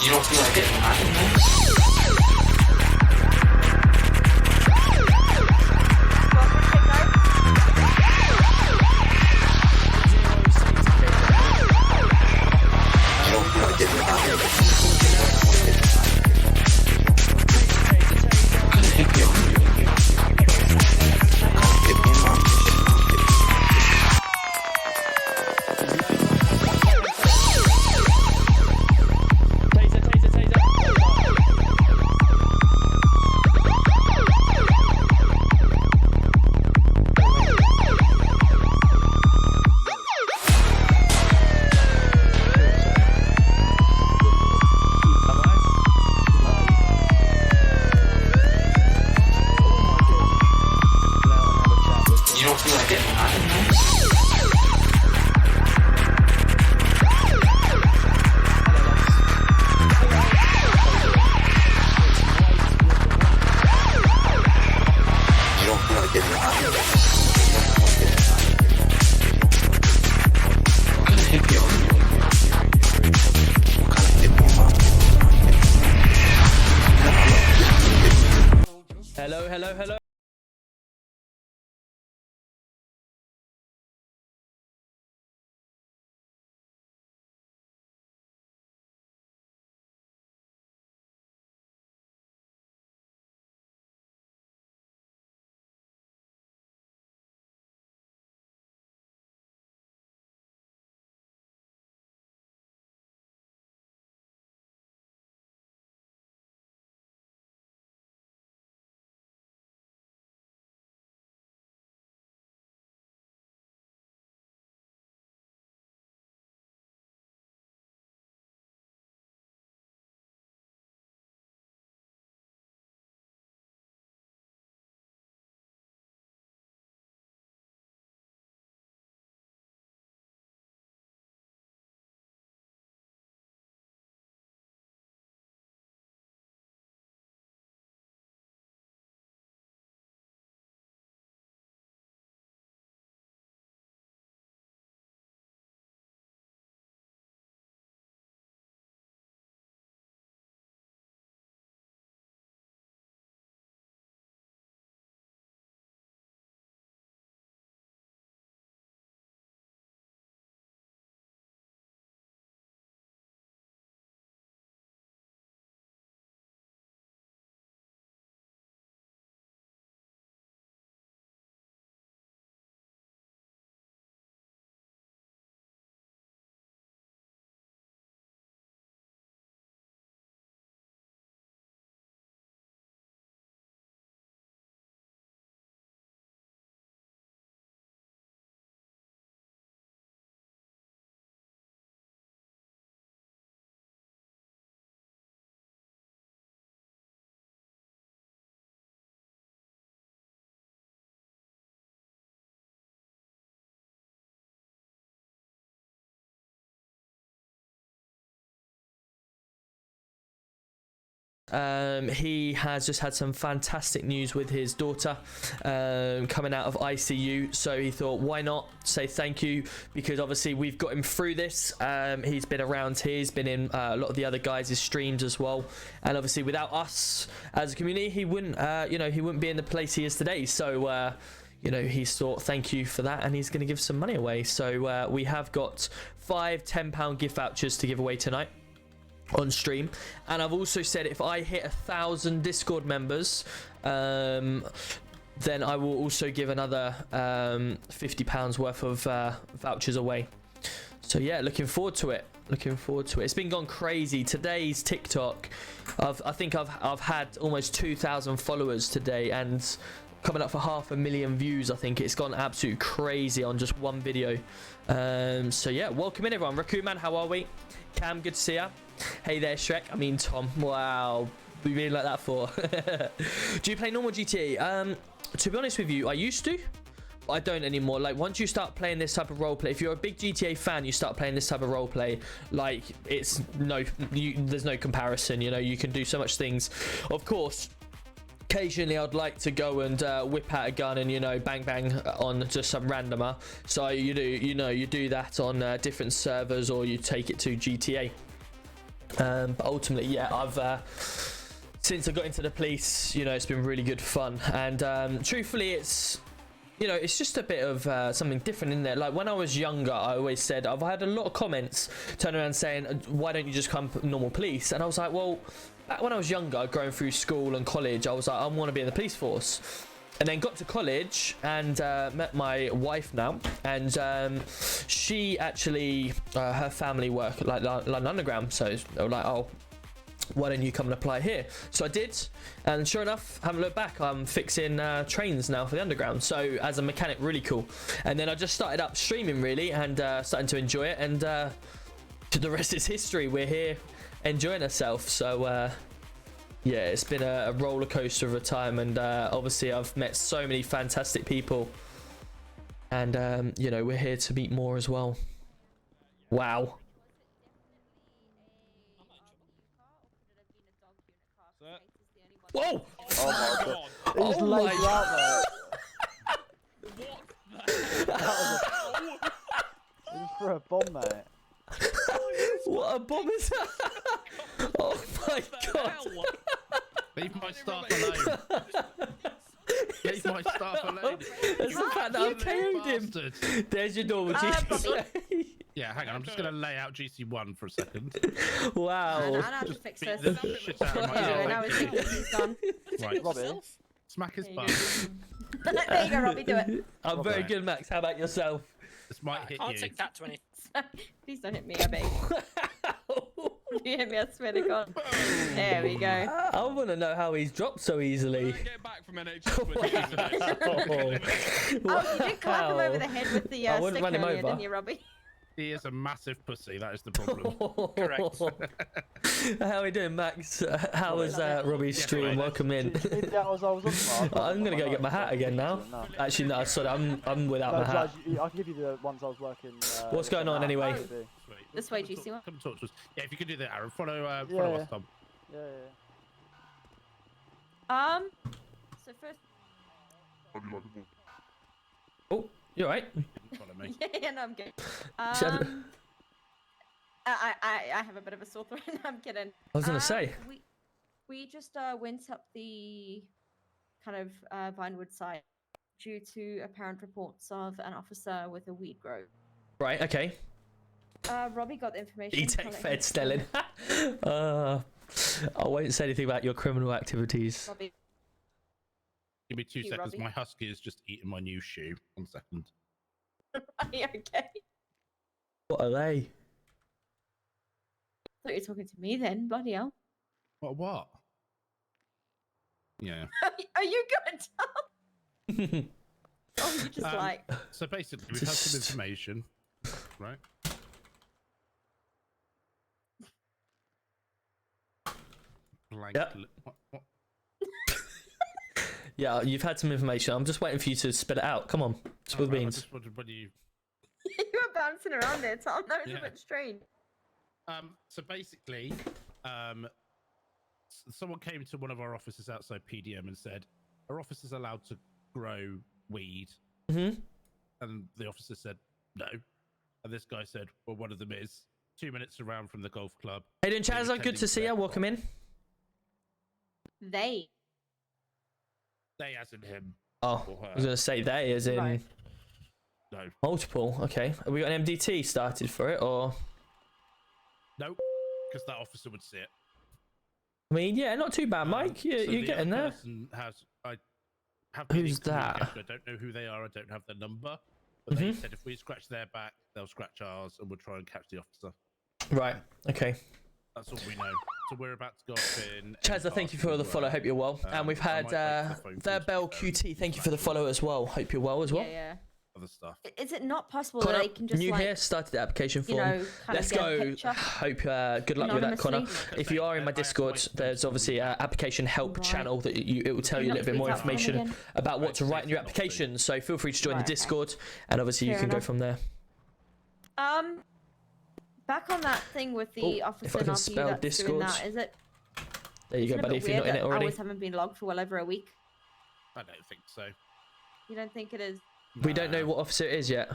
You don't feel like it? You don't feel like it? You don't feel like getting out of it? Hello, hello, hello. He has just had some fantastic news with his daughter coming out of ICU. So he thought, why not say thank you? Because obviously we've got him through this. He's been around here. He's been in a lot of the other guys' streams as well. And obviously without us as a community, he wouldn't, he wouldn't be in the place he is today. So, he's thought thank you for that, and he's going to give some money away. So we have got 5 £10 gift vouchers to give away tonight on stream, and I've also said if I hit 1,000 Discord members, then I will also give another £50 worth of vouchers away. So yeah, looking forward to it. It's been gone crazy. Today's TikTok, I think I've had almost 2,000 followers today, and coming up for 500,000 views. I think it's gone absolutely crazy on just one video. So yeah, welcome in everyone. Raccoon Man, how are we? Cam, good to see ya. Hey there, Shrek. I mean Tom. Wow, we really like that for. Do you play normal GTA? To be honest with you, I used to, but I don't anymore. Like, once you start playing this type of roleplay, if you're a big GTA fan, you start playing this type of roleplay, like, it's there's no comparison. You can do so much things. Of course, occasionally I'd like to go and whip out a gun and bang bang on just some randomer. So you do that on different servers, or you take it to GTA. But ultimately, yeah, I've since I got into the police, it's been really good fun. And truthfully, it's just a bit of something different in there. Like, when I was younger, I always said, I've had a lot of comments turn around saying, why don't you just come normal police? And I was like, well, back when I was younger, going through school and college, I was like, I want to be in the police force. And then got to college and met my wife now, and she actually, her family work like London Underground, so they were like, oh, why don't you come and apply here? So I did, and sure enough, haven't looked back. I'm fixing trains now for the Underground, so as a mechanic, really cool. And then I just started up streaming really, and starting to enjoy it, and the rest is history. We're here enjoying ourselves. So yeah, it's been a roller coaster of a time, and obviously I've met so many fantastic people, and we're here to meet more as well. Wow. Whoa! Oh my god. Oh He's my laid you out there. He just threw a bomb, mate. What a bomb is that? Oh my god. Leave my staff alone. Leave my staff alone. That's the fact that I've KO'd him. There's your normal GC. Yeah, hang on. I'm just going to lay out GC1 for a second. Wow. I know how to fix this. The shit out of my Wow. And I was thinking he's gone. Right. Robbie. Smack his There you butt. There you go, Robbie, do it. I'm very good, Max. How about yourself? This might hit I'll you. take that 20. Please don't hit me, I beg. If you hit me, I swear to God. There we go. I want to know how he's dropped so easily. Get back from NHS. Oh, you did clap him over the head with the I wouldn't stick run him earlier, over. didn't you, Robbie? He is a massive pussy. That is the problem. Correct. How are we doing, Max? How was Robbie's Yeah, stream? right. Welcome in. Yeah, I was on I'm gonna go get my hat again now. No. Actually, no, sorry, I'm without No, my hat. I can give you the ones I was working. What's going on anyway? Sweet. This way, Come GC1. talk- Come talk to us. Yeah, if you could do that, Aaron. Follow Yeah. us, Tom. Yeah. So first. Oh, you're right. Follow me. Yeah, no, I'm good. Shut- I have a bit of a sore throat. I'm kidding. I was gonna say. We just went up the kind of Vinewood side due to apparent reports of an officer with a weed grow. Right. Okay. Robbie got the information. E-Tech Fed Stelling. I won't say anything about your criminal activities. Robbie, Give me 2 You, seconds. Robbie. My husky has just eaten my new shoe. 1 second. are you okay? What are they? I thought you were talking to me then. Bloody hell. What? Yeah. Are you good? Oh, you just like. So basically, we've had some information, right? Blank. Yep. What? Yeah, you've had some information. I'm just waiting for you to spit it out. Come on, spill the Alright, I beans. just wondered whether you. You were bouncing around there, Tom. That was Yeah. a bit strange. So basically, someone came to one of our offices outside PDM and said, "Are officers allowed to grow weed?" Mm-hmm. And the officer said, "No." And this guy said, "Well, one of them is 2 minutes around from the golf club." Hey, doing Chaz, good to see you. Welcome in. They. They as in him. Oh, Or her. I was gonna say they as in Right. No. multiple. Okay, have we got an MDT started for it, or? Nope. Because that officer would see it. I mean, yeah, not too bad, Mike. So You're the getting other there. person I have been Who's in that? communication. I don't know who they are. I don't have their number. But they Mhm. said if we scratch their back, they'll scratch ours, and we'll try and catch the officer. Right. Okay. That's all we know. So we're about to go up in. Chaz, I thank you for the follow. Hope you're well. And we've I had might wait for the phone their calls Bell to QT. Thank you for the follow as well. Hope you're well as well. Yeah. other stuff. Is it not possible Connor, that they can just new like here, started the application you form. know kind Let's of get a go. picture? Hope good luck with that, Connor. Anonymously? If you are in my I have to Discord, wait for them there's to obviously an application help Right. channel that it will tell Do you a not little bit tweet more out from them information again? about what to Right, write in your not to. application. So feel free to join Right, the okay. Discord, and obviously you Fair can go enough. from there. Back on that thing with the Oh, if officer I and can RPU spell that's doing that, Discord. is it? There you Isn't go, it a buddy. bit If you're not weird in it that already, hours haven't been logged for well over a week. I don't think so. You don't think it is? we don't know what officer it is yet.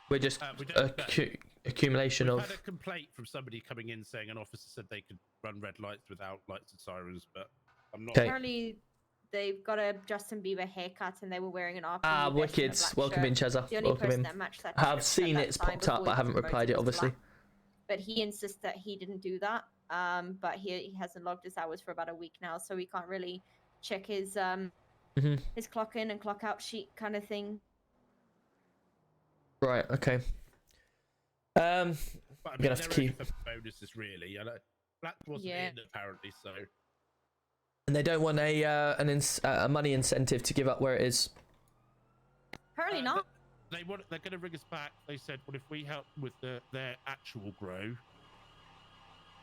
We're just We don't know. accumulation We've of. had a complaint from somebody coming in saying an officer said they could run red lights without lights and sirens, but I'm not. Okay. Apparently, they've got a Justin Bieber haircut and they were wearing an RPU Ah, vest and a wicked. black Welcome in, shirt. Chezza. The only Welcome person in. that matched that I've description seen at it's that time popped up, before but I he haven't promoted replied it, was obviously. black. But he insists that he didn't do that. But he hasn't logged his hours for about a week now, so we can't really check his his clock in and clock out sheet kind of thing. Right. Okay. But I I'm mean, gonna have to they're only keep. for bonuses, really. I know Black wasn't Yeah. in apparently, so And they don't want a money incentive to give up where it is. Apparently not. They're going to ring us back. They said, well, if we help with their actual grow,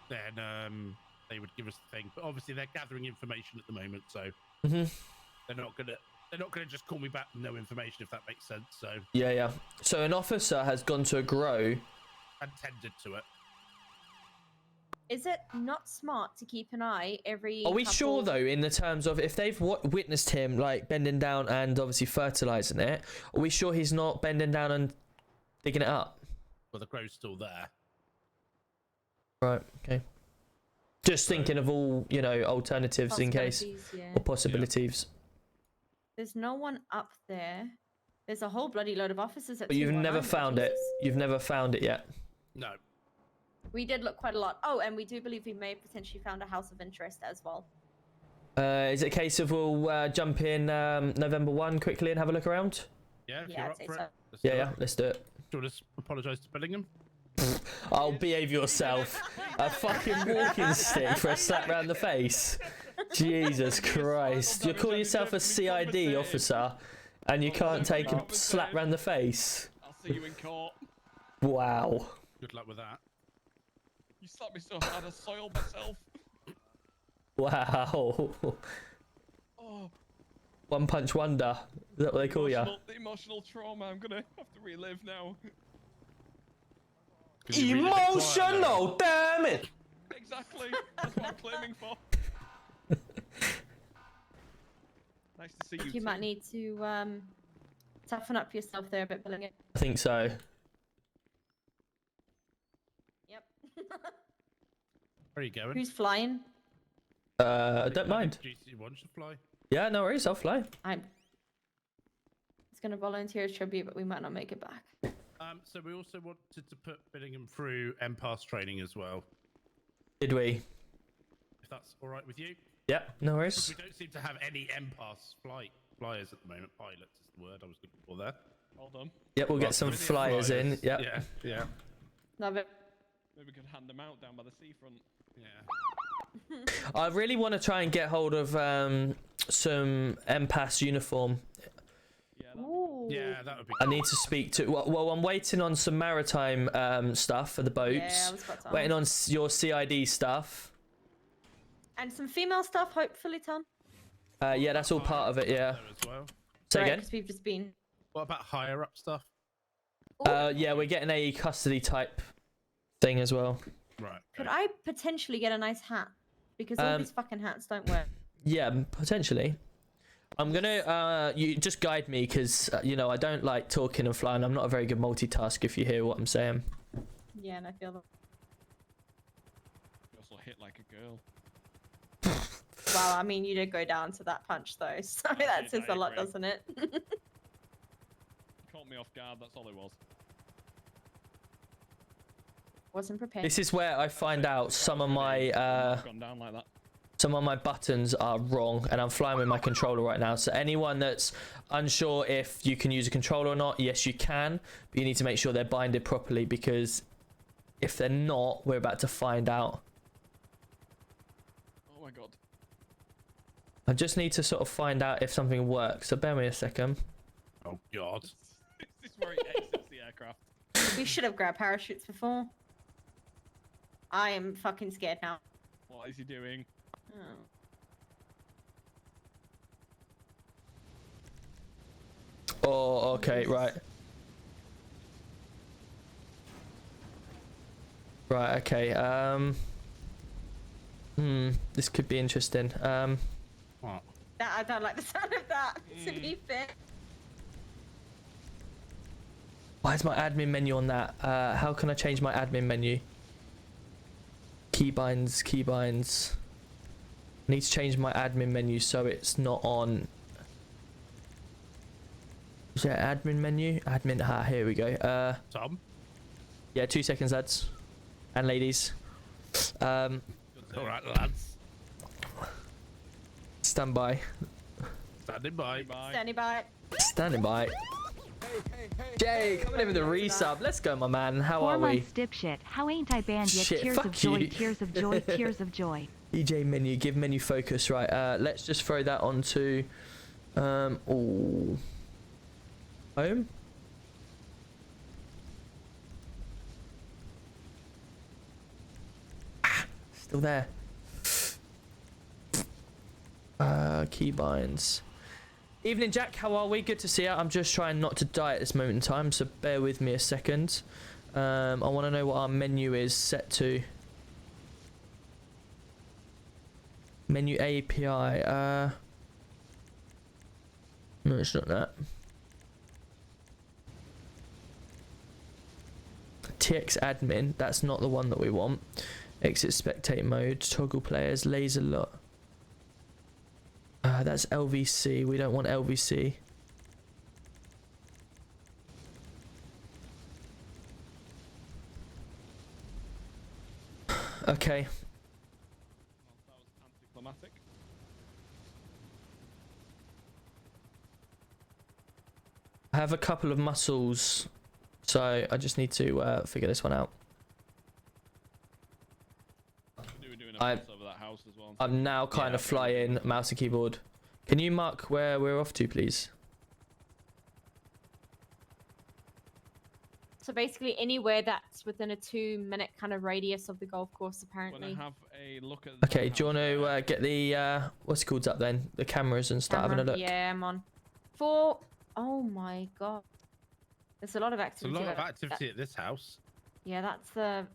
then they would give us the thing. But obviously, they're gathering information at the moment, so Mhm. they're not gonna just call me back with no information, if that makes sense. So Yeah, yeah. So an officer has gone to a grow. I tended to it. Is it not smart to keep an eye every? Are we sure couple- though, in the terms of if they've witnessed him like bending down and obviously fertilizing it? Are we sure he's not bending down and digging it up? Well, the grow's still there. Right. Okay. Just thinking of all alternatives in case Possibilities, yeah. or possibilities. There's no one up there. There's a whole bloody load of officers at But you've 219, never found it. Jesus. You've never found it yet. No. We did look quite a lot. Oh, and we do believe we may have potentially found a house of interest as well. Is it a case of we'll jump in November 1 quickly and have a look around? Yeah, if Yeah, you're I'd up say for so. it. Let's Yeah, do yeah. it. Let's do it. Do you want to apologise to Billingham? I'll behave yourself. A fucking walking stick for a slap round the face. Jesus Christ. You're calling yourself a CID officer and you can't take a slap round the face? I'll see you in court. Wow. Good luck with that. You slapped me so hard I soiled myself. Wow. Oh, One punch wonder. Is that what they call ya? the emotional trauma I'm gonna have to relive now. Can you read it a bit quieter now? damn it! Exactly. That's what I'm claiming for. Nice to see you. You might too. need to toughen up yourself there a bit, Billingham. I think so. Yep. Where are you going? Who's flying? I don't mind. GC1 should fly. Yeah, no worries. I'll fly. I'm. It's gonna volunteer as tribute, but we might not make it back. So we also wanted to put Billingham through MPass training as well, Did we? if that's all right with you. Yeah, no worries. We don't seem to have any MPass flyers at the moment. Pilots is the word I was looking for there. Well done. Yep, we'll Well, get some maybe flyers in. Yep. Yeah, yeah, Love it. Maybe we could hand them out down by the seafront. yeah. I really want to try and get hold of some MPass uniform. Yeah, that'd be good. Ooh. Yeah, that would be. I need to speak to. Well, I'm waiting on some maritime stuff for the Yeah, boats. I was about to Waiting ask. on your CID stuff. And some female stuff, hopefully, Tom. Yeah, that's all part of it. Yeah. There as well. Say again. Because we've just been. What about higher up stuff? Yeah, we're getting a custody type thing as well. Right. Could I potentially get a nice hat? Because all these fucking hats don't work. Yeah, potentially. I'm gonna you just guide me because you know I don't like talking and flying. I'm not a very good multitask. If you hear what I'm saying. Yeah, and I feel that. You also hit like a girl. Well, I mean, you did go down to that punch though, so I that did, says I a lot, agree. doesn't it? You caught me off guard. That's all it was. Wasn't prepared. This is where I find out some of my Gone down like that. some of my buttons are wrong, and I'm flying with my controller right now. So anyone that's unsure if you can use a controller or not, yes you can, but you need to make sure they're binded properly, because if they're not, we're about to find out. Oh my god. I just need to sort of find out if something works. So bear me a second. Oh god. This is where he exits the aircraft. We should have grabbed parachutes before. I am fucking scared now. What is he doing? Oh. Oh, okay, right. Right, okay. This could be interesting. What? I don't like the sound of that, to be fair. Why is my admin menu on that? How can I change my admin menu? Keybinds, keybinds. I need to change my admin menu so it's not on. Is there admin menu? Admin, here we go. Tom? Yeah, 2 seconds, lads. And ladies. Alright, lads. Stand by. Standing by. Bye. Standing by. Standing by. Jay, coming in with a resub. Let's go, my man. How are 4 we? months, dipshit. How ain't I banned yet? Shit, Tears fuck of joy, you. tears of joy, tears of joy. EJ menu, give menu focus. Right, let's just throw that onto home. Still there. Keybinds. Evening, Jack. How are we? Good to see you. I'm just trying not to die at this moment in time, so bear with me a second. I want to know what our menu is set to. Menu API. No, it's not that. TX admin. That's not the one that we want. Exit spectate mode. Toggle players. Laser lot. That's LVC. We don't want LVC. Okay. That was anticlimactic. I have a couple of muscles, so I just need to figure this one out. We were doing a pass over that house as well. I'm now kind of flying mouse and keyboard. Can you mark where we're off to, please? So basically, anywhere that's within a 2-minute kind of radius of the golf course, Wanna apparently. have a look at Okay, do you want to get the what's it called up then? The cameras and start having a look. Yeah, I'm on. Oh my god. There's a lot of There's a activity. lot of about- activity at this house. Yeah, that's the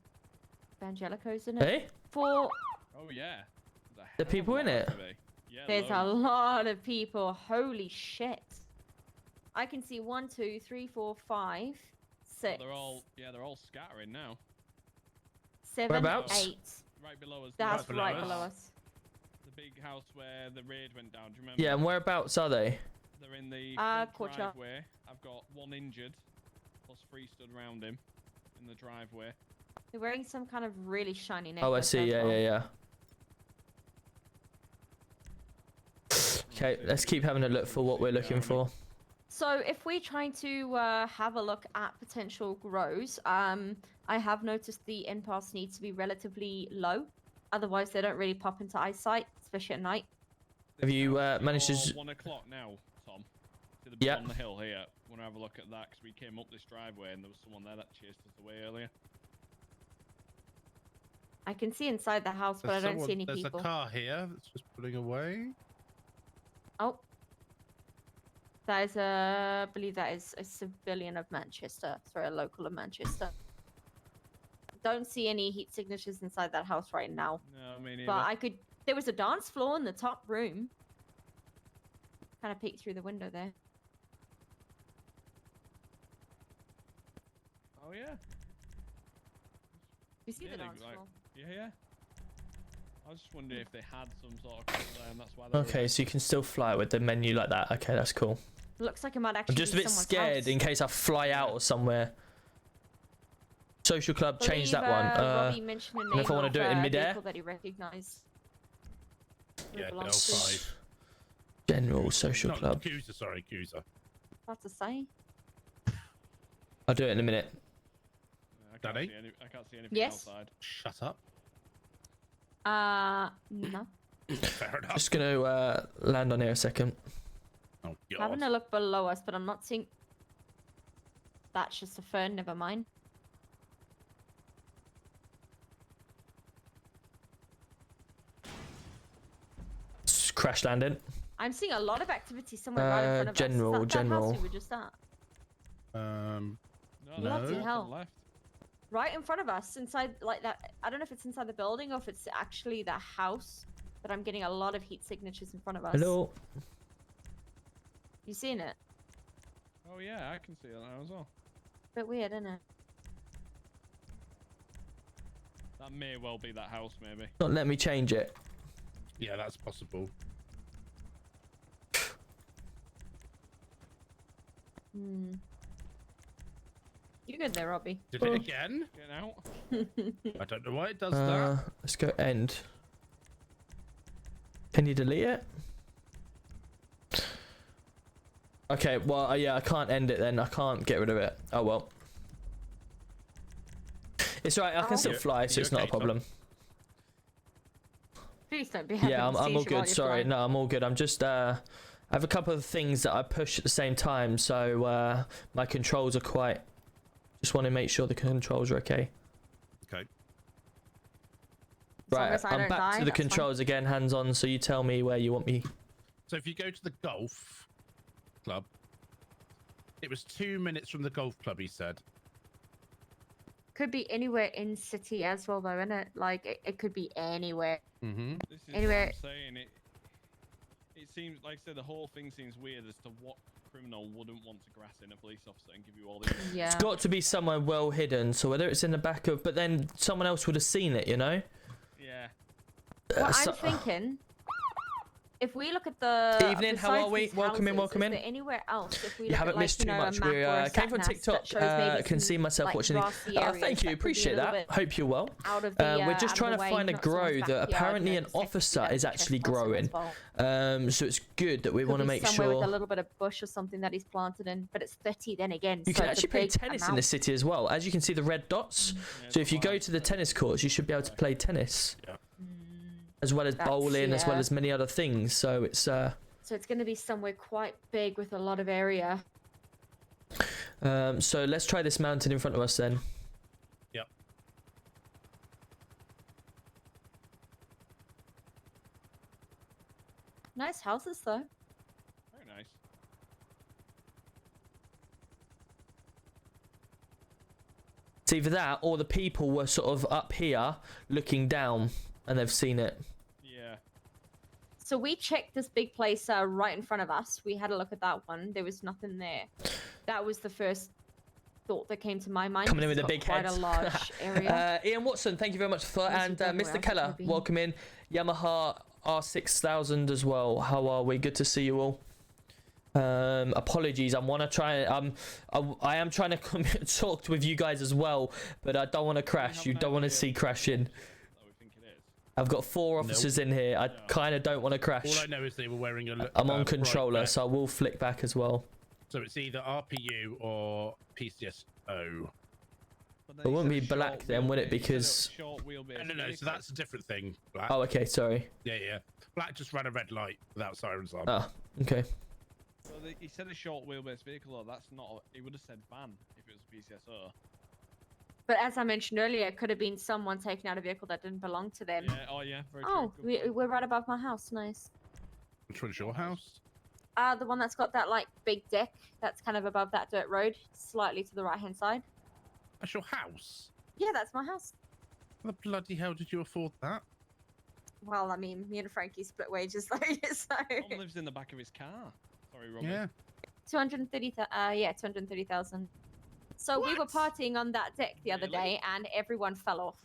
Evangelicos, isn't it? Hey, Oh yeah. The people in it? Yeah, There's a loads. lot of people. Holy shit. I can see 1, 2, 3, 4, 5, 6. They're all scattering now. 7, Whereabouts? 8. Right below us. That's below right us. below us. The big house where the raid went down. Do you remember? yeah, and whereabouts are they? They're in the front courtyard. driveway. I've got 1 injured, plus 3 stood around him in the driveway. They're wearing some kind of really shiny necklace. Oh, I see. as Yeah, well. yeah. Okay, let's keep having a look for what we're looking for. So if we're trying to have a look at potential grows, I have noticed the impasse needs to be relatively low. Otherwise, they don't really pop into eyesight, especially at night. Have you managed to? 1 o'clock now, Tom. To the Yep. on the hill here. Want to have a look at that because we came up this driveway and there was someone there that chased us away earlier. I can see inside the house, but I don't see any There's people. a car here that's just pulling away. Oh. That is I believe that is a civilian of Manchester. Sorry, a local of Manchester. Don't see any heat signatures inside that house right now. No, I mean, But I could There was a dance floor in the top room. Kind of peeked through the window there. Oh yeah. You see Yeah, the they, dance like- floor? Yeah. I was just wondering if they had some sort of cover there, and that's why. They were Okay, so you can still fly with the menu like that. Okay, that's cool. Looks like it might I'm actually just a be bit someone's scared house. in case I fly out or somewhere. Social club, change that one. Robbie mentioned a and if I name wanna of, do it in a midair? vehicle that he recognized. Yeah, belongs to. L5. General social Not club. Cusa, sorry, Cusa. What to say? I'll do it in a minute. I can't Danny? see I can't see anything Yes? outside. Shut up. No. Fair enough. Just gonna land on here a second. Oh, Having God. a look below us, but I'm not seeing. That's just a fern. Never mind. Crash landing. I'm seeing a lot of activity somewhere right in front of general, us. Is that that general. house we were just at? Um, No, Bloody that's hell. to the left. Right in front of us, inside like that. I don't know if it's inside the building or if it's actually the house, but I'm getting a lot of heat signatures in front of us. Hello. You seen it? Oh yeah, I can see it now as well. Bit weird, isn't it? That may well be that house, maybe. Not let me change it. yeah, that's possible. Hmm. You good there, Robbie? Did it again? Getting out. I don't know why it does that. Let's go end. Can you delete it? Okay, well, yeah, I can't end it then. I can't get rid of it. Oh well. It's alright, I can Oh. still fly, so You it's not a okay, Tom? problem. Please don't be having Yeah, I'm all seizure while good. you're Sorry, flying. no, I'm all good. I'm just I have a couple of things that I push at the same time, so my controls are quite. Just want to make sure the controls are okay. Okay. As long Right, as I I'm don't back die, to the that's fine. controls again, hands on. So you tell me where you want me. So if you go to the golf club, it was 2 minutes from the golf club, he said. Could be anywhere in city as well, though, innit? Like it could be anywhere. Mm-hmm. This is Anyway- what I'm saying. It seems like I said the whole thing seems weird as to what criminal wouldn't want to grass in a police officer and give you all the. Yeah. It's got to be somewhere well hidden. So whether it's in the back of, but then someone else would have seen it, you know. Yeah. What So- I'm thinking, if we look at the Evening, how are besides we? these Welcome in, houses, welcome is in. there anywhere else? If we You look haven't at, missed like, too you know, much. a map We or a came from sat nav TikTok. that shows maybe Can some, see myself like, watching. grassy Oh, areas thank you. that could be a Appreciate little that. bit Hope you're well. out of the, We're out just of trying the to way, find a not someone's grow that backyard, apparently you an know, safety officer as is a actually trespasser growing. as well. So it's good that we Could want to be make somewhere with a sure. little bit of bush or something that he's planted in, but it's 30 then again. You so can it's a actually play big tennis in amount. the city as well. As you can see, the red dots. So if you go to the tennis courts, you should be able to play tennis, as well as That's- bowling, as well yeah. as many other things. So it's So it's going to be somewhere quite big with a lot of area. so let's try this mountain in front of us then. Yep. Nice houses though. Very nice. It's either that or the people were sort of up here looking down and they've seen it. Yeah. So we checked this big place right in front of us. We had a look at that one. There was nothing there. That was the first thought that came to my mind. Coming in with because a it's big got head. quite a large area. Ian Watson, thank you very much for Unless and you've done where Mr. else it Keller, could be. welcome in. Yamaha R6000 as well. How are we? Good to see you all. Apologies. I want to try. I am trying to talk with you guys as well, but I don't want to crash. You don't want to see crashing. That we think it is. I've got 4 officers in here. I kind of don't want to All crash. I know is they were wearing a. I'm on bright controller, red. so I will flick back as well. So it's either RPU or PCSO. But then It he wouldn't said be a black short then, would it? wheelbase- he said Because- a short wheelbase No. So vehicle. that's a different thing. Black. Oh, okay. Sorry. Yeah. Black just ran a red light without sirens on. Ah, okay. So he said a short wheelbase vehicle. Though. That's not. He would have said van if it was a PCSO. But as I mentioned earlier, it could have been someone taking out a vehicle that didn't belong to them. Yeah. Oh yeah. Very Oh, true. Good point. we're right above my house. Nice. Which one's your house? The one that's got that like big deck that's kind of above that dirt road, slightly to the right hand side. That's your house? Yeah, that's my house. How the bloody hell did you afford that? Well, I mean, me and Frankie split wages, like so. Tom lives in the back of his car. Sorry, Robbie. Yeah. 230,000. Yeah, 230,000. So we were What? partying on that deck the other Really? day, and everyone fell off.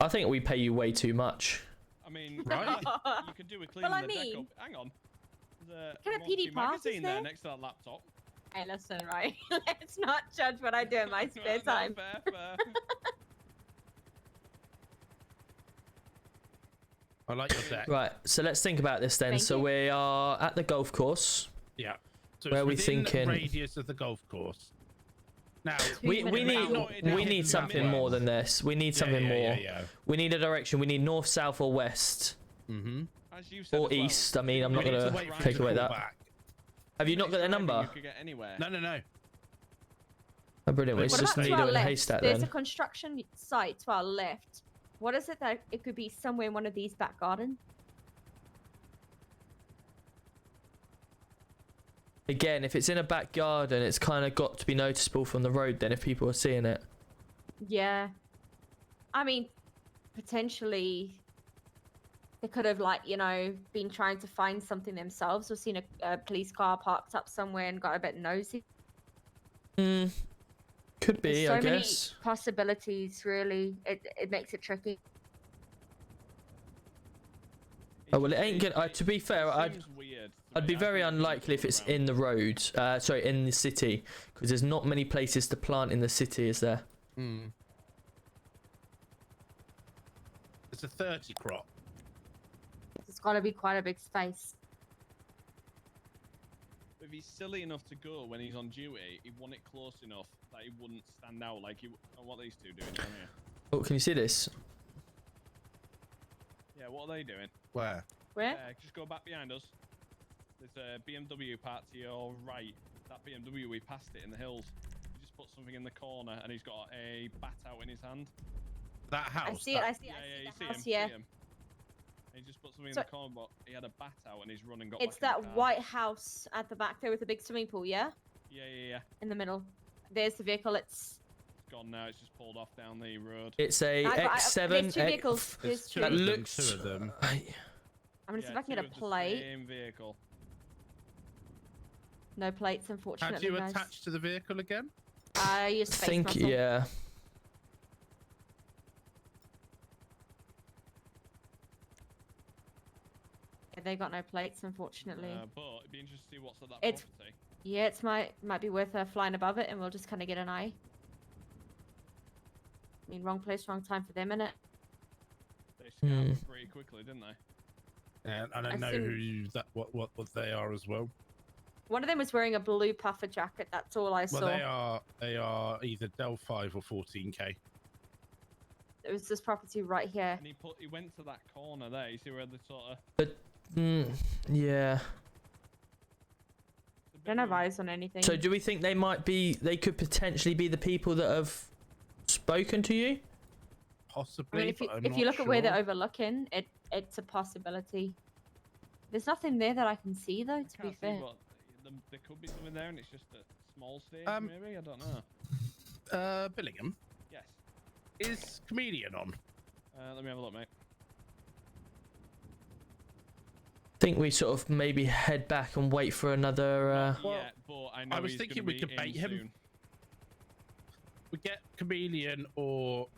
I think we pay you way too much. I mean, Right. you could do a clean I the deck mean- up. Hang on. There's Can a Monty PD pass us magazine there there? next to that laptop. Hey, listen, right? Let's not judge what I do in my spare No, time. fair, fair. I like your deck. Right, so let's think about this then. Thank So you. we are at the golf course. Yeah. So Where it's we within thinking- radius of the golf course. Now, We minutes need out. we need something more than this. We need something more. Yeah. We need a direction. We need north, south, or west, Mm-hmm. As you said or as well, east. I mean, I'm not We need gonna to wait for take it to away call that. back. Have you not got their driving, number? You could get anywhere. No. Oh, brilliant. We What What just about need to our a left? haystack There's a then. construction site to our left. What is it that it could be somewhere in one of these back gardens? Again, if it's in a back garden, it's kind of got to be noticeable from the road then if people are seeing it. Yeah. I mean, potentially they could have, like, you know, been trying to find something themselves or seen a police car parked up somewhere and got a bit nosy. Hmm. Could be, There's so I many guess. possibilities, really. It makes it tricky. Oh, well, it ain't gonna. To be fair, I'd seems weird to I'd me. be I very think we should unlikely if look it's around. in the road. Sorry, in the city, because there's not many places to plant in the city, is there? Mm. It's a 30 crop. It's got to be quite a big space. If he's silly enough to go when he's on duty, he want it close enough that he wouldn't stand out like he. Oh, what are these two doing down here? Oh, can you see this? Yeah, what are they doing? Where? Where? Just go back behind us. There's a BMW parked to your right. That BMW, we passed it in the hills. He just put something in the corner and he's got a bat out in his hand. That house. I see it. I see it. Yeah, I you see see the house. him. Yeah. See him. He just put something So- in the corner, but he had a bat out and he's run and got It's back in that the car. white house at the back there with the big swimming pool, yeah? Yeah. In the middle. There's the vehicle. It's. It's gone now. It's just pulled off down the road. It's a X7. There's two vehicles. There's There's two two. That of them, looks. two of them. I'm gonna see if I can two get a of the plate. Same vehicle. No plates, How unfortunately. do you guys. attach to the vehicle again? I use I space think muscle. yeah. Yeah, they got no plates, unfortunately. But it'd be interesting to see what's at that It's- property. Yeah, it's might be worth flying above it, and we'll just kind of get an eye. I mean, wrong place, wrong time for them, innit? They scanned Hmm. pretty quickly, didn't they? And I I've know seen- who you, that what they are as well. One of them was wearing a blue puffer jacket. That's all I Well, saw. they are either Del 5 or 14k. It was this property right here. And he went to that corner there. You see where the sort of. Yeah. Don't have eyes on anything. So do we think they might be? They could potentially be the people that have spoken to you. Possibly. I mean, but I'm if you not look at where they're sure. overlooking, it's a possibility. There's nothing there that I can see, though. To be Can't see, fair. but there could be something there, and it's just a small stage, Um, maybe. I don't know. Billingham, Yes. is Comedian on? Let me have a look, mate. Think we sort of maybe head back and wait for another. Not Well, yet, but I know I was he's thinking gonna we be could in bait him. soon. We get Chameleon or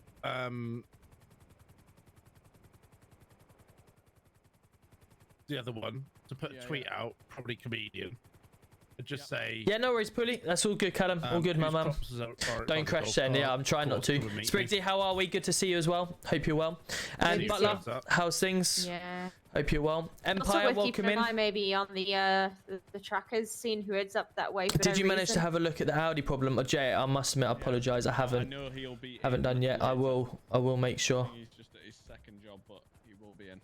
the other one to put Yeah, a tweet out, probably Comedian. And just say Yeah, no worries, Pulley. That's all good, Callum. All good, my whose man. crops are by Don't the crash golf then. Yeah, cart, I'm trying not to. come and meet me. Spriggsy, how are we? Good to see you as well. Hope you're well. And you Butler, too. how's things? Yeah. Hope you're well. Also Empire, worth welcome keeping an eye in. maybe on the trackers, seeing who heads up that way. For Did no you manage to reason. have a look at the Audi problem? Jay, I must admit, I apologise. I haven't know he'll be haven't in done yet. I later. will. I will make I sure. think he's just at his second job, but he will be in.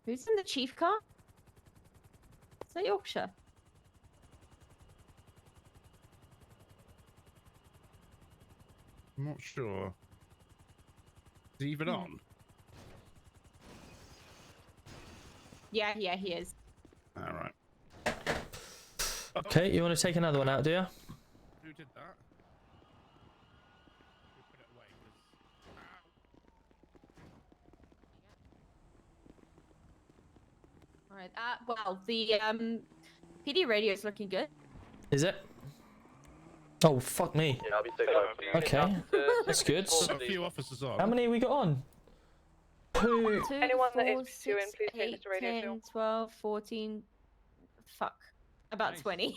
Who's in the chief car? Is that Yorkshire? I'm not sure. Is he even on? Yeah, he is. All right. Okay, you want to take another one out, do you? Who did that? All right. Well, the PD radio is looking good. Is it? Oh, fuck me. Yeah, I'll be so Okay, that's good. A few officers on. How many we got on? Who? 2, Anyone that 4, is pursuing, 6, please take 8, this to radio 10, show. 12, 14. Fuck. About Nice. 20.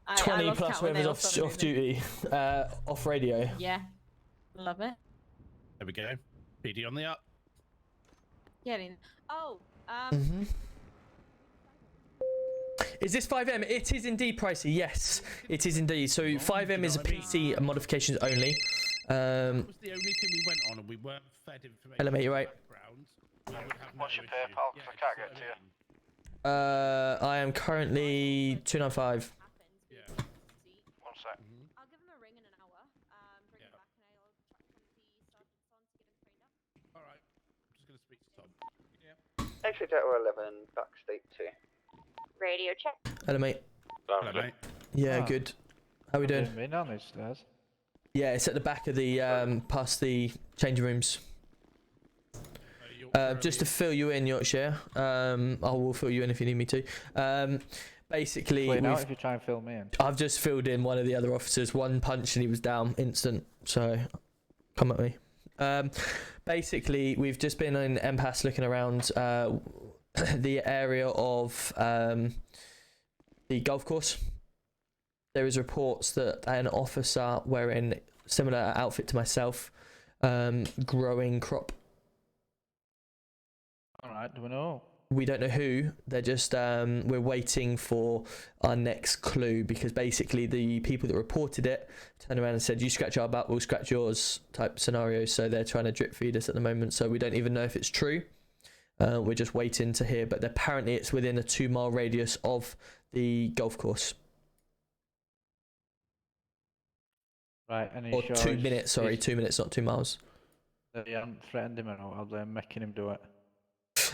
I 20 lost plus count when they all whoever's started off moving. duty, off radio. Yeah. Love it. There we go. PD on the up. Getting. Oh. Mhm. Is this FiveM? It is indeed pricey. Yes, it is indeed. So FiveM is a PC modifications only. That was the only thing we went on, and we weren't fed information. Hello, mate, you right? Background. We would have What's no your pay, issue. pal? 'Cause I can't get to you. I am currently 295. Yeah. 1 sec. I'll give him a ring in an hour. Bring him Yeah. back and I'll track one of the sergeants on to get him trained up. All right. I'm just gonna speak to Tom. Extra Delta 11, backstate 2. Radio check. Hello, mate. Hello, mate. Yeah, Ah. good. How we doing? Me down these stairs. Yeah, it's at the back of the past the changing rooms. Just to fill you in, Yorkshire. I will fill you in if you need me to. Basically, Wait out we've- if you try and fill me in. I've just filled in one of the other officers. One punch and he was down instant. So, come at me. Basically, we've just been in MPAS looking around the area of the golf course. There is reports that an officer wearing similar outfit to myself, growing crop. Alright, do we know? We don't know who. They're just we're waiting for our next clue, because basically the people that reported it turned around and said, you scratch our back, we'll scratch yours type scenario. So they're trying to drip feed us at the moment, so we don't even know if it's true. We're just waiting to hear, but apparently it's within a 2-mile radius of the golf course. Right, and Or 2 minutes, sorry, 2 minutes, not 2 miles. That you haven't threatened him at all, are they making him do it?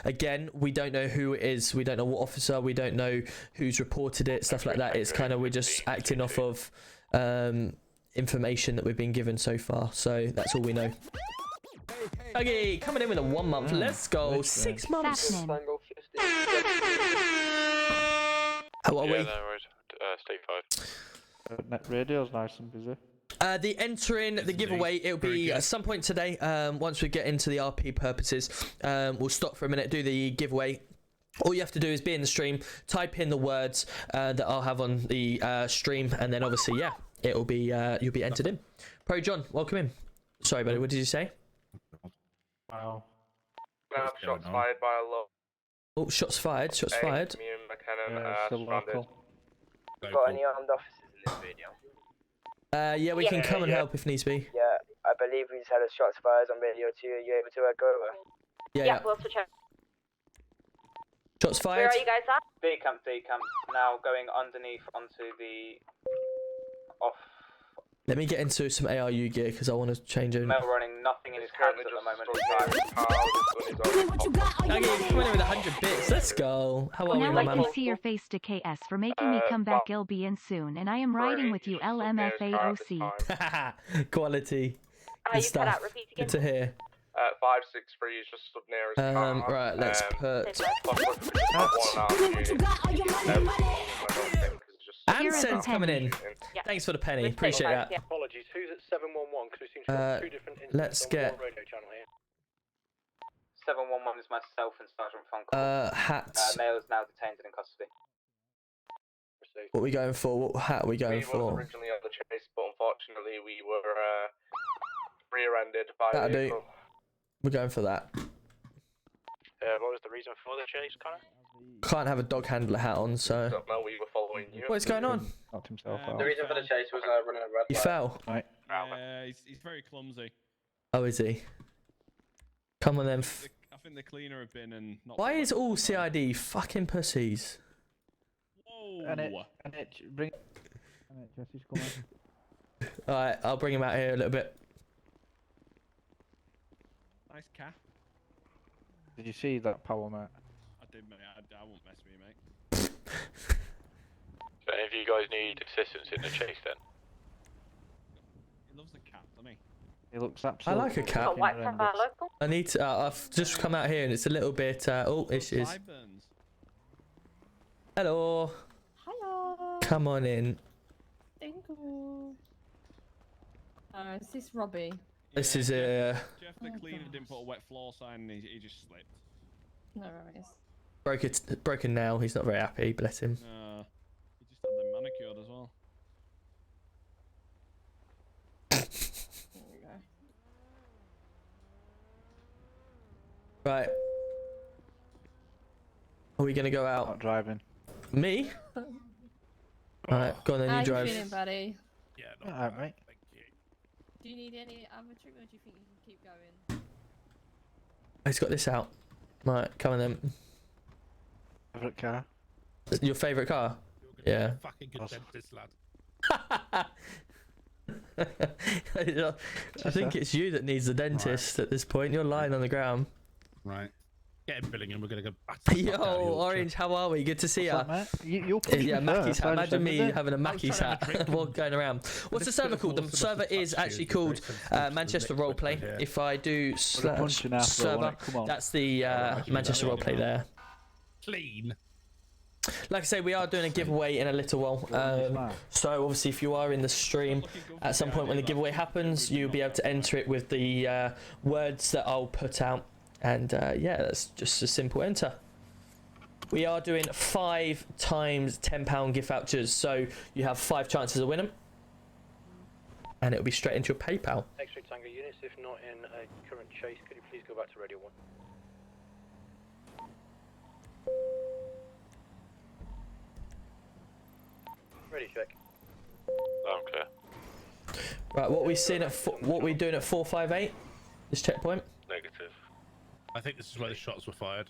Again, we don't know who it is. We don't know what officer. We don't know who's reported it. Stuff like that. It's kind of, we're just acting off of information that we've been given so far. So that's all we know. Okay, coming in with a 1 month. Let's go. 6 months. Sapnin. How are we? State 5. Net radio's nice and busy. The entering the giveaway, it'll be at some point today. Once we get into the RP purposes, we'll stop for a minute, do the giveaway. All you have to do is be in the stream, type in the words that I'll have on the stream, and then obviously, yeah, it'll be you'll be entered in. Pro John, welcome in. Sorry, buddy, what did you say? Wow. Shots fired by a lot. Oh, shots fired. Shots fired. Me and McKenna Yeah, still surrounded. local. Got any armed officers in this video? Yeah, we can come and help if needs be. Yeah, I believe we just had a shots fired on radio 2. Are you able to go over? Yeah. we'll switch out. Shots fired. Where are you guys at? B camp, now going underneath onto the off. Let me get into some ARU gear because I want to change it. Male running, nothing in his hands at the moment. Okay, coming in with 100 bits. Let's go. How are we, Now my I man? can see your face to KS for making me come back. I'll be in soon, and I am riding with you LMFAOC. Quality. Good You cut stuff. out. Repeat again. Good to hear. 563 is just stood near his car. Right, let's put. Here is the Anson's coming in. Yeah. Thanks for the penny. Let's take Appreciate five, that. yeah. Apologies, who's at 711? Because we seem to have two different let's incidents on get- one radio channel here. 711 is myself and Sergeant Funko. Hats. Male is now detained and in custody. Received. What are we going for? What hat are we going We were for? originally on the chase, but unfortunately we were rear-ended by That'll a do. vehicle. We're going for that. What was the reason for the chase, Connor? Can't have a dog handler hat on, so. Don't know, we were following you. What's going on? Knocked himself The out. The reason for the chase was running a red You light. fell. Right. Yeah, he's very clumsy. Oh, is he? Come on then. I think the cleaner have been and not. Why is all CID fucking pussies? Whoa! And it, bring. And it, Jesse's coming. Alright, I'll bring him out here a little bit. Nice calf. Did you see that power, mate? I did, mate. I won't mess with you, mate. So if you guys need assistance in the chase then? He loves the cat, doesn't he? He looks absolutely. like a cat. fucking horrendous. I need to. I've just come out here and it's a little bit. Oh, it is. Sideburns. Hello. Hiya. Come on in. Thank you. Is this Robbie? This Yeah, is Jeff the Oh, cleaner gosh. didn't put a wet floor sign and he just slipped. No worries. broken now. He's not very happy. Bless him. He just had them manicured as well. There we go. Right. Are we gonna go out? Not driving. Me? Alright, go on then. How You you drive. feeling, buddy? Yeah, not Alright, bad, mate. thank you. Do you need any other treatment? Or do you think you can keep going? He's got this out. Right, come on then. Favorite car? Your favourite car? You're Yeah. gonna be a fucking good Awesome. dentist, lad. I think it's you that needs the dentist at this point. You're lying on the ground. Right. Get him billing and we're gonna go back to the Yo, fuck out of Yorkshire. Orange, how are we? Good to see ya. What's that, mate? You'll push Yeah, me Mackie's first, hat. I Imagine me understand, having a I was Mackie's trying to hat have a drink while going around. What's the This server bit of called? The water server must have is touched actually you, called very sensitive to the Manchester liquid Roleplay. here. If I do We're punching after, server, won't it? Come on. that's the Alright, Manchester you do that. Roleplay there. Clean. Like I say, we are doing a giveaway in a little while. Smart. So obviously, if you are in the stream, Looking good at for some the point when the idea, giveaway that. happens, you'll be able to enter it with the words that I'll put out. And yeah, that's just a simple enter. We are doing 5 times £10 gift vouchers, so you have 5 chances of winning, and it'll be straight into your PayPal. X-ray Tango units, if not in a current chase, could you please go back to Radio 1? Ready, check. I'm clear. Right, what we seeing at what we doing at 458? This checkpoint. Negative. I think this is where the shots were fired.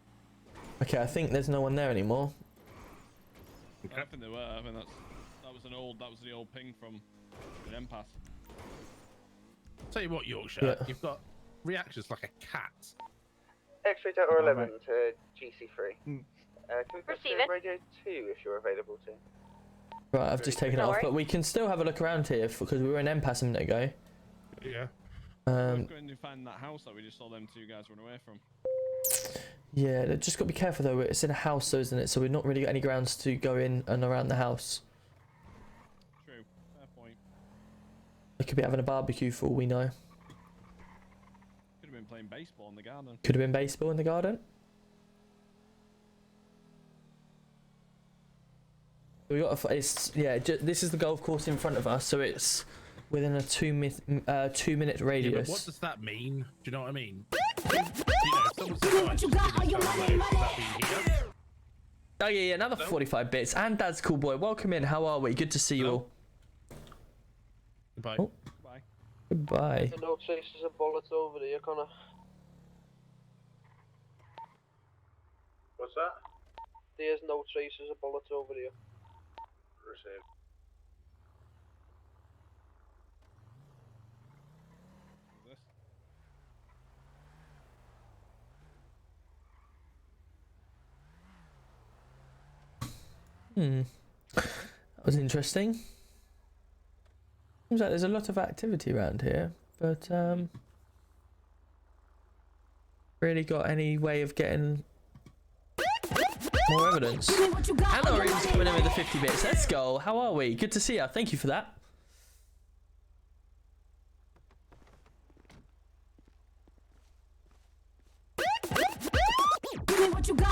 Okay, I think there's no one there anymore. I don't think they were. I mean, that was the old ping from the Empath. Tell you what, Yorkshire, Yeah. you've got reactions like a cat. X-ray Delta Oh, 11 mate. to GC3. Mm. Can we put Receiving. Radio 2 if you're available to? Right, I've just taken it No off, worries. but we can still have a look around here because we were in Empass a minute ago. Yeah. We're going to find that house that we just saw them 2 guys run away from. Yeah, just got to be careful though. It's in a house, though, isn't it? So we've not really got any grounds to go in and around the house. True. Fair point. They could be having a barbecue for all we know. Could have been playing baseball in the garden. Could have been baseball in the garden. We got it's yeah. This is the golf course in front of us, so it's within a 2 minute Yeah, but radius. what does that mean? Do you know what I mean? You know, if someone says, "Oh, it's just gonna sound like," does that mean here? Oh yeah, another Hello? 45 bits. And Dad's cool boy. Welcome in. How are we? Good to see you Hello? all. Goodbye. Oh. Bye. Goodbye. No chases of bullets over there, Connor. What's that? There's no traces of bullets over there. Received. This. That was interesting. Seems like there's a lot of activity around here, but really got any way of getting more evidence. And Orange coming in with the 50 bits. Let's go. How are we? Good to see you. Thank you for that.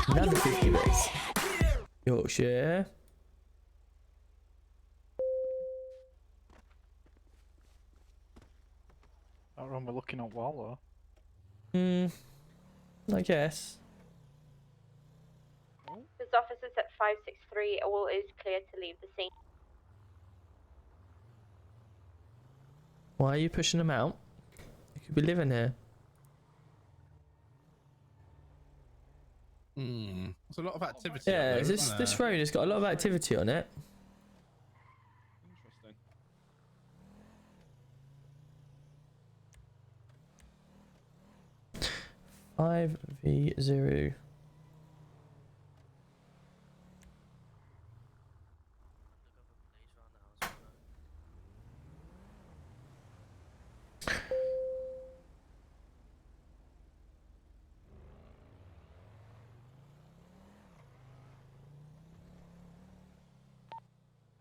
Another 50 bits. Yorkshire. Not wrong with looking at wall I guess. This officer's at 563. All is clear to leave the scene. Why are you pushing them out? You could be living here. There's a lot of activity. Yeah, out there, this isn't this there? road has got a lot of activity on it. Interesting. 5v0.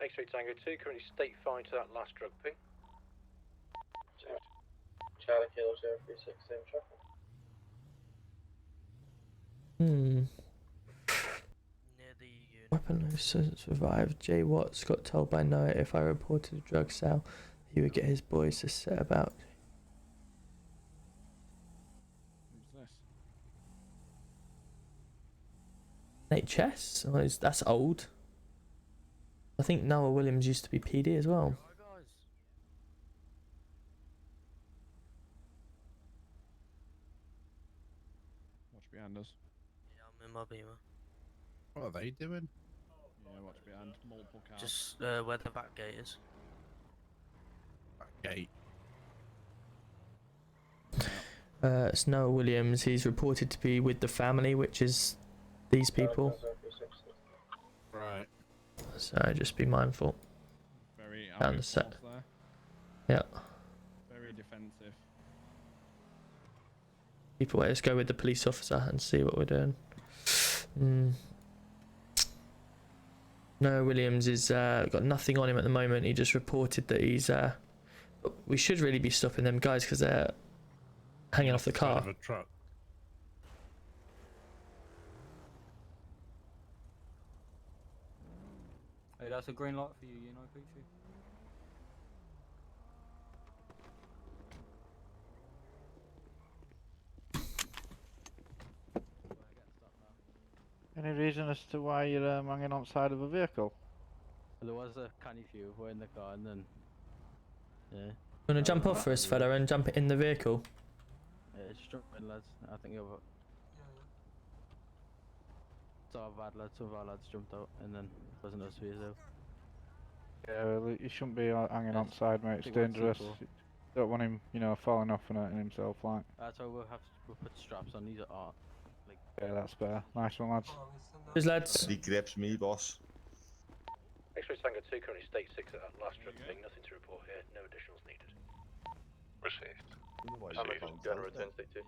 X-ray Tango 2, currently state fine to that last drug ping. Charlie Kilo 036, same traffic. Near the unit. Weapon who survived. Jay Watts got told by Noah if I reported a drug sale, he would get his boys to set about. Who's this? NHS? Oh, that's old. I think Noah Williams used to be PD as well. Watch behind us. Yeah, I'm in my beamer. What are they doing? Yeah, watch behind. Multiple cars. Just where the back gate is. Gate. It's Noah Williams. He's reported to be with the family, which is these people. Right. So just be mindful. Very Down the set. there. Yeah. Very defensive. People, let's go with the police officer and see what we're doing. Noah Williams is got nothing on him at the moment. He just reported that he's. We should really be stopping them guys because they're hanging off the Side car. of a truck. Hey, that's a green light for you, you know, Peachy. Any reason as to why you're hanging on side of a vehicle? There was a canny few were in the car and then... Yeah. You want to jump off for us, fella, and jump in the vehicle? Yeah, just jump in, lads. I think you've... So I've had lads, some of our lads jumped out and then wasn't us for yourself. Yeah, well, you shouldn't be hanging on Yes, side, mate. It's think we're dangerous. C4. Don't want him, you know, falling off and hurting himself, like. That's why we'll put straps on. These are art. Yeah, that's better. Nice one, lads. Cheers, lads. He grips me, boss. X-ray Tango 2, currently state 6 at that last drug ping. Nothing to report here. No additionals needed. Received. I'm going to return state 2.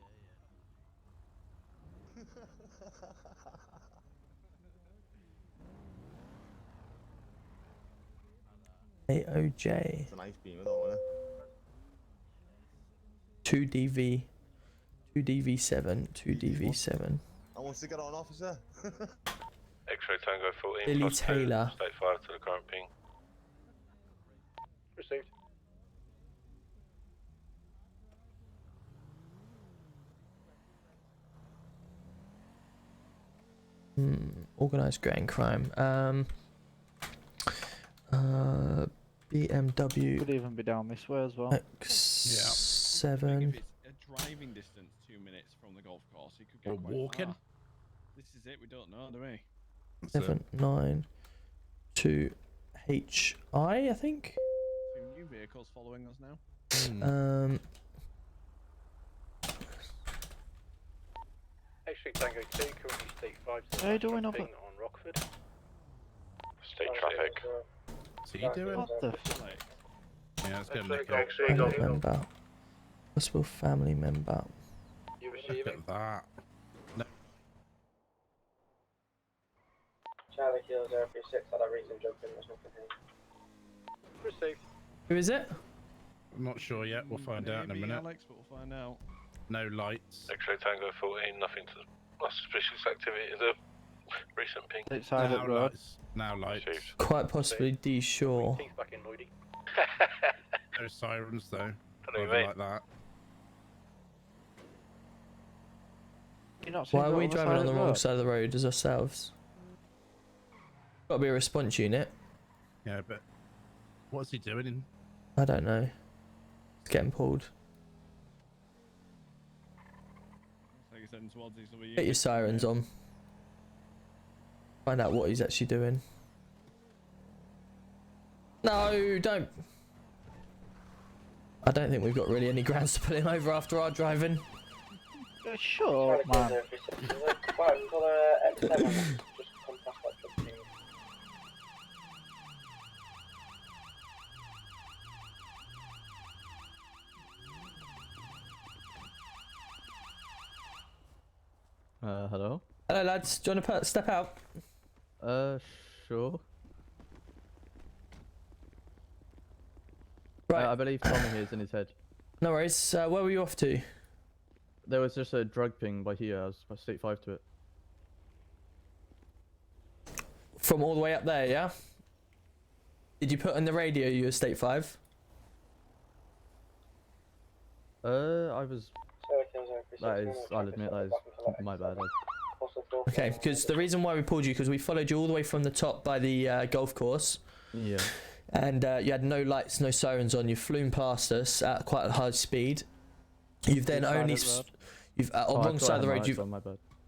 AOJ. It's a nice beamer, though, isn't it? 2DV. 2DV7. 2DV7. I want to get on, officer. X-ray Tango 14. Billy plus 2, Taylor. State 5 to the current ping. Received. Organised grain crime. BMW Could even be down this way as well. I think X7. if it's a driving distance, 2 minutes from the golf course, he could get Or quite walking. far. This is it. We don't know, do we? 792 HI, I think. 2 new vehicles following us now. X-ray Tango 2, currently state 5 to the How you last doing drug up ping at- on Rockford. State traffic. What's he doing? What the Like, Yeah, let's go Nick. Family member. Possible family member. You Look receiving? at that. Charlie Kilo 036, had a reason jumping, there's nothing here. Received. Who is it? I'm not sure yet. We'll find out in a maybe minute. Alex, but we'll find out. No lights. X-ray Tango 14. Nothing to suspicious activity. Is a recent ping. It's side of Now the road. lights. Now lights. Received. Quite possibly D Shaw. Teeth back in, Lloydie. No sirens though. Don't know, Either mate. like that. You not seen Why are that we on the driving side on of the wrong road? side of the road as ourselves? Got to be a response unit. Yeah, but what's he doing in? I don't know. It's getting pulled. So he's heading towards these other Get your sirens on. Find out what he's actually doing. No, don't. I don't think we've got really any grounds to put him over after our driving. Sure, Charlie Kilo man. 036, there's a white colour X7 just come past that drug ping. Hello? Hello, lads. Do you want to step out? Sure. Right. I believe Tommy here is in his head. No worries. Where were you off to? There was just a drug ping by here. I was by state 5 to it. From all the way up there, yeah? Did you put on the radio you were state 5? I was. That is, I'll admit, that is my bad. Okay, because the reason why we pulled you, because we followed you all the way from the top by the golf course. Yeah. And you had no lights, no sirens on. You flew past us at quite a high speed. You've then only, you've on wrong side of the road. You've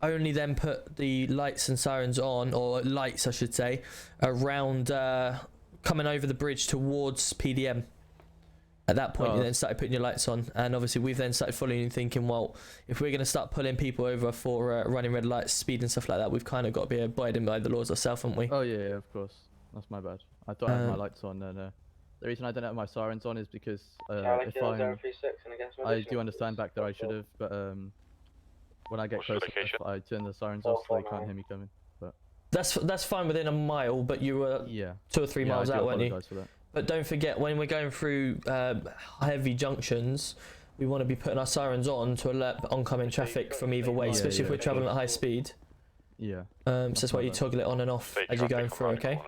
only then put the lights and sirens on, or lights, I should say, around coming over the bridge towards PDM. At that point, you then started putting your lights on, and obviously we've then started following you, thinking, well, if we're going to start pulling people over for running red lights, speed and stuff like that, we've kind of got to be abiding by the laws ourselves, haven't we? Oh yeah, of course. That's my bad. I thought I had my lights on, and the reason I don't have my sirens on is because if I do understand back there I should have, but when I get close enough, I turn the sirens off so they can't hear me coming. But that's fine within a mile, but you were 2 or 3 miles out, weren't you? But don't forget, when we're going through heavy junctions, we want to be putting our sirens on to alert oncoming traffic from either way, especially if we're travelling at high speed. Yeah. So that's why you toggle it on and off as you're going through, okay?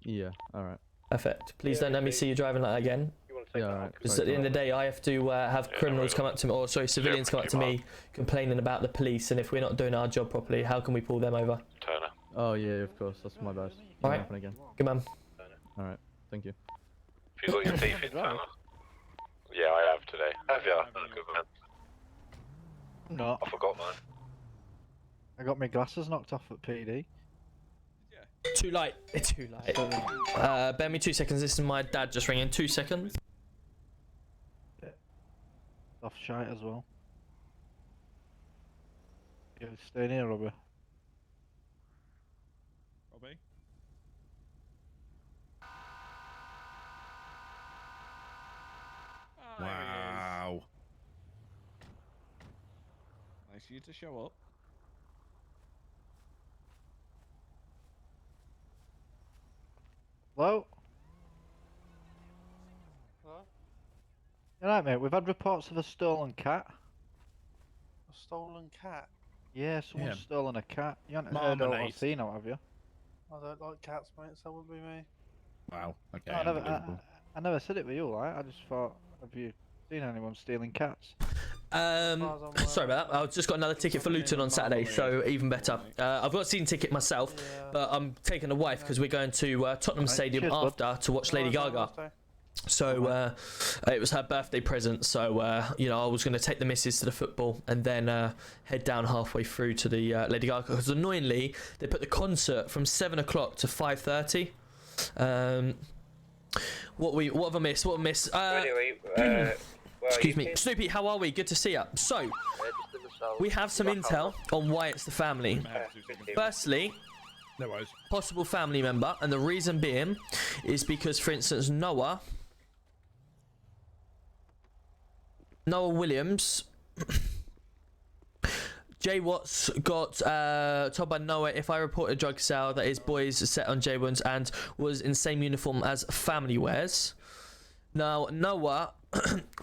Yeah, alright. Perfect. Please don't let me see you driving like that again. Yeah, alright. Because at the end of the day, I have to have criminals come up to me, or sorry, civilians come up to me complaining about the police, and if we're not doing our job properly, how can we pull them over? Turner. Oh yeah, of course. That's my bad. Alright. Happen again. Good man. Alright. Thank you. Have you got your teeth in, Turner? Yeah, I have today. Have you? Good man. No. I forgot mine. I got my glasses knocked off at PD. Too light. It's too light. Bear me 2 seconds. This is my dad just ringing. 2 seconds. Off shite as well. Yeah, stay near, Robbie. Robbie? Wow. Nice of you to show up. Hello? Hello? You alright, mate? We've had reports of a stolen cat. A stolen cat? Yeah, someone's stolen a cat. You haven't heard Marmalade. or seen it, have you? I don't like cats, mate, so that wouldn't be me. Wow. Okay. No, I never said it with you, right? I just thought, have you seen anyone stealing cats? Sorry about that. I've just got another ticket for Luton on Saturday, so even better. I've got a season ticket myself, but I'm taking the wife because we're going to Tottenham Stadium after to watch Lady Gaga. So it was her birthday present, so you know, I was going to take the missus to the football and then head down halfway through to the Lady Gaga, because annoyingly they put the concert from 7 o'clock to 5:30. What have I missed? What have I missed? Excuse me. Snoopy, how are we? Good to see you. So, we have some intel on why it's the family. Firstly, possible family member, and the reason being is because, for instance, Noah Williams, Jay Watts got told by Noah, if I report a drug sale that his boys set on Jay Williams and was in the same uniform as family wears. Now, Noah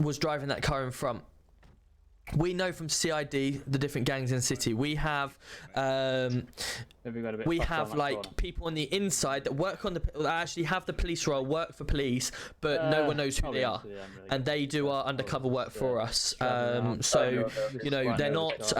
was driving that car in front. We know from CID the different gangs in the city. We have like people on the inside that work on that actually have the police role, work for police, but no one knows who they are, and they do our undercover work for us. So you know, they're not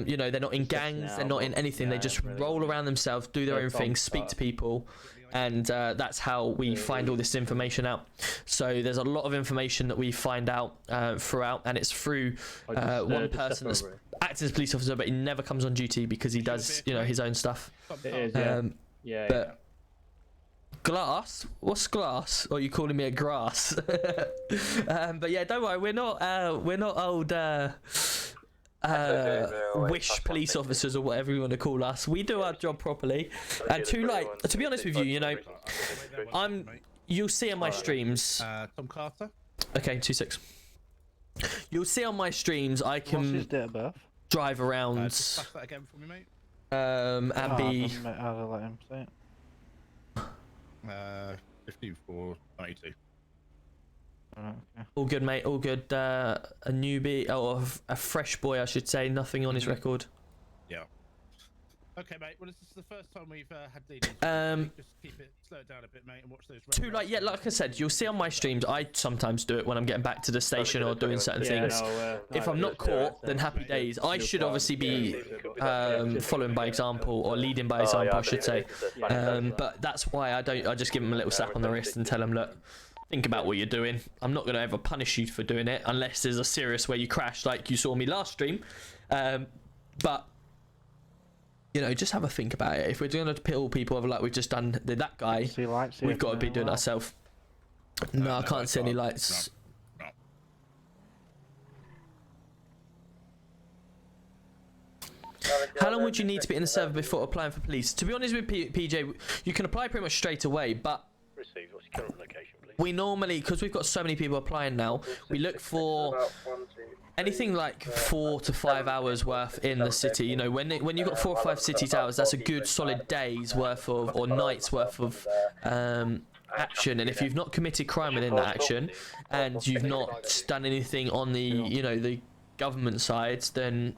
you know, they're not in gangs, they're not in anything. They just roll around themselves, do their own thing, speak to people. And that's how we find all this information out. So there's a lot of information that we find out throughout, and it's through one person that's acting as a police officer, but he never comes on duty because he does, you know, his own stuff. It is, but glass? What's glass? Or are you calling me a grass? But yeah, don't worry, we're not old wish police officers or whatever you want to call us. We do our job properly, and to be honest with you, you know, you'll see on my streams Tom Carter. Okay, 26. You'll see on my streams I can What's his date of birth? drive around Just flash that again for me, mate. and be I'll let him say it. 15 for 92. All good, mate. All good. A newbie, or a fresh boy, I should say. Nothing on his record. Yeah. Okay, mate. Well, this is the first time we've had leading. Just keep it, slow it down a bit, mate, and watch those. Like I said, you'll see on my streams, I sometimes do it when I'm getting back to the station or doing certain things. If I'm not caught, then happy days. I should obviously be following by example, or leading by example, I should say. But that's why I just give them a little slap on the wrist and tell them, look, think about what you're doing. I'm not going to ever punish you for doing it unless there's a serious where you crash, like you saw me last stream. But you know, just have a think about it. If we're going to pill people over like we've just done that guy, we've got to be doing it ourselves. No, I can't see any lights. How long would you need to be in the server before applying for police? To be honest with PJ, you can apply pretty much straight away, but Received. What's your current location, please? we normally, because we've got so many people applying now, we look for anything like 4 to 5 hours worth in the city. You know, when you've got 4 or 5 cities hours, that's a good solid day's worth of, or night's worth of action. And if you've not committed crime within that action, and you've not done anything on the, you know, the government side, then,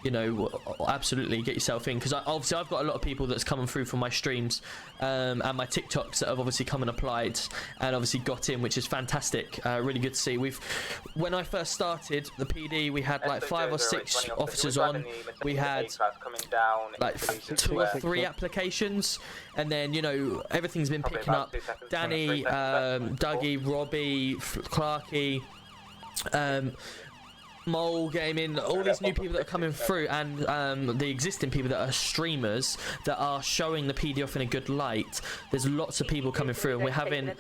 you know, absolutely get yourself in. Because obviously I've got a lot of people that's coming through from my streams and my TikToks that have obviously come and applied and obviously got in, which is fantastic. Really good to see. When I first started the PD, we had like 5 or 6 officers on. We had like 2 or 3 applications, and then, you know, everything's been picking up. Danny, Dougie, Robbie, Clarky, Mole Gaming, all these new people that are coming through, and the existing people that are streamers that are showing the PD off in a good light. There's lots of people coming through, and we're having.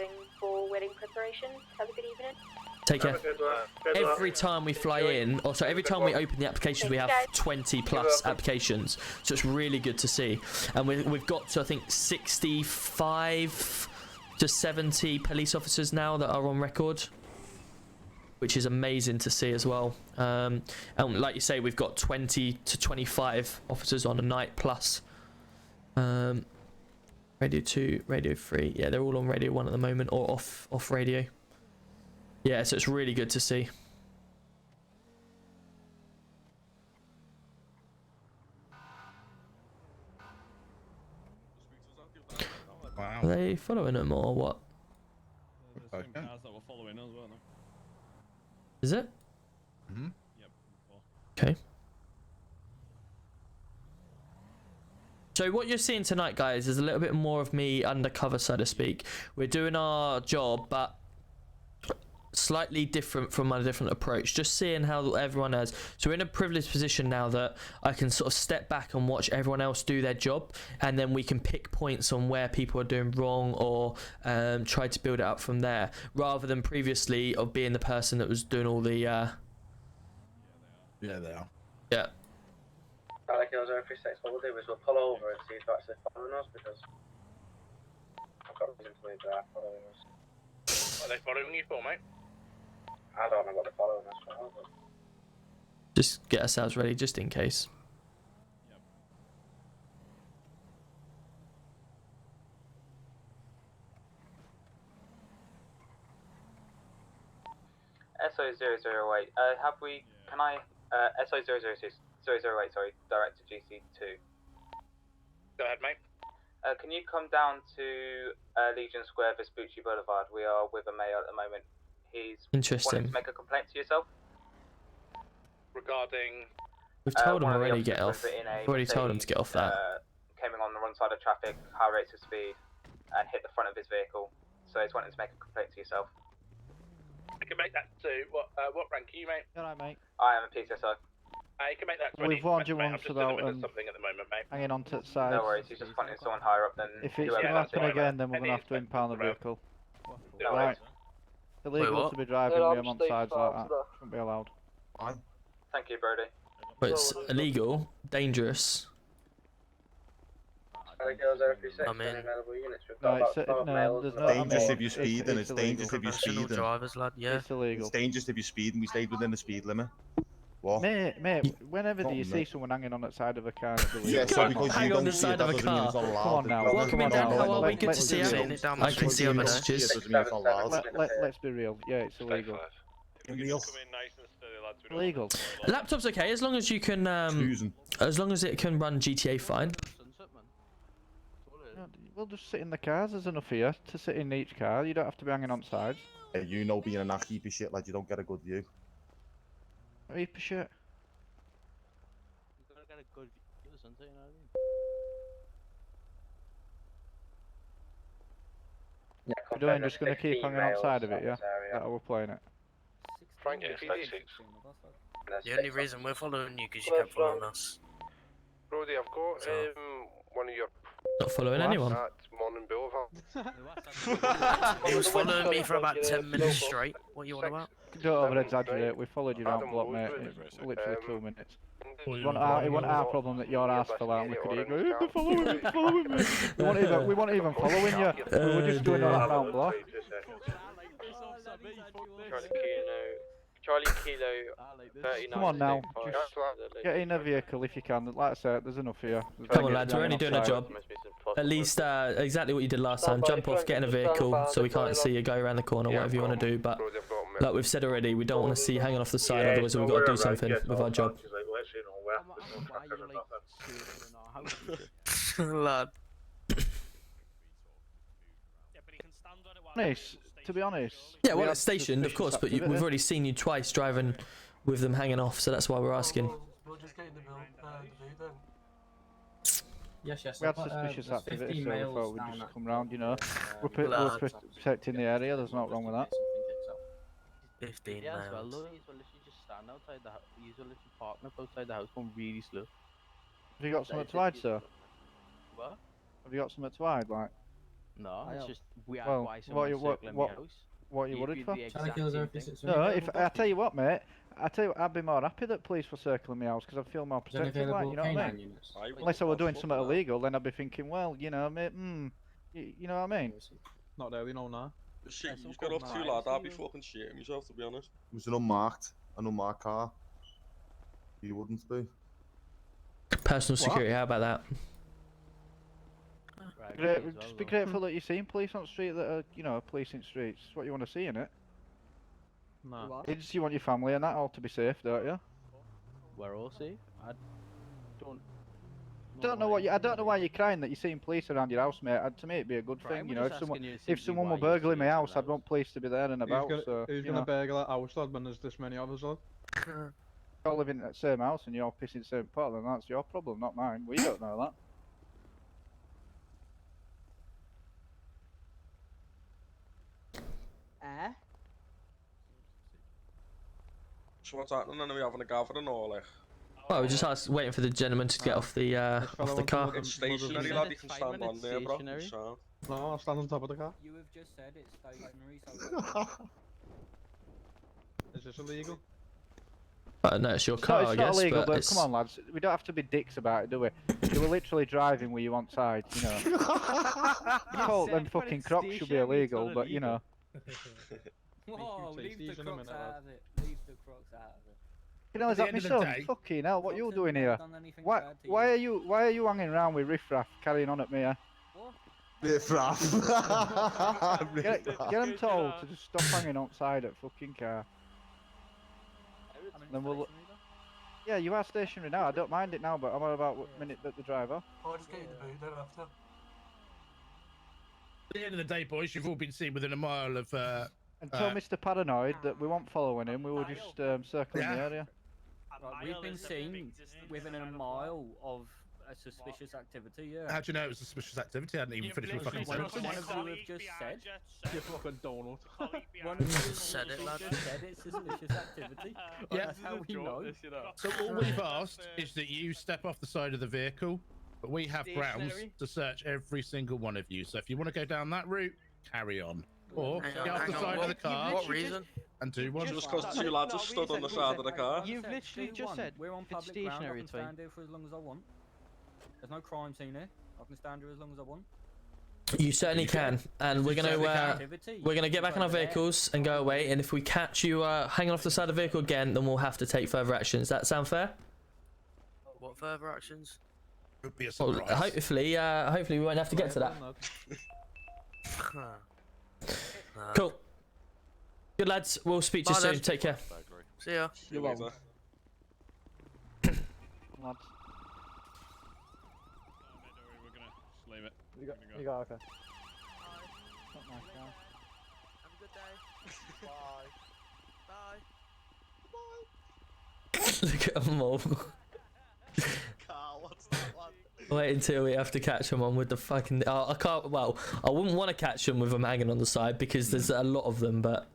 Take care. Every time we fly in, or so every time we open the applications, we have 20 plus applications. So it's really good to see, and we've got to, I think, 65 to 70 police officers now that are on record, which is amazing to see as well. And like you say, we've got 20 to 25 officers on a night plus. Radio 2, Radio 3. Yeah, they're all on Radio 1 at the moment, or off radio. Yeah, so it's really good to see. Wow. Are they following them or what? There's some cars that were following us, weren't there? Is it? Mm-hmm. Yep. Okay. So what you're seeing tonight, guys, is a little bit more of me undercover, so to speak. We're doing our job, but slightly different from a different approach, just seeing how everyone has. So we're in a privileged position now that I can sort of step back and watch everyone else do their job, and then we can pick points on where people are doing wrong, or try to build it up from there, rather than previously of being the person that was doing all the yeah, they are. yeah. Like what we'll do is we'll pull over and see if they're actually following us, because I've got reason to believe they are following us. What are they following you for, mate? I don't know what they're following us for, but Just get ourselves ready just in case. SO008, have we, can I, SO006, 008, sorry, direct to GC2. Go ahead, mate. Can you come down to Legion Square, Vespucci Boulevard? We are with a mayor at the moment. He's wanting to make a complaint to yourself. Regarding... We've told him already get off. We've already told him to get off that. Came on the wrong side of traffic, high rates of speed, and hit the front of his vehicle. So he's wanting to make a complaint to yourself. I can make that too. What rank are you, mate? Alright, mate. I am a PCSI. You can make that 20. We've warned you mate. once I'm just about in the middle of something at the moment, mate. hanging on to the side. No worries, he's just wanting someone higher up than If it's whoever going to that's happen it. again, then we're going to have to impound the vehicle. No Right. worries. Illegal to be driving them on sides like that. Shouldn't be allowed. Thank you, Brody. But it's illegal, dangerous. I'm in. No, it's, no, there's no. Dangerous I mean, if you speed, and it's dangerous if you speed. Professional drivers, lad. Yeah. It's illegal. It's dangerous if you speed, and we stayed within the speed limit. What? Mate, whenever do you see someone hanging on the side of a car? It's illegal. Yeah, so because hang you on don't the see it, side that of a doesn't mean it's car. not allowed. Come on now. Welcome in, Dan. How are we? Good to see you. I can see your messages. Doesn't mean it's not allowed. Let's be real. Yeah, it's illegal. Legal. Laptop's okay as long as you can. As long as it can run GTA fine. We'll just sit in the cars. There's enough here to sit in each car. You don't have to be hanging on sides. Yeah, you know, being a knack heap of shit, lad, you don't get a good view. A heap of shit. You're gonna get a good view or something, you know what I mean? We're doing just gonna keep hanging outside of it, yeah? That's how we're playing it. Frank, yeah, state 6. The only reason we're following you because you kept following us. Brody, I've got one of your... Not following anyone. At Morning Boulevard. He was following me for about 10 minutes straight. What you on about? Don't over exaggerate. We followed you around block, mate. It's literally 2 minutes. It wasn't our problem that your ass fell out and we could hear you go, they're following me, they're following me. We weren't even following you. We were just doing a lap round block. Charlie Kilo 39. Come on now. Just get in a vehicle if you can. Like I said, there's enough here. Come on, lads. We're only doing a job. At least exactly what you did last time. Jump off, get in a vehicle, so we can't see you go around the corner, whatever you want to do. But like we've said already, we don't want to see you hanging off the side. Otherwise, we've got to do something with our job. Lad. To be honest. Yeah, well, it's stationed, of course, but we've already seen you twice driving with them hanging off, so that's why we're asking. We'll just get in the VOD then. Yes, we had suspicious activity, so we thought we'd just come round, you know. We're protecting the area, there's nothing wrong with that. 15 Yeah, miles. as well, look, you literally just stand outside the house. You literally parking up outside the house, going really slow. Have you got something to hide, sir? What? Have you got something to hide, like? No, it's just we have Well, why someone's circling my house. What are you worried for? The exact same thing. No, if I tell you what, mate, I'd be more happy that police were circling my house because I'd feel more protected, like, you know what I mean? Unless I were doing something illegal, then I'd be thinking, well, you know, mate, you know what I mean? Not really, no, nah. The shit you got up to, lad, I'd be fucking shitting myself, to be honest. It was an unmarked car. You wouldn't be. Personal security, how about that? Just be grateful that you're seeing police on the street that are, you know, policing streets. It's what you want to see, innit? No. It's you want your family and that all to be safe, don't you? We're all safe. I don't know why you're crying that you're seeing police around your house, mate. To me, it'd be a good thing, you know. If someone were burgling my house, I'd want police to be there and about. Who's gonna burgle a house, lad, when there's this many of us, lad? You're living in the same house and you're pissing the same pot, then that's your problem, not mine. We don't know that. So what's happening then? Are we having a gathering or like? Well, we're just waiting for the gentleman to get off the car. It's stationary, lad, you can stand on there, bro. So. No, I'll stand on top of the car. You have just said it's stationary, so... Is this illegal? No, it's your car, I guess. It's not illegal, but it's... come on, lads. We don't have to be dicks about it, do we? You were literally driving where you want side, you know. You call them fucking crocs should be illegal, but you know. Whoa, leave the crocs out of it. Leave the crocs out of it. You know, is that my son? Fucking hell, what you doing here? Why are you hanging around with riffraff carrying on at me? Riffraff. Get them told to just stop hanging outside at fucking car. Then we'll. Yeah, you are stationary now. I don't mind it now, but I'm on about a minute that the driver. I'll just get in the boot, don't have to. At the end of the day, boys, you've all been seen within a mile of. And tell Mr. Paranoid that we weren't following him. We were just circling the area. Right, we've been seen within a mile of a suspicious activity, yeah. How'd you know it was suspicious activity? I hadn't even finished my fucking sentence. One of you have just said. You fucking donut. One of you said it, lad. Just said it's suspicious activity. Yeah. That's how we know. So all we've asked is that you step off the side of the vehicle, but we have grounds to search every single one of you. So if you want to go down that route, carry on. Or get off the side of the car. What reason? And do one. Just because two lads have stood on the side of the car. You've literally just said we're on it's public ground. I stationary, can stand here for as long as I want. There's no crime scene here. I can stand here as long as I want. You certainly can, and we're gonna get back in our vehicles and go away. And if we catch you hanging off the side of the vehicle again, then we'll have to take further actions. That sound fair? What further actions? Could be a surprise. Well, hopefully we won't have to get to that. Cool. Good lads, we'll speak to you Bye, soon. then. Take care. See ya. You're welcome. Lads. We're gonna just leave it. You got okay. Bye. Not nice, no. Have a good day. Bye. Bye. Look at them all. Carl, what's that one? Wait until we have to catch them on with the fucking. I can't. Well, I wouldn't want to catch them with them hanging on the side because there's a lot of them, but.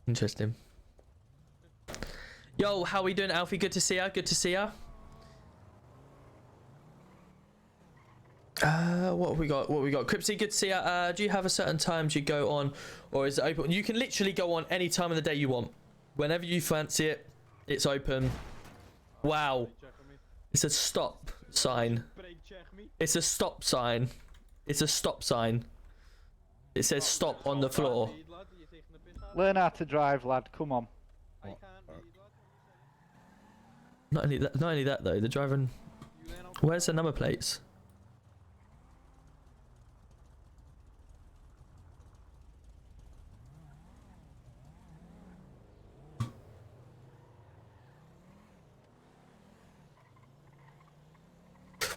Interesting. Yo, how we doing, Alfie? Good to see ya. Good to see ya. What have we got? What have we got? Cripsy, good to see ya. Do you have a certain times you go on, or is it open? You can literally go on any time of the day you want, whenever you fancy it. It's open. Wow. It's a stop sign. It's a stop sign. It's a stop sign. It says stop on the floor. Learn how to drive, lad. Come on. Not only that though. The driving. Where's the number plates?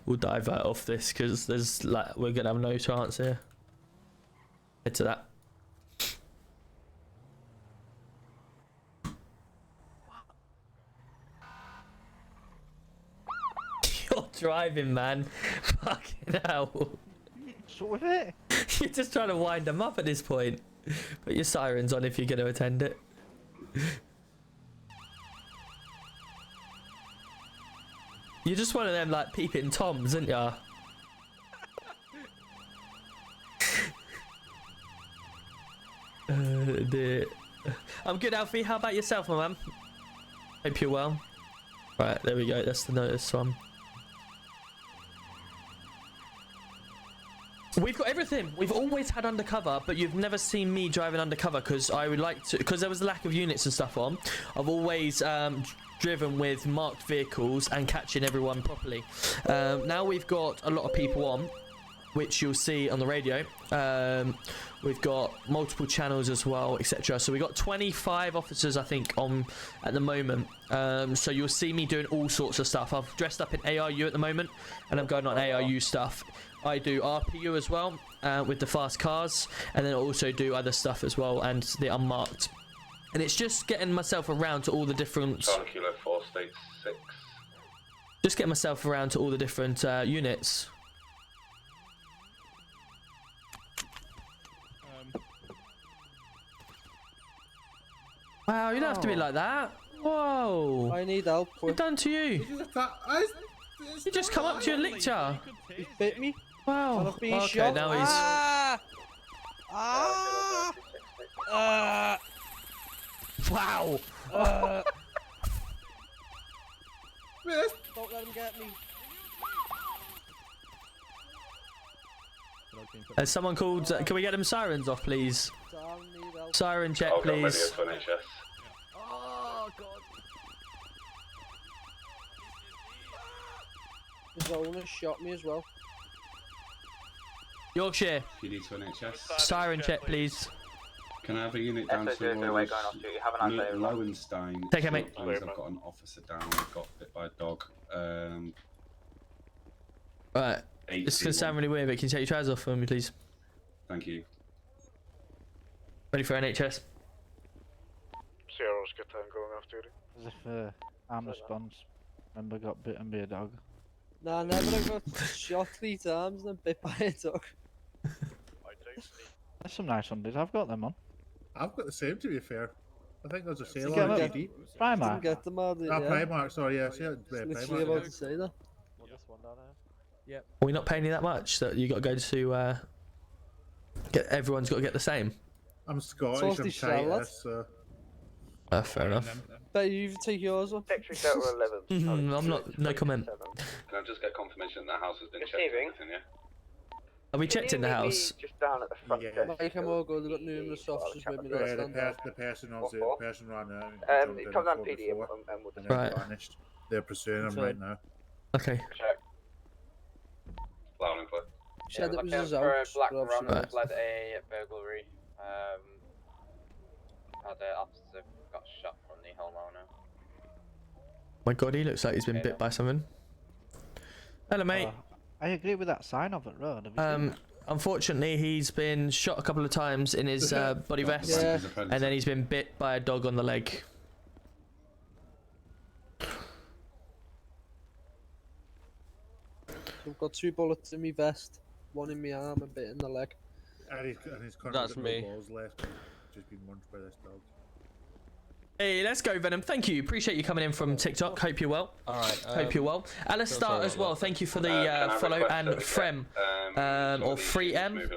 We'll divert off this because there's like we're gonna have no chance here. Head to that. You're driving, man. Fucking hell. Shut with it. You're just trying to wind them up at this point. Put your sirens on if you're going to attend it. You're just one of them like peeping toms, aren't ya? I'm good, Alfie. How about yourself, my man? Hope you're well. Right, there we go. That's the notice one. We've got everything. We've always had undercover, but you've never seen me driving undercover because I would like to, because there was a lack of units and stuff on. I've always driven with marked vehicles and catching everyone properly. Now we've got a lot of people on, which you'll see on the radio. We've got multiple channels as well, etc. So we've got 25 officers, I think, on at the moment. So you'll see me doing all sorts of stuff. I've dressed up in ARU at the moment, and I'm going on ARU stuff. I do RPU as well, with the fast cars, and then I also do other stuff as well, and the unmarked. And it's just getting myself around to all the different... Kilo 4, state 6. Just getting myself around to all the different units. Wow, you don't have to be like that. Whoa. I need help. What's done to you? He just come up to you and licked you. He bit me. Wow. Okay, now he's... Wow. Don't let him get me. Has someone called... can we get them sirens off, please? Siren check, please. Oh, God. His owner shot me as well. Yorkshire. PD to NHS. Siren check, please. Can I have a unit down to Lowenstein? Take care, mate. I've got an officer down that got bit by a dog. Right. This is going to sound really weird, but can you take your trousers off for me, please? Thank you. Ready for NHS? Sierra's good time going off duty. As if arm response member got bitten by a dog. Nah, never. I got shot 3 times and then bit by a dog. There's some nice Sundays. I've got them on. I've got the same, to be fair. I think there's a sale Get on them. DD. Primark. Didn't get them out, yeah. Primark, sorry, yeah. Literally about to say that. Yep. Are we not paying you that much that you got to go to get everyone's got to get the same? I'm Scottish, I'm tight, so... Fair enough. Bet you take yours off. I'm not, no comment. Can I just get confirmation that the house has been checked and everything, yeah? Are we checked in the house? Just down at the front. Yeah. Mike, I'm all good. I've got numerous officers with me that stand out. The person ran out. It comes down PD and we'll and discuss then vanished. They're pursuing him right now. Okay. Check. Loud and clear. Said it was his For house. Black but Rum obviously- has led a burglary. Had an officer got shot from the homeowner. My God, he looks like he's been bit by something. Hello, mate. I agree with that sign of it, road. Have you seen that? Unfortunately, he's been shot a couple of times in his body vest, Yeah. and then he's been bit by a dog on the leg. I've got 2 bullets in my vest, 1 in my arm, a bit in the leg. And he's That's me. balls left. Just been munched by this dog. Hey, let's go, Venom. Thank you. Appreciate you coming in from TikTok. Hope you're well. All right. Hope you're well. Alistair as well. Thank you for the follow, and FiveM or FreeM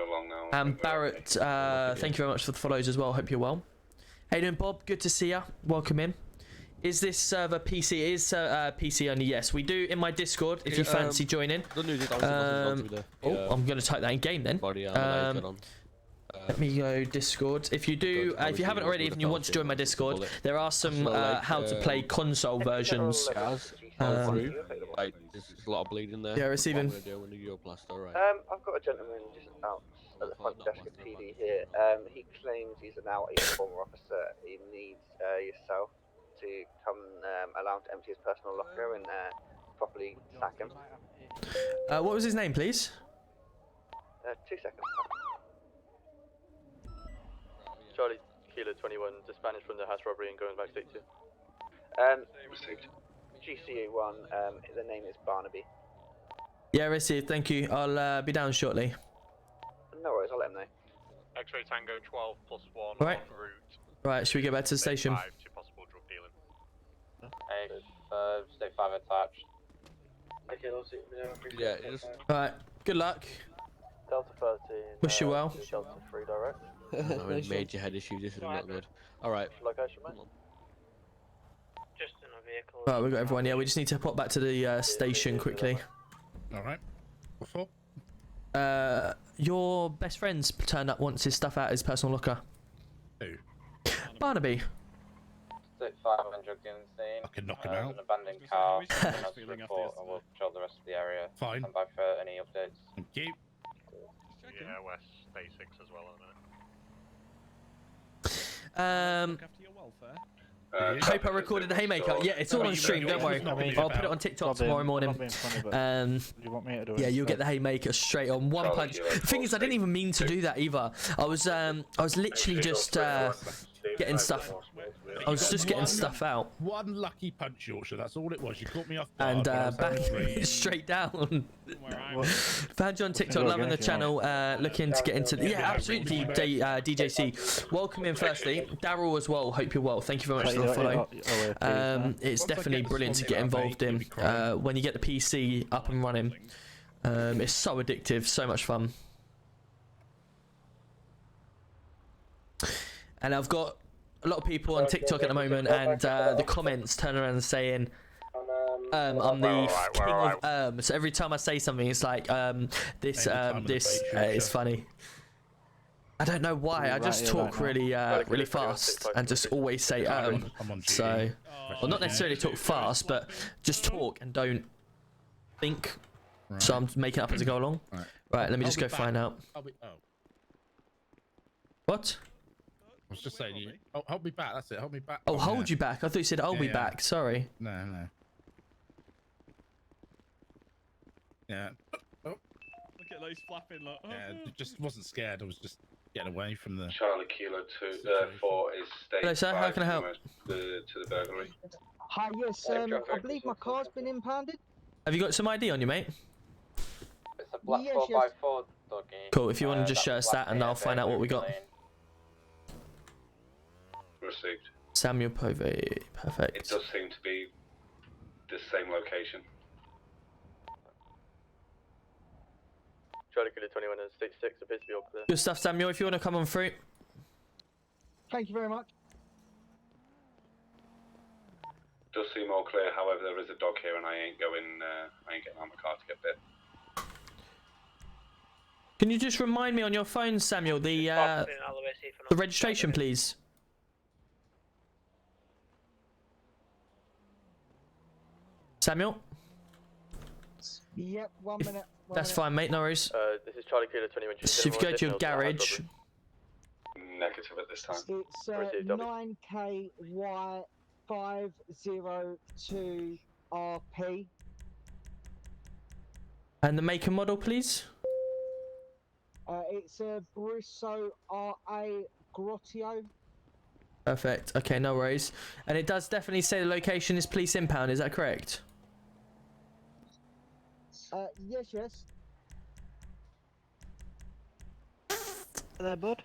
and Barrett. Thank you very much for the follows as well. Hope you're well. How you doing, Bob? Good to see ya. Welcome in. Is this server PC? It is PC only. Yes, we do in my Discord. If you fancy joining. I'm going to type that in game then. Let me go Discord. If you do, if you haven't already, if you want to join my Discord, there are some how to play console versions. There's a lot of bleeding there. Yeah, receiving. What I'm gonna do your blast, alright. I've got a gentleman just out at the front desk of PD here. He claims he's an former officer. He needs yourself to come allow him to empty his personal locker and properly sack him. What was his name, please? 2 seconds. Charlie Kilo 21, to Spanish from the house robbery and going back state 2. GCU1, the name is Barnaby. Yeah, received. Thank you. I'll be down shortly. No worries, I'll let him know. X-ray Tango 12 plus 1 Right. en route. Right, should we get back to the station? 5 to possible drug dealing. State 5 attached. Yeah, it is. Right, good luck. Delta 13. Wish you well. Delta 3 direct. I'm in major head issues. This is not good. Alright. Location, mate. Just in a vehicle. Right, we've got everyone. Yeah, we just need to pop back to the station quickly. Alright. What for? Your best friend's turned up, wants his stuff out of his personal locker. Who? Barnaby. State 500 scene. I can knock him out. An abandoned car. Report, and we'll patrol the rest of the area. Fine. Come back for any updates. Thank you. Yeah, West State 6 as well, isn't it? Look after your welfare. Hope I recorded the haymaker. Yeah, it's all on stream. Don't worry. I'll put it on TikTok tomorrow morning. You want me to do it? Yeah, you'll get the haymaker straight on one punch. The thing is, I didn't even mean to do that either. I was literally just getting stuff. I was just getting stuff out. One lucky punch, Yorkshire. That's all it was. You caught me off guard. And when I was back angry. straight down. Found you on TikTok, loving the channel, looking to get into the... Yeah, absolutely, DJC. Welcome in firstly. Daryl as well, hope you're well. Thank you very much for the follow. It's definitely brilliant to get involved in. When you get the PC up and running, it's so addictive, so much fun. And I've got a lot of people on TikTok at the moment, and the comments turn around and saying, I'm the king of so every time I say something, it's like this is funny. I don't know why. I just talk really really fast and just always say so, well, not necessarily talk fast, but just talk and don't think. So I'm making it up as I go along. Right, let me just go find out. What? I was just saying, hold me back. That's it. Hold me back. Oh, hold you back. I thought you said I'll be yeah. back. Sorry. No. Yeah. Oh. Look at those flapping. Look. Yeah, just wasn't scared. I was just getting away from the. Charlie Kilo 4 is state. Hello, sir. How can I help? To the burglary. Hi, yes. I believe my car's been impounded. Have you got some ID on you, mate? It's a black Yes, 4x4 doggy. Cool. If you want to just show us that, and I'll find out what we got. Received. Samuel Pove. It Perfect. does seem to be the same location. Charlie Kilo 21 and state 6 appears to be all clear. Good stuff, Samuel. If you want to come on through. Thank you very much. Does seem all clear. However, there is a dog here, and I ain't getting out of my car to get bit. Can you just remind me on your phone, Samuel, the registration, please? Samuel? Yep, 1 minute. That's fine, mate, no worries. This is Charlie Kilo 21. So if you go to your garage... Negative at this time. It's 9KY502RP. And the make and model, please? It's a Brusso RA Grottio. Perfect. Okay, no worries. And it does definitely say the location is police impound, is that correct? Yes. There, bud.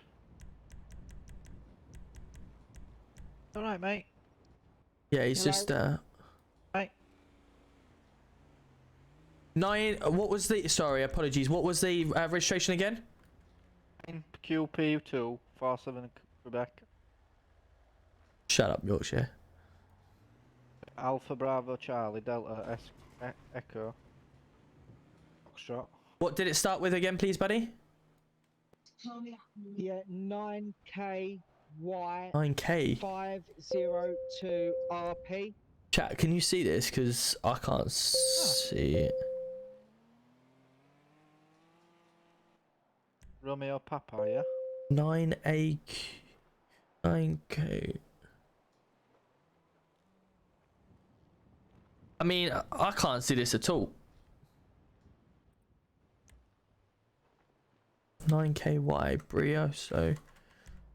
Alright, mate. Yeah, he's just, Right. 9, what was the, sorry, apologies, what was the registration again? QP2 47 Quebec. Shut up, Yorkshire. Alpha Bravo Charlie Delta Echo. Foxtrot. What did it start with again, please, buddy? Yeah, 9KY 9K. 502RP. Chat, can you see this? Because I can't see it. Romeo Papa, yeah? 9K. I mean, I can't see this at all. 9KY Brio, so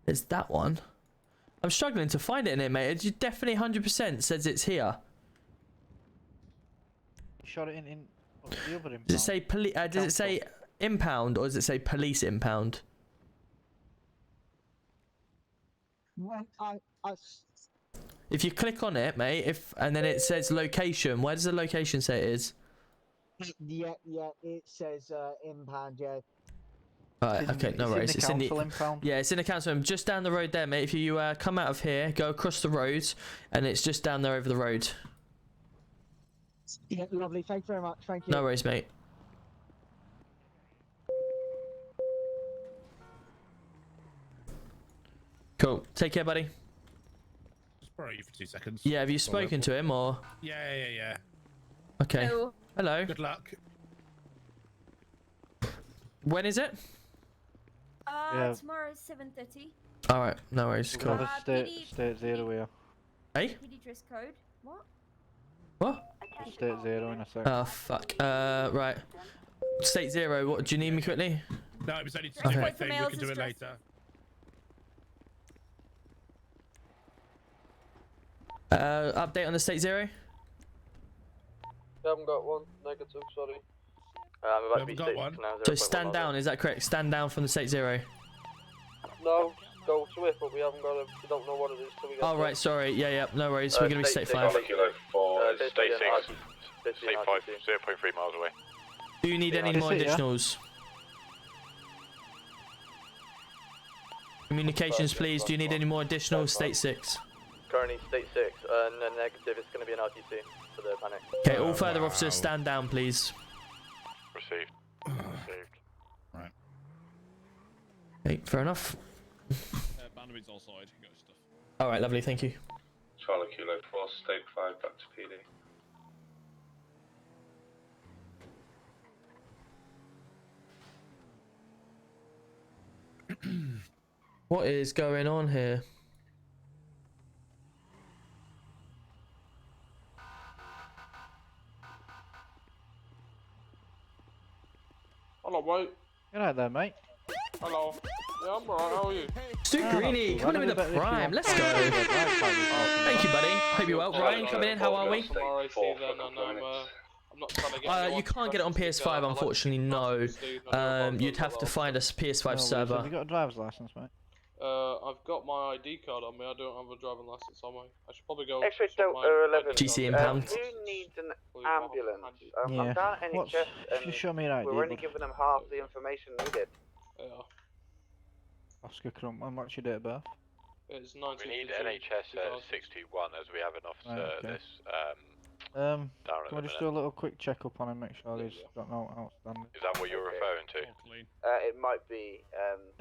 there's that one. I'm struggling to find it in here, mate. It definitely 100% says it's here. You shot it in the other impound. Does it say does it say impound or does it say police impound? When If you click on it, mate, and then it says location, where does the location say it is? Yeah, it says impound, yeah. Right, okay, no worries. It's in the council impound. Yeah, it's in the council. Just down the road there, mate. If you come out of here, go across the road, and it's just down there over the road. Yeah, lovely. Thank you very much. Thank you. No worries, mate. Cool. Take care, buddy. Just borrow you for 2 seconds. Yeah, have you spoken to him or? Yeah. Okay. Hello. Hello. Good luck. When is it? Tomorrow is 7:30. Alright, no worries. Cool. State 0 here. Hey? PD dress code. What? What? State 0 in a sec. Oh, fuck. Right. State 0, what? Do you need me quickly? No, it was only to Okay. do my thing. We can do it later. Update on the State 0? I haven't got one. Negative, sorry. I'm about to be got state one. now. So stand down, is that correct? Stand down from the State 0. No, go to it, but we haven't got it. We don't know what it is till we get Oh, right, sorry. Yeah, no worries. We're going to be State 5. Kilo 4, State State 6, 6, State 5, 0.3 miles away. Do you need any more additionals? Communications, please. Do you need any more additional? State 6. Currently state 6, no negative. It's going to be an RTC for the panic. Okay, all further officers stand down, please. Received. Right. Okay, fair enough. Bandwidth's all sorted. You got stuff. Alright, lovely, thank you. Charlie Kilo 4, State 5, back to PD. What is going on here? Hello, mate. You're right there, mate. Hello. Yeah, I'm alright. How are you? Stu Greeny, coming in with the prime. Let's go. Thank you, buddy. Hope you're well. Ryan, coming in. How are we? I'm not trying to get You can't get it on PS5, unfortunately. No. You'd have to find a PS5 server. Have you got a driver's license, mate? I've got my ID card on me. I don't have a driving license on me. I should probably go. X-ray sort Delta my 11. GC impound. Who needs an ambulance? Yeah. I'm down at What's, NHS you show me your ID, we're only bud. giving them half the information needed. Yeah. Oscar Crump, and what's your date of birth? It's 19. We need NHS 621 as we have an officer Right, okay. this Can we just do a little quick check up on him, make sure he's got no outstanding? Is that what you're referring to? It might be.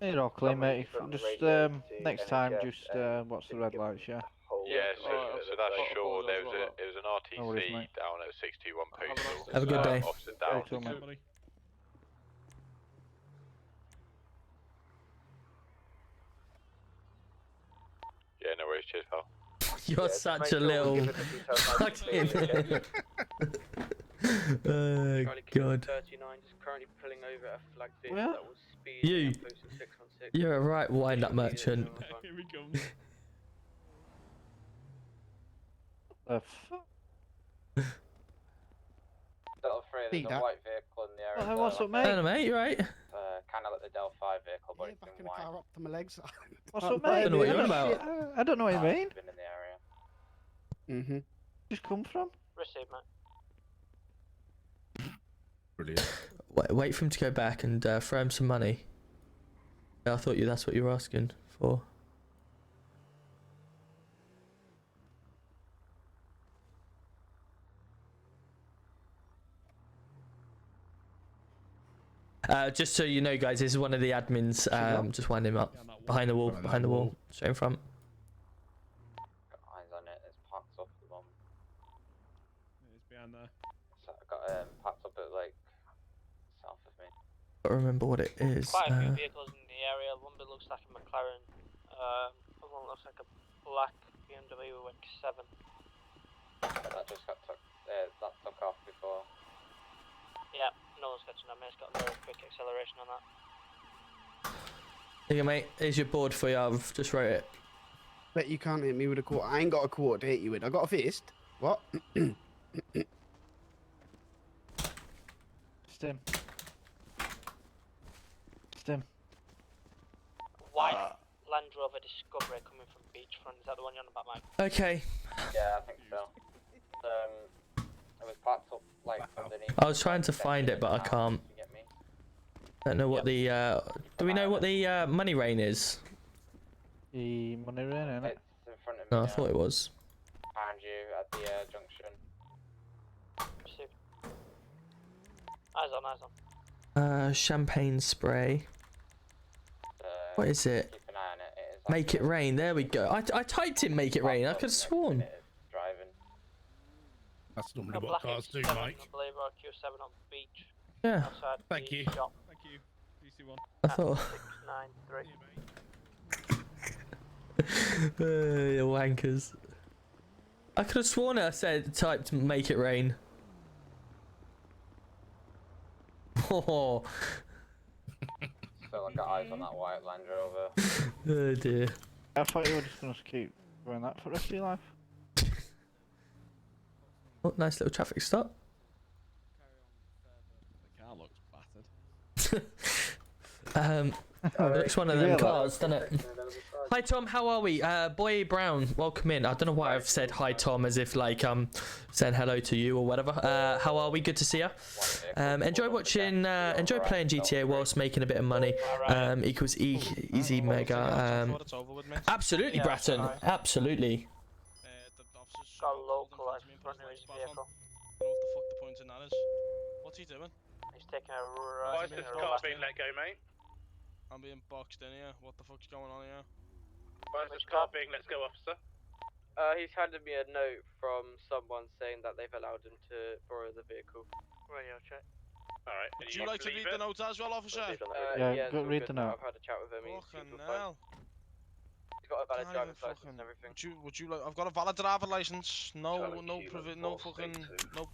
You're all clean, someone mate. you put on the Just radio to next time, NHS, just watch the didn't red give lights, yeah. Yeah, so that's sure. There was an No worries, RTC mate. down at 621 Postal. Have a good day. Officer down. Too, mate. Yeah, no worries. Cheers, pal. You're such a little fucking. Oh god. 39 just currently pulling over a flag vehicle Where? that was speed You. postal 616. You're a right wind-up merchant. Here we go. The fuck? Delta 3, there's a white vehicle in the area. What's up, mate? Hello, mate. You right? Kind of like the Delta 5 vehicle, but it's Back in in the white. car up to my legs. What's up, mate? I don't know what you're on about. I don't know what you mean. Been in the area. Mm-hmm. Just come from? Receive, mate. Brilliant. Wait for him to go back and throw him some money. I thought that's what you were asking for. Just so you know, guys, this is one of the admins. Just wind him up behind the wall, straight in front. Got eyes on it, it's parked up at the moment. It's behind there. So I got parked up at like south of me. I don't remember what it is. Quite a few vehicles in the area. One bit looks like a McLaren. Other one looks like a black BMW X7. That just got took. That took off before. Yeah, no one's catching that. Mate's got a very quick acceleration on that. Here you go, mate. Here's your board for you. I've just wrote it. Bet you can't hit me with a quarter. I ain't got a quarter to hit you with. I got a fist. What? Stim. Stim. White Land Rover Discovery coming from Beachfront. Is that the one you're on about, Mike? Okay. Yeah, I think so. It was parked up like underneath. I was trying to find it, but I can't. Don't know what the. Do we know what the money rain is? The money rain, innit? It's in front of me. No, I thought it was. Behind you at the junction. Receive. Eyes on, eyes on. Champagne spray. What is it? Keep an eye on it. It is Make it rain. There we go. I typed in make it rain. I could have sworn. driving. That's normally what cars do, Mike. I believe Q7 on beach. Yeah. Outside Thank the you. shop. Thank you. DC1. I thought. 693. You wankers. I could have sworn I said typed make it rain. Oh. Still, I've got eyes on that white Land Rover. Oh dear. I thought you were just going to keep doing that for the rest of your life. Oh, nice little traffic stop. The car looks battered. Looks one of them cars, doesn't it? Hi Tom, how are we? Boy Brown, welcome in. I don't know why I've said hi Tom as if like saying hello to you or whatever. How are we? Good to see you. Enjoy watching, enjoy playing GTA whilst making a bit of money. Equals easy mega. Absolutely, Bratton. Absolutely. Got a localized front of his vehicle. What the fuck the point in that is? What's he doing? He's taking a Why is this car being let go, mate? I'm being boxed in here. What the fuck's going on here? Why is this car being let go, officer? He's handed me a note from someone saying that they've allowed him to borrow the vehicle. Radio check. Alright. Would you like to read the note as well, officer? Yeah, go read the note. I've had a chat with him. Fucking hell. He's got a valid Can't driver's even license and everything. Would you like? I've got a valid driver license. No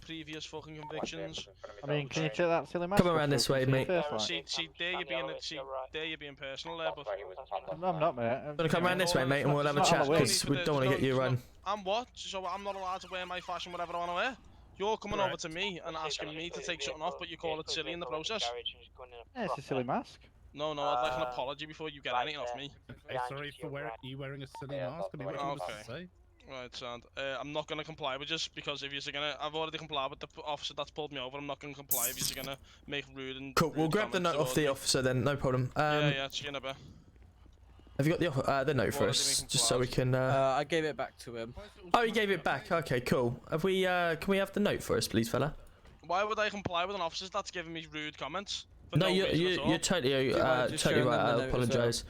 previous fucking convictions. I mean, can you take that silly mask? Come around this way, mate. See, there you're being personal there, but I'm not, mate. Gonna come around this way, mate, and we'll have a chat because we don't want to get you run. I'm what? So I'm not allowed to wear my fashion whatever I want to wear. You're coming over to me and asking me to take something off, but you call it silly in the process. Yeah, it's a silly mask. No, I'd like an apology before you get anything off me. Hey, sorry for wearing a silly mask. I mean, what you to say? Right, sound. I'm not gonna comply with just because if you're gonna. I've already complied with the officer that's pulled me over. I'm not gonna comply if you're gonna make rude and. Cool. We'll grab the note off the officer then. No problem. Yeah, see you in a bit. Have you got the note for us, just so we can? I gave it back to him. Oh, you gave it back. Okay, cool. Have we? Can we have the note for us, please, fella? Why would I comply with an officer that's giving me rude comments? No, you're totally totally right. I apologise.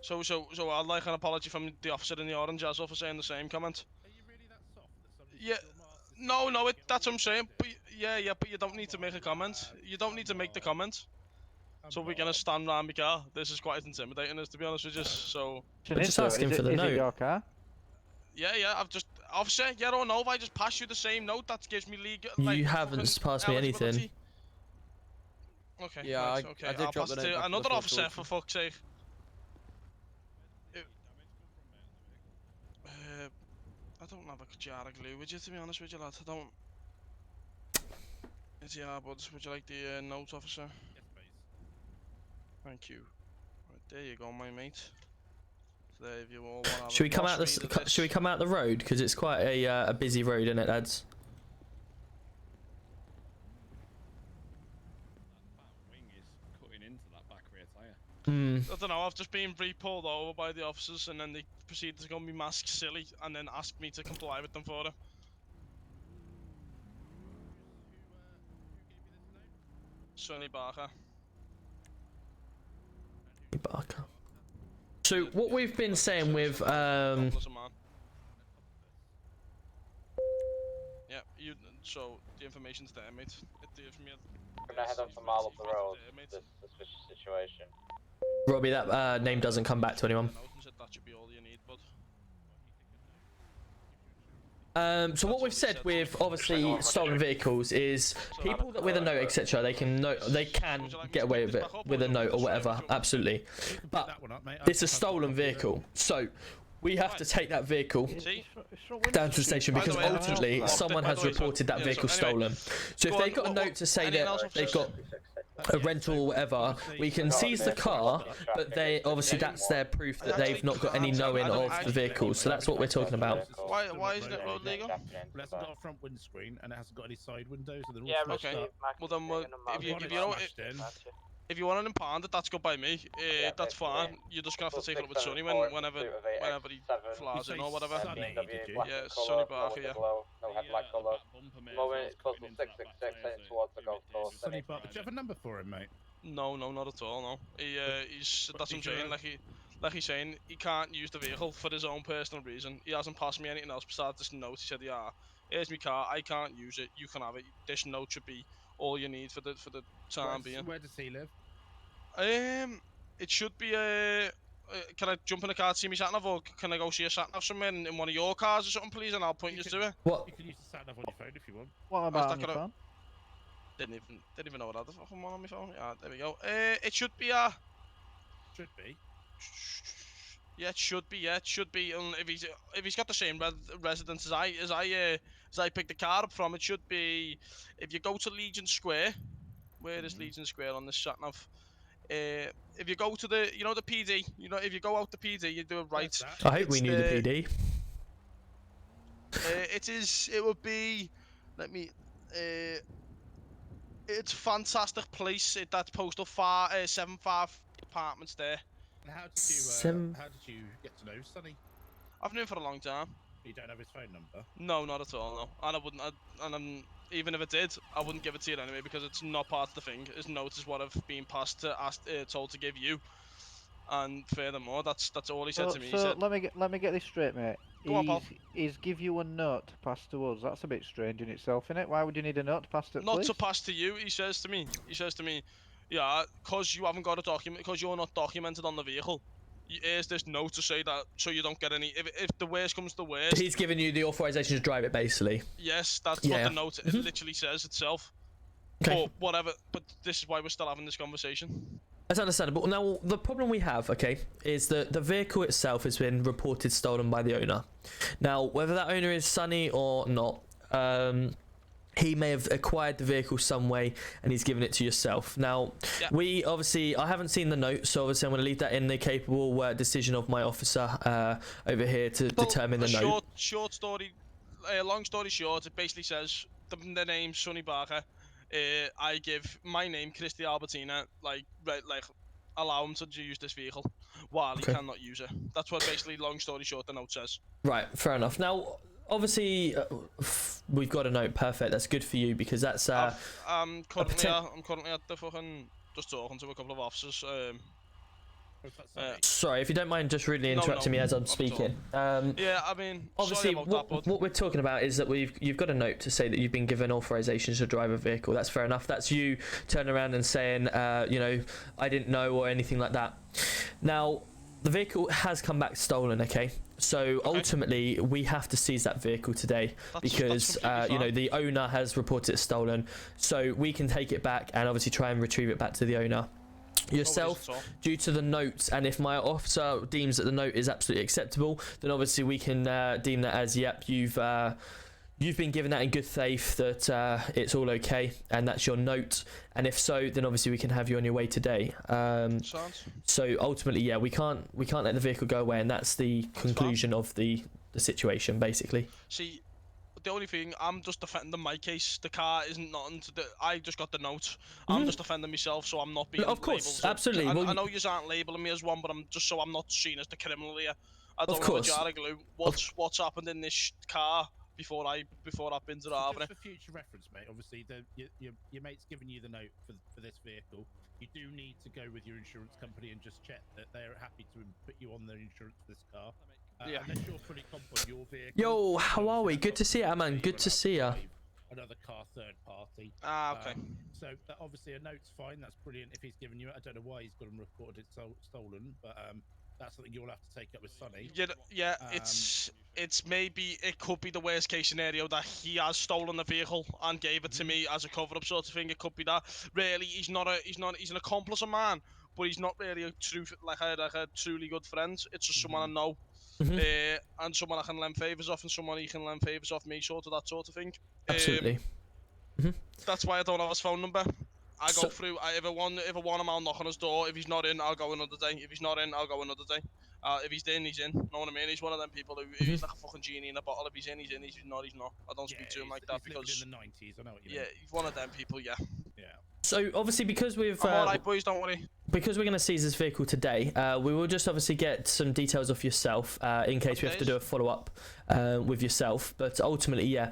So I'd like an apology from the officer in the orange as well for saying the same comment. Are you really that soft that somebody Yeah. No, that's what I'm saying. But yeah, but you don't need to make a comment. You don't need to make the comment. So we're gonna stand around my car. This is quite intimidating us, to be honest with you. So. But just ask him for the note. Is it your car? Yeah. I've just officer. Yeah or no? If I just pass you the same note, that gives me legal. You haven't passed me anything. Okay. Yeah, right, I okay. did I'll drop pass the it note to back another before officer talking. for fuck's sake. I don't have a jar of glue with you, to be honest with you, lad. I don't. It's buds. Would you like the note, officer? Yes, please. Thank you. Right, there you go, my mate. So there, if you all want to have Should we a come boss out read of this. Should we come out the road, because it's quite a busy road, isn't it, lads? Wing is cutting into that back rear tyre. I don't know, I've just been re-pulled over by the officers and then they proceeded to call me mask silly and then ask me to comply with them for it. Sonny Barker. Barker. So what we've been saying with Yeah, so the information's there, mate. I'm gonna head up a mile up the road. This suspicious situation. Robbie, that name doesn't come back to anyone. That should be all you need, bud. So what we've said with obviously stolen vehicles is people that with a note etc. they can get away with it with a note or whatever, absolutely. But it's a stolen vehicle, so we have to take that vehicle down to the station because ultimately someone has reported that vehicle stolen. So if they've got a note to say that they've got a rental or whatever, we can seize the car, but they obviously that's their proof that they've not got any knowing of the vehicle. So that's what we're talking about. Why isn't it road legal? Well, it hasn't got a front windscreen and it hasn't got any side windows. So they're all Yeah, smashed okay. up. Well then, if you want an impounded, that's good by me. That's fine. You're just gonna have to take it up with Sonny whenever he flies in or whatever. Yeah, Sonny Barker, yeah. No headlight colour. Moment it's close to 666 heading towards the golf course. Sonny Barker, do you have a number for him, mate? No, not at all. No. He's that's what I'm saying. Like he's saying, he can't use the vehicle for his own personal reason. He hasn't passed me anything else besides this note. He said, "Yeah, here's my car. I can't use it. You can have it. This note should be all you need for the time being." Where does he live? It should be can I jump in the car to see me sat-nav, or can I go see a sat-nav somewhere in one of your cars or something, please, and I'll point you to it? What? You can use the sat-nav on your phone if you want. What about on your phone? Didn't even know what I had the fucking one on my phone. Yeah, there we go. It should be a. Should be. Yeah, it should be. Yeah, it should be. If he's got the same residence as I picked the car up from, it should be. If you go to Legion Square, where is Legion Square on this sat nav? If you go to the PD, if you go out the PD, you do it right. I hope we knew the PD. It would be. Let me. It's a fantastic place. That's postal 75 apartments there. And how did you get to know Sonny? I've known him for a long time. You don't have his phone number? No, not at all. No, and I wouldn't. Even if it did, I wouldn't give it to you anyway because it's not part of the thing. His note is what I've been told to give you. And furthermore, that's all he said to me. So let me get this straight, mate. Go on, Paul. He's give you a note to pass to us. That's a bit strange in itself, innit? Why would you need a note to pass to? Not to pass to you. He says to me. Yeah, because you haven't got a document, because you're not documented on the vehicle. Here's this note to say that, so you don't get any. If the worst comes to worst. He's giving you the authorization to drive it, basically. Yes, that's what the note it literally says itself. Okay. But whatever. But this is why we're still having this conversation. That's understandable. Now, the problem we have, okay, is that the vehicle itself has been reported stolen by the owner. Now, whether that owner is Sonny or not, he may have acquired the vehicle some way and he's given it to yourself. Now, I haven't seen the note, so obviously I'm going to leave that in the capable decision of my officer over here to determine the note. Short story, long story short, it basically says the name Sonny Barker. I give my name, Christy Albertina, allow him to use this vehicle. while he cannot use it. That's what basically, long story short, the note says. Right, fair enough. Now, obviously, we've got a note. Perfect. That's good for you because that's I'm currently at the fucking just talking to a couple of officers. Sorry, if you don't mind just really interrupting me as I'm speaking. Yeah, I mean, obviously, sorry about that, what we're talking about is that you've got a note to say that you've been given authorization to drive a vehicle. That's fair enough. That's you turning around and saying, you know, I didn't know or anything like that. Now, the vehicle has come back stolen, okay? So ultimately, we have to seize that vehicle today because you know, the owner has reported it stolen. So we can take it back and obviously try and retrieve it back to the owner. Yourself, due to the notes, and if my officer deems that the note is absolutely acceptable, then obviously we can deem that as, yep, you've been given that in good faith that it's all okay, and that's your note. And if so, then obviously we can have you on your way today. So ultimately, yeah, we can't let the vehicle go away, and that's the conclusion of the situation, basically. See, the only thing, I'm just defending my case. The car isn't nothing to do. I just got the note. I'm just defending myself, so I'm not being Of course, labelled. absolutely. I know you aren't labelling me as one, but I'm just so I'm not seen as the criminal here. I don't Of have a course. jar of glue. What's happened in this car before I've been to the harbour? Just for future reference, mate. Obviously, your mate's given you the note for this vehicle. You do need to go with your insurance company and just check that they're happy to put you on the insurance for this car. Yeah. Unless you're fully confident your vehicle. Yo, how are we? Good to see you, man. Good to see you. Another car, third party. Okay. So that obviously a note's fine. That's brilliant. If he's given you it, I don't know why he's got them recorded stolen, but that's something you'll have to take up with Sonny. Yeah. It's maybe it could be the worst case scenario that he has stolen the vehicle and gave it to me as a cover up sort of thing. It could be that. Really, he's an accomplice of mine, but he's not really a truly good friend. It's just someone I know. And someone I can lend favours off, and someone he can lend favours off me, that sort of thing. Absolutely. That's why I don't have his phone number. I go through. If I want him, I'll knock on his door. If he's not in, I'll go another day. If he's not in, I'll go another day. If he's in, he's in. Know what I mean? He's one of them people who he's like a fucking genie in a bottle. If he's in, he's in. If he's not, he's not. I don't speak to him like that because in the 90s. I know what you mean. Yeah, he's one of them people. Yeah. So obviously, because we've I'm alright, boys. Don't worry. Because we're going to seize this vehicle today, we will just obviously get some details off yourself in case we have to do a follow-up with yourself. But ultimately, yeah,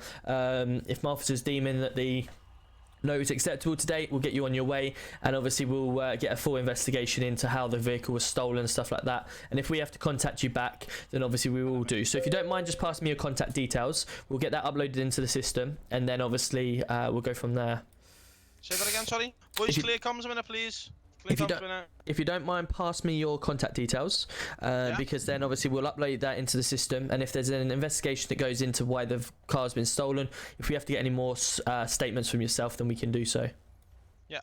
if my officer's deeming that the note is acceptable today, we'll get you on your way, and obviously we'll get a full investigation into how the vehicle was stolen and stuff like that. And if we have to contact you back, then obviously we will do. So if you don't mind just passing me your contact details, we'll get that uploaded into the system, and then obviously we'll go from there. Say that again, sorry. Boys, clear comms a minute, please. If you don't mind, pass me your contact details, because then obviously we'll upload that into the system, and if there's an investigation that goes into why the car's been stolen, if we have to get any more statements from yourself, then we can do so. Yeah.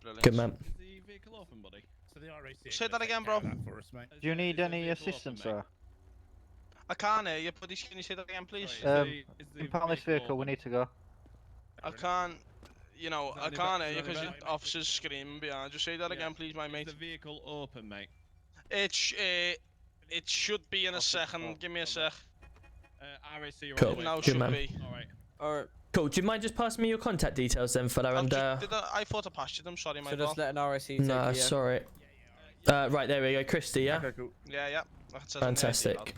Brilliant. Good man. Is the vehicle open, buddy? So the RAC Say that again, bro. for us, mate. Do you need any assistance, sir? I can't hear you, buddy. Can you say that again, please? Impound this vehicle, we need to go. I can't. You know, I can't hear you because officers screaming behind. Just say that again, please, my mate. Is the vehicle open, mate? It should be in a second. Give me a sec. RAC, cool. Now Good should man. be. Alright. Cool. Do you mind just passing me your contact details then, fella? And I thought I passed you them. Sorry, my So just let an RAC take no, you, sorry. Right, there we go. Christy, yeah? Okay, cool. Yeah. That's Fantastic.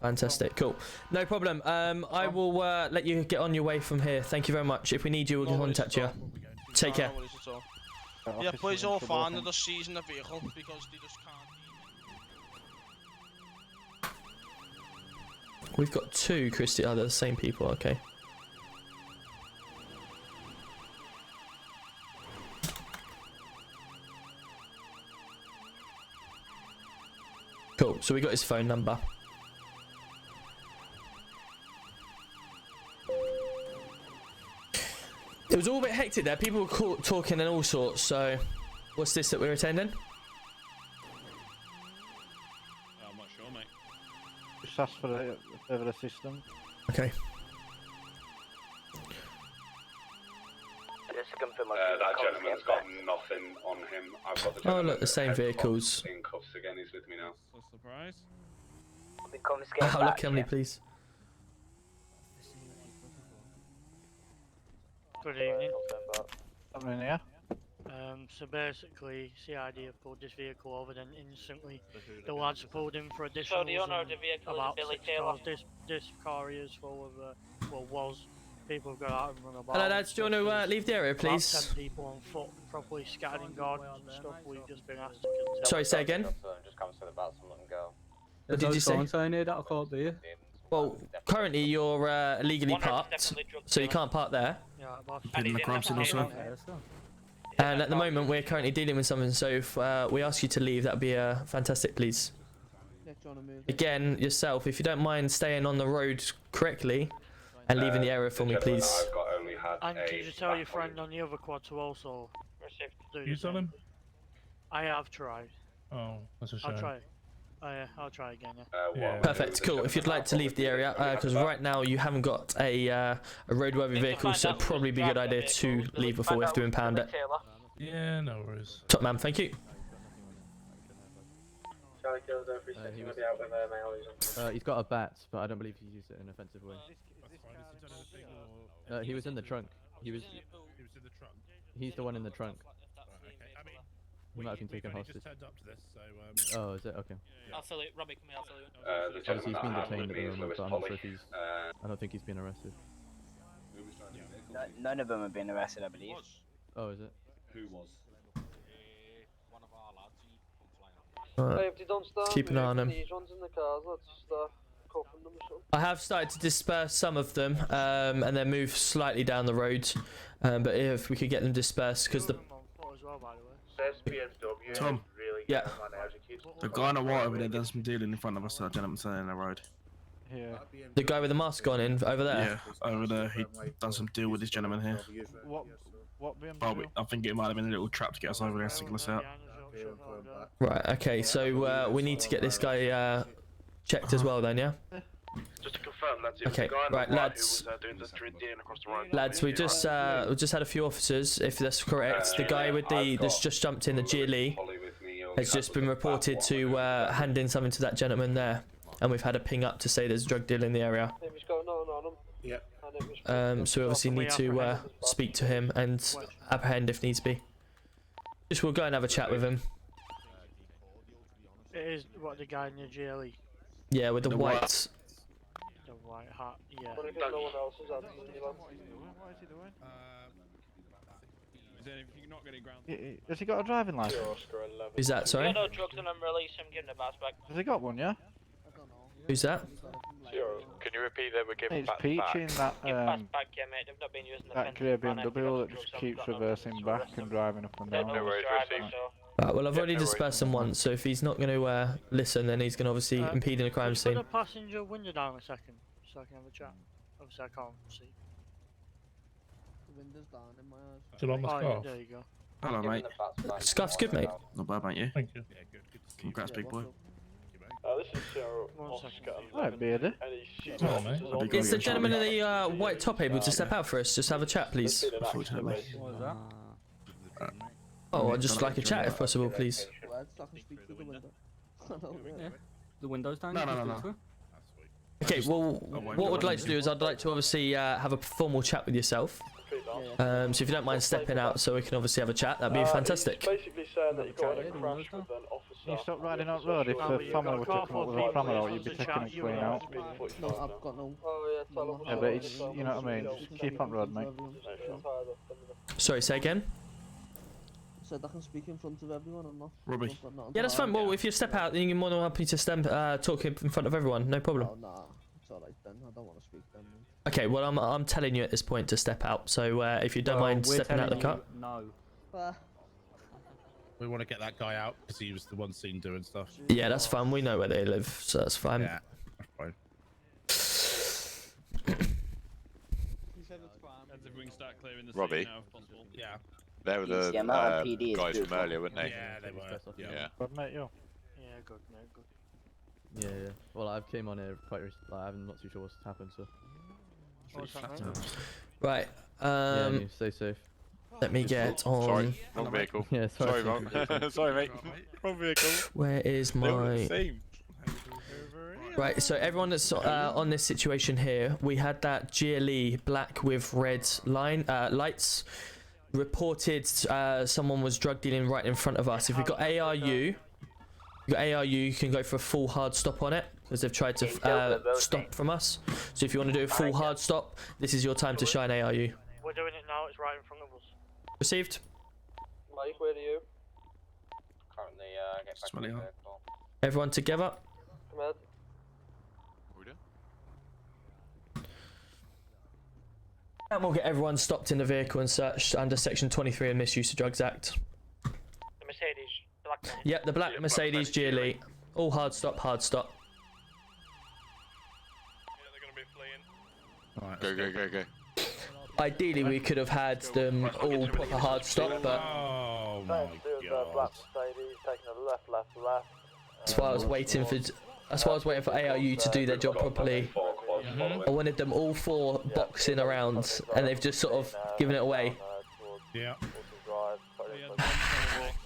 Fantastic, cool. No problem. I will let you get on your way from here. Thank you very much. If we need you, we'll contact you. Take care. No worries at all. Yeah, boys, all fine. They're just seizing the vehicle because they just can't. We've got two, Christy. Oh, they're the same people. Okay. Cool. So we got his phone number. It was all a bit hectic there. People were talking and all sorts. So, what's this that we're attending? I'm not sure, mate. Just ask for further assistance. Okay. That gentleman's got nothing on him. I've got the Oh, look, the same vehicles. in cuffs again. He's with me now. So surprise. Oh, look, how many, please? Good evening. Something in here? So basically, CID have pulled this vehicle over, then instantly the lads pulled in for additionals. So the owner of the vehicle is about Billy 6 Taylor. cars. This car here is full of, well, was. People have got out and run about. Hello lads, do you want to leave the area, About please? 10 people on foot, properly scattered in gardens and stuff. We've just been asked to contain. Sorry, say again? Just come to the bats and let them go. What did you say? that I can't be here. Well, currently you're illegally parked, so you can't park there. Yeah, boss. Putting the crime scene also. And at the moment, we're currently dealing with something, so if we ask you to leave, that'd be fantastic, please. Again, yourself, if you don't mind staying on the road correctly and leaving the area for me, please. And can you tell your friend on the other quad to also do the You tell same? him? I have tried. Oh, that's a shame. I'll try. I'll try again. Perfect, cool. If you'd like to leave the area, because right now you haven't got a roadworthy vehicle, so it'd probably be a good idea to leave before we have to impound it. Yeah, no worries. Top man, thank you. He's got a bat, but I don't believe he used it in an offensive way. He was in the trunk. He was in the trunk. He's the one in the trunk. He might have been taken hostage. Oh, is it? Okay. I'll fill it. Robbie, come here, I'll fill it. Obviously, he's been detained at the moment, but I'm not sure if he's. I don't think he's been arrested. None of them have been arrested, I believe. Oh, is it? Who was? One of our lads. Right. Keep an eye on them. I have started to disperse some of them, and then move slightly down the road. But if we could get them dispersed, because the Tom. Yeah. The guy in the white over there does some dealing in front of us, that gentleman standing in the road. Yeah. The guy with the mask on in over there. Yeah, over there. He does some deal with this gentleman here. What BMW? Oh, I think it might have been a little trap to get us over there and single us out. Right. Okay. So we need to get this guy checked as well, then, yeah. Just to confirm, lads, it was Okay, the guy in right, the white lads. who was doing the dealing across the road. Lads, we just had a few officers, if that's correct. The guy with that's just jumped in the GLE has just been reported to hand in something to that gentleman there, and we've had a ping up to say there's a drug deal in the area. So we obviously need to speak to him and apprehend if needs be. Just we'll go and have a chat with him. It is what the guy in the GLE. Yeah, with the white. The white hat. Yeah. What is he doing? Has he got a driving license? Who's that? Sorry. No drugs and release him, give him the bats back. Has he got one? Yeah. Who's that? Can you repeat that? We're giving It's bats Peachy back. in that Back, yeah, mate. They've not been using the that grey BMW that just keeps reversing back and driving up and down. No worries, received. Right, well, I've already dispersed him once, so if he's not going to listen, then he's going to obviously impede in a crime scene. Put the passenger window down a second, so I can have a chat. Obviously, I can't see. The window's down in my eyes. Still on the scarf? There you go. Hello, mate. Scarf's good, mate. Not bad, mate, you? Thank you. Congrats, big boy. This is Oscar. Right, bearded. Is the gentleman in the white top able to step out for us? Just have a chat, please. Unfortunately. What was that? Oh, I'd just like a chat if possible, please. Yeah. The window's down. No. Okay, well, what I'd like to do is I'd like to obviously have a formal chat with yourself. So if you don't mind stepping out so we can obviously have a chat, that'd be fantastic. Basically saying that you got in a crash with an officer. You stop riding on road. If the family were to come up with a pram out, you'd be taking them clean out. No, I've got no. Yeah, but it's, you know what I mean. Just keep on road, mate. Sorry, say again. Said I can speak in front of everyone or not. Robbie. Yeah, that's fine. Well, if you step out, then you're more than happy to talk in front of everyone. No problem. Oh, nah. It's alright then. I don't want to speak then. Okay, well, I'm telling you at this point to step out. So if you don't mind stepping out of the car. No. We want to get that guy out because he was the one seen doing stuff. Yeah, that's fine. We know where they live, so that's fine. Yeah, that's fine. Robbie. Yeah. They were the guys from earlier, weren't they? Yeah, they were. Yeah. Good, mate, yo. Yeah, good, mate, good. Yeah. Well, I came on here quite recently. I'm not too sure what's happened, so. Right. Yeah, stay safe. Let me get on. Sorry, wrong vehicle. Yeah, sorry, wrong. Sorry, mate. Wrong vehicle. Where is my? Right, so everyone that's on this situation here, we had that GLE black with red lights. reported someone was drug dealing right in front of us. If we've got ARU, you can go for a full hard stop on it because they've tried to stop from us. So if you want to do a full hard stop, this is your time to shine ARU. We're doing it now, it's right in front of us. Received. Mike, where are you? Currently, get back to the vehicle. Everyone together. Come on. And we'll get everyone stopped in the vehicle and searched under Section 23 of Misuse of Drugs Act. The Mercedes, black one. Yep, the black Mercedes G Elite. All hard stop, hard stop. Alright, go. Ideally, we could have had them all proper hard stop, but Oh my god. that's why I was waiting for. That's why I was waiting for ARU to do their job properly. I wanted them all 4 boxing around, and they've just sort of given it away. Yeah.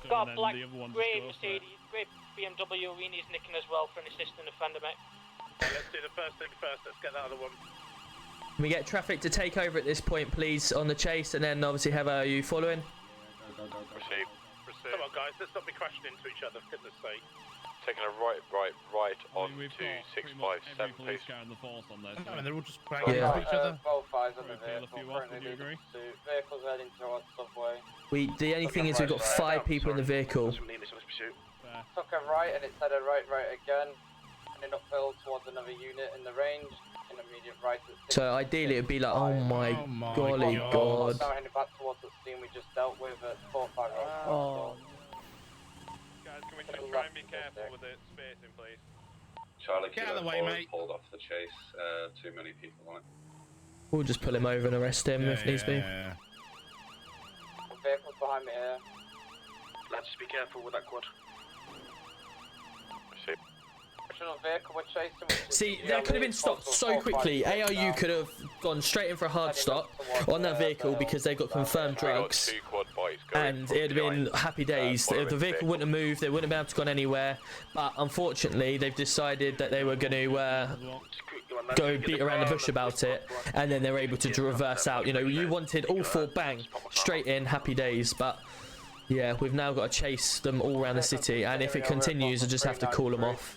Got a black grey Mercedes, grey BMW, we need nicking as well for an assistant offender, mate. Let's do the first thing first, let's get that other one. Can we get traffic to take over at this point, please, on the chase, and then obviously have ARU following? Proceed. Come on guys, let's not be crashing into each other, for goodness sake. Taking a right on to 657, please. And they're all just banging into each other. Both eyes on the vehicle, currently leading pursuit. Vehicle's heading towards subway. The only thing is we've got 5 people in the vehicle. Took a right and it's headed right again. Heading uphill towards another unit in the range. In immediate right at So ideally it'd be like, oh my golly god. Now heading back towards the scene we just dealt with at 45. Oh. Guys, can we just try and be careful with the spacing, please? Charlie, get out of the way, mate. Pulled off the chase. Too many people on it. We'll just pull him over and arrest him if needs be. Vehicles behind me here. Let's be careful with that quad. Vehicle we're chasing. See, that could have been stopped so quickly. ARU could have gone straight in for a hard stop on that vehicle because they've got confirmed drugs, and it would have been happy days. The vehicle wouldn't have moved, they wouldn't have been able to gone anywhere, but unfortunately they've decided that they were going to go beat around the bush about it, and then they were able to reverse out. You know, you wanted all 4 bang straight in, happy days, but yeah, we've now got to chase them all around the city, and if it continues I just have to call them off.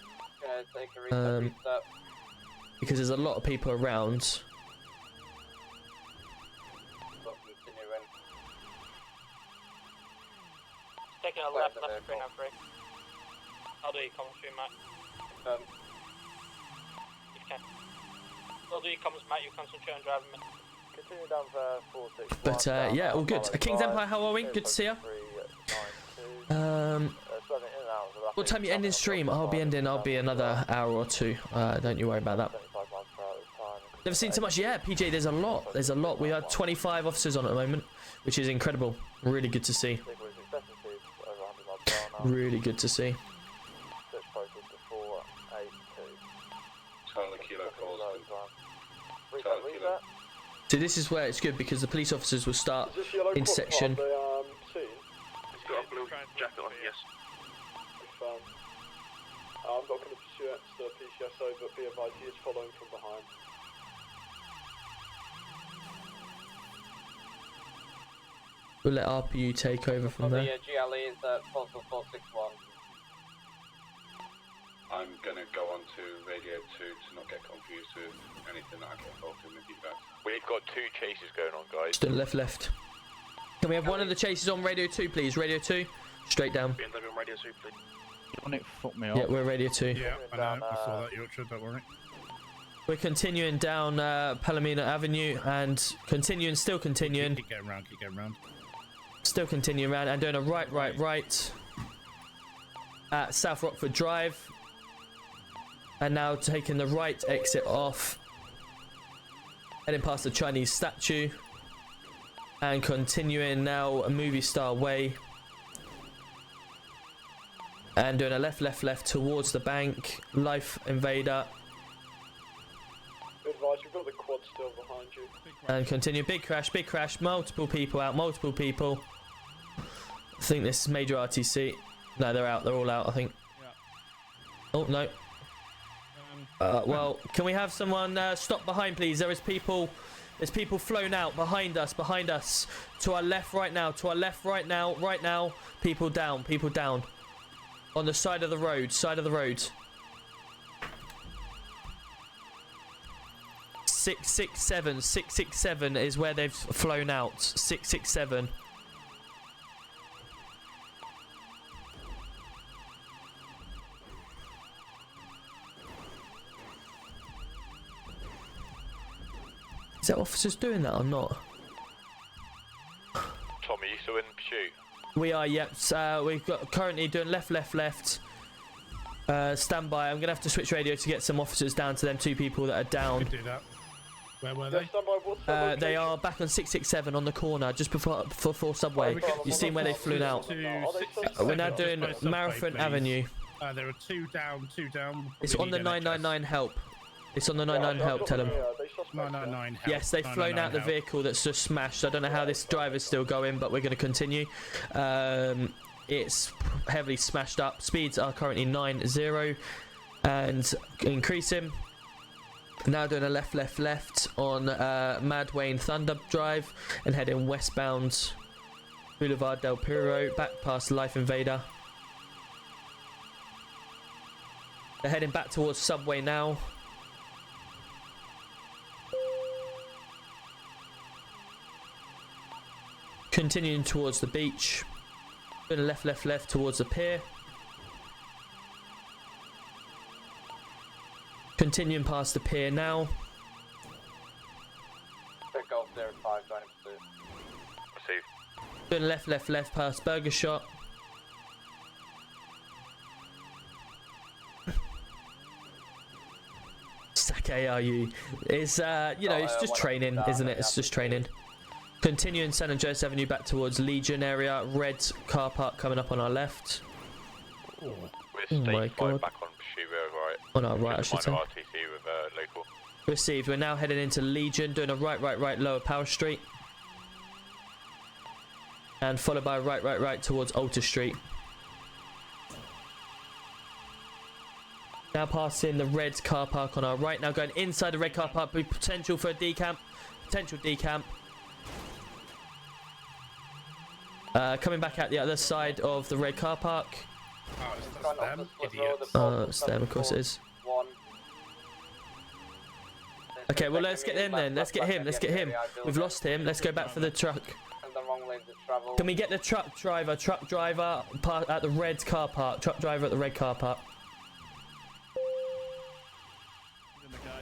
Because there's a lot of people around. Taking a left 393. I'll do your comms through, Matt. You can. I'll do your comms, Matt, you concentrate on driving me. Continue down for 46. But yeah, all good. King's Empire, how are we? Good to see you. What time you ending stream? I'll be another hour or 2. Don't you worry about that. Never seen so much. Yeah, PJ, there's a lot. We have 25 officers on at the moment, which is incredible. Really good to see. Really good to see. So this is where it's good because the police officers will start in section. Got a blue jacket on, yes. I'm not going to pursue it to PCSO, but be advised he is following from behind. We'll let RPU take over from there. The GLE is at 461. I'm gonna go on to radio 2 to not get confused with anything that I get involved in with you guys. We've got 2 chases going on, guys. Just left. Can we have one of the chases on radio 2, please? Radio 2, straight down. BMW on radio 2, please. On it, fuck me up. Yeah, we're radio 2. Yeah, I know. I saw that, Yorkshire. Don't worry. We're continuing down Palomino Avenue and still continuing. Keep going round. Still continuing around and doing a right at South Rockford Drive. And now taking the right exit off. Heading past the Chinese statue. And continuing now a Movie Star Way. And doing a left towards the bank. Life Invader. Advise, we've got the quad still behind you. And continue. Big crash. Multiple people out. I think this is major RTC. No, they're out. They're all out, I think. Yeah. Oh, no. Well, can we have someone stop behind, please? There is people There's people flown out behind us, To our left right now, right now. People down. On the side of the road, 667 is where they've flown out. 667. Is that officers doing that or not? Tom, are you still in pursuit? We are, yep. We've got currently doing left. Stand by. I'm gonna have to switch radio to get some officers down to them 2 people that are down. Do that. Where were they? They are back on 667 on the corner, just before Subway. You've seen where they've flown out. We're now doing Marathon Avenue. There are 2 down. It's on the 999 help. It's on the 999 help, tell them. 999 help. Yes, they've flown out the vehicle that's just smashed. I don't know how this driver's still going, but we're going to continue. It's heavily smashed up. Speeds are currently 90 and increasing. Now doing a left on Mad Wayne Thunder Drive and heading westbound Boulevard Del Puro, back past Life Invader. They're heading back towards Subway now. Continuing towards the beach. Doing a left towards the pier. Continuing past the pier now. Golf 05 going in pursuit. Receive. Doing left past Burger Shot. Stack ARU. It's it's just training, isn't it? It's just training. Continuing San Andreas Avenue back towards Legion area. Red car park coming up on our left. We're statewide back on pursuit, right? On our right, I should say. RTC with local. Received. We're now heading into Legion, doing a right, lower Power Street. And followed by right towards Alta Street. Now passing the red car park on our right. Now going inside the red car park. Potential for a decamp. Coming back out the other side of the red car park. It's them, of course it is. Okay, well let's get in then. Let's get him. We've lost him. Let's go back for the truck. Can we get the truck driver at the red car park? Truck driver at the red car park.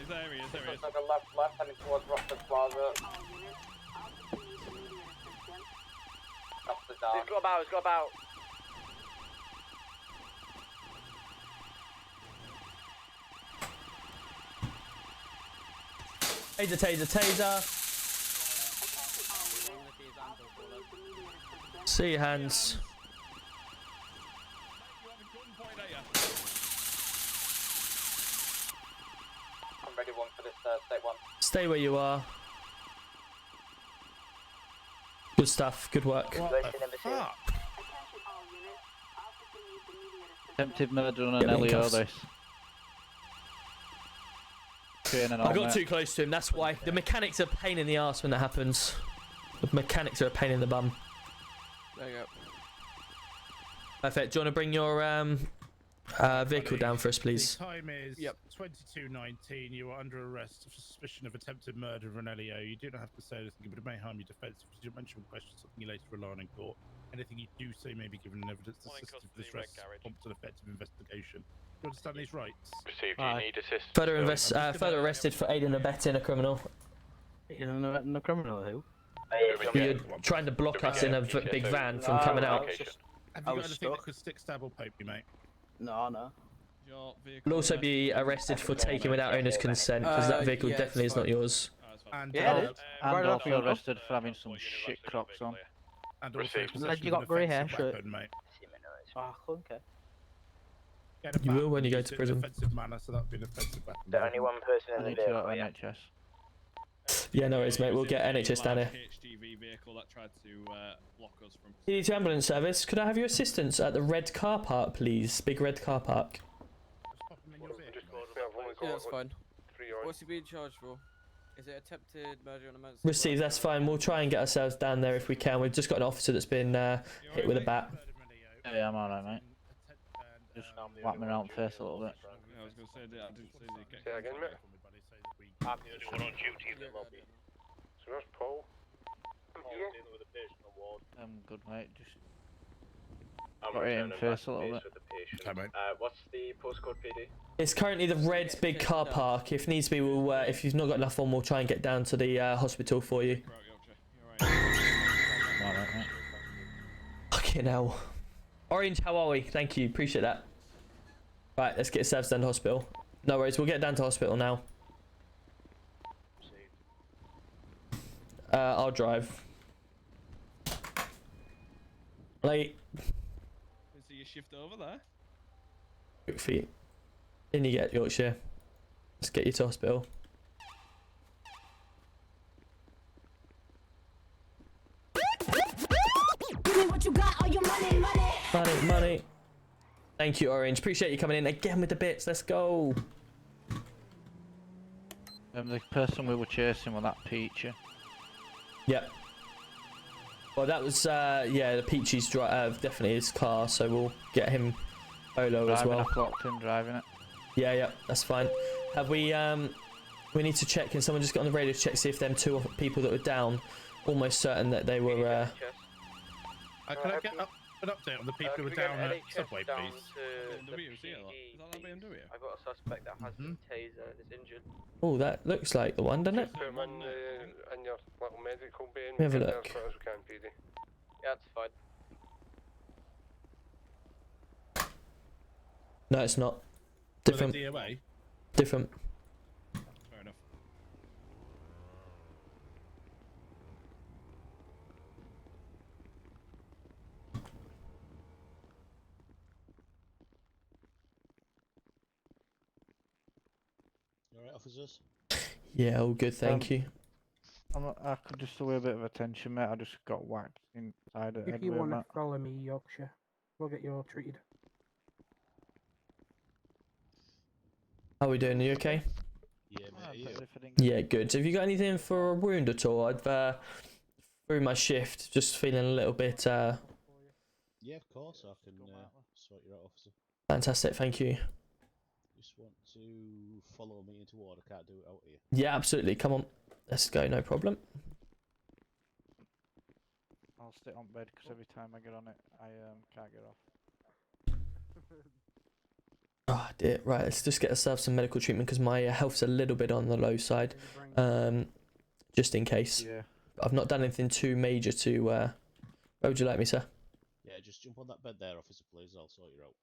There he is. Left heading towards Rockford Plaza. He's got about. Taser. See your hands. I'm ready one for this state one. Stay where you are. Good stuff. Good work. Attempted murder on an LEO, this. I got too close to him, that's why. The mechanics are a pain in the arse when that happens. The mechanics are a pain in the bum. There you go. Perfect. Do you want to bring your vehicle down for us, please? The time is 22:19. You are under arrest for suspicion of attempted murder of an LEO. You do not have to say anything, but it may harm your defence. If you mention questions, something you later rely on in court. Anything you do say may be given in evidence to assist with this arrest, prompt an effective investigation. Do you understand these rights? Received. Do you need assistance? Further arrested for aiding and abetting a criminal. Aiding and abetting a criminal, who? You're trying to block us in a big van from coming out. Have you got anything that could stick, stab, or poke you, mate? No. You'll also be arrested for taking without owner's consent, because that vehicle definitely is not yours. And also arrested for having some shit Crocs on. And also you got grey hair, shirt. Oh, okay. You will when you go to prison. Offensive manner, so that would be an offensive weapon. The only one person in the vehicle. NHS. Yeah, no worries, mate. We'll get NHS down here. Vehicle that tried to block us from. PD2 ambulance service. Could I have your assistance at the red car park, please? Big red car park. Yeah, that's fine. What's he being charged for? Is it attempted murder on emergency? Receive, that's fine. We'll try and get ourselves down there if we can. We've just got an officer that's been hit with a bat. Yeah, I'm alright, mate. Just whack me around the face a little bit. Yeah, I was going to say that. I didn't say that. Say again, mate. I'm the only one on duty in the lobby. So that's Paul. Paul's dealing with a patient on ward. I'm good, mate. Just I'm got it in returning face a little bit. with the patient. Okay, mate. What's the postcode, PD? It's currently the red big car park. If needs be, we'll if you've not got enough on, we'll try and get down to the hospital for you. Alright, mate. Fucking hell. Orange, how are we? Thank you, appreciate that. Right, let's get ourselves down to hospital. No worries, we'll get down to hospital now. I'll drive. Late. So you shift over there? Quick feet. In you get, Yorkshire. Let's get you to hospital. Give me what you got, all your money, money. Money, money. Thank you, Orange. Appreciate you coming in again with the bits. Let's go. The person we were chasing was that Peachy. Yep. Well, that was yeah, the Peachy's definitely his car, so we'll get him Olo as well. Clocked in driving it. Yeah, yeah, that's fine. Have we we need to check, can someone just get on the radio to check, see if them two people that were down, almost certain that they were Can I get an update on the people who were down at Subway, please? BMW, is that BMW? I've got a suspect that has been tasered and is injured. Oh, that looks like the one, doesn't it? Put him in your little medical bay and Have a get there look. as far as we can, PD. Yeah, it's fine. No, it's not. Were Different. they DOA? Different. Fair enough. Alright, officers? Yeah, all good, thank you. I could just away a bit of attention, mate. I just got whacked inside the If head you with a want to mat. follow me, Yorkshire, we'll get you all treated. How are we doing? Are you okay? Yeah, mate. Yeah, good. So have you got anything for a wound at all? I've through my shift, just feeling a little bit Yeah, of course, I can sort you out, officer. fantastic, thank you. Just want to follow me into ward, I can't do it out here. Yeah, absolutely. Come on, let's go. No problem. I'll sit on bed because every time I get on it, I can't get off. Oh dear. Right, let's just get ourselves some medical treatment because my health's a little bit on the low side. Just in case. Yeah. I've not done anything too major to. Where would you like me, sir? Yeah, just jump on that bed there, officer, please. I'll sort you out.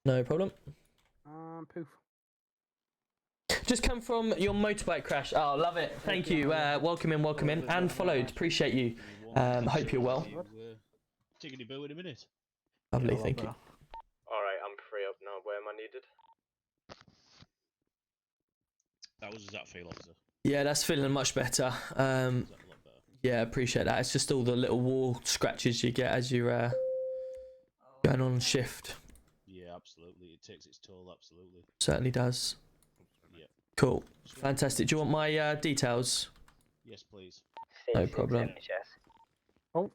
No problem. Poof. Just come from your motorbike crash. Oh, love it. Thank you. Welcome in, and followed. Appreciate you. Hope you're well. Tickety boo in a minute. Lovely, thank you. Alright, I'm free up now. Where am I needed? How does that feel, officer? Yeah, that's feeling much better. Yeah, appreciate that. It's just all the little wall scratches you get as you're going on shift. Yeah, absolutely. It takes its toll, absolutely. Certainly does. Yeah. Cool. Fantastic. Do you want my details? Yes, please. No problem. Oh.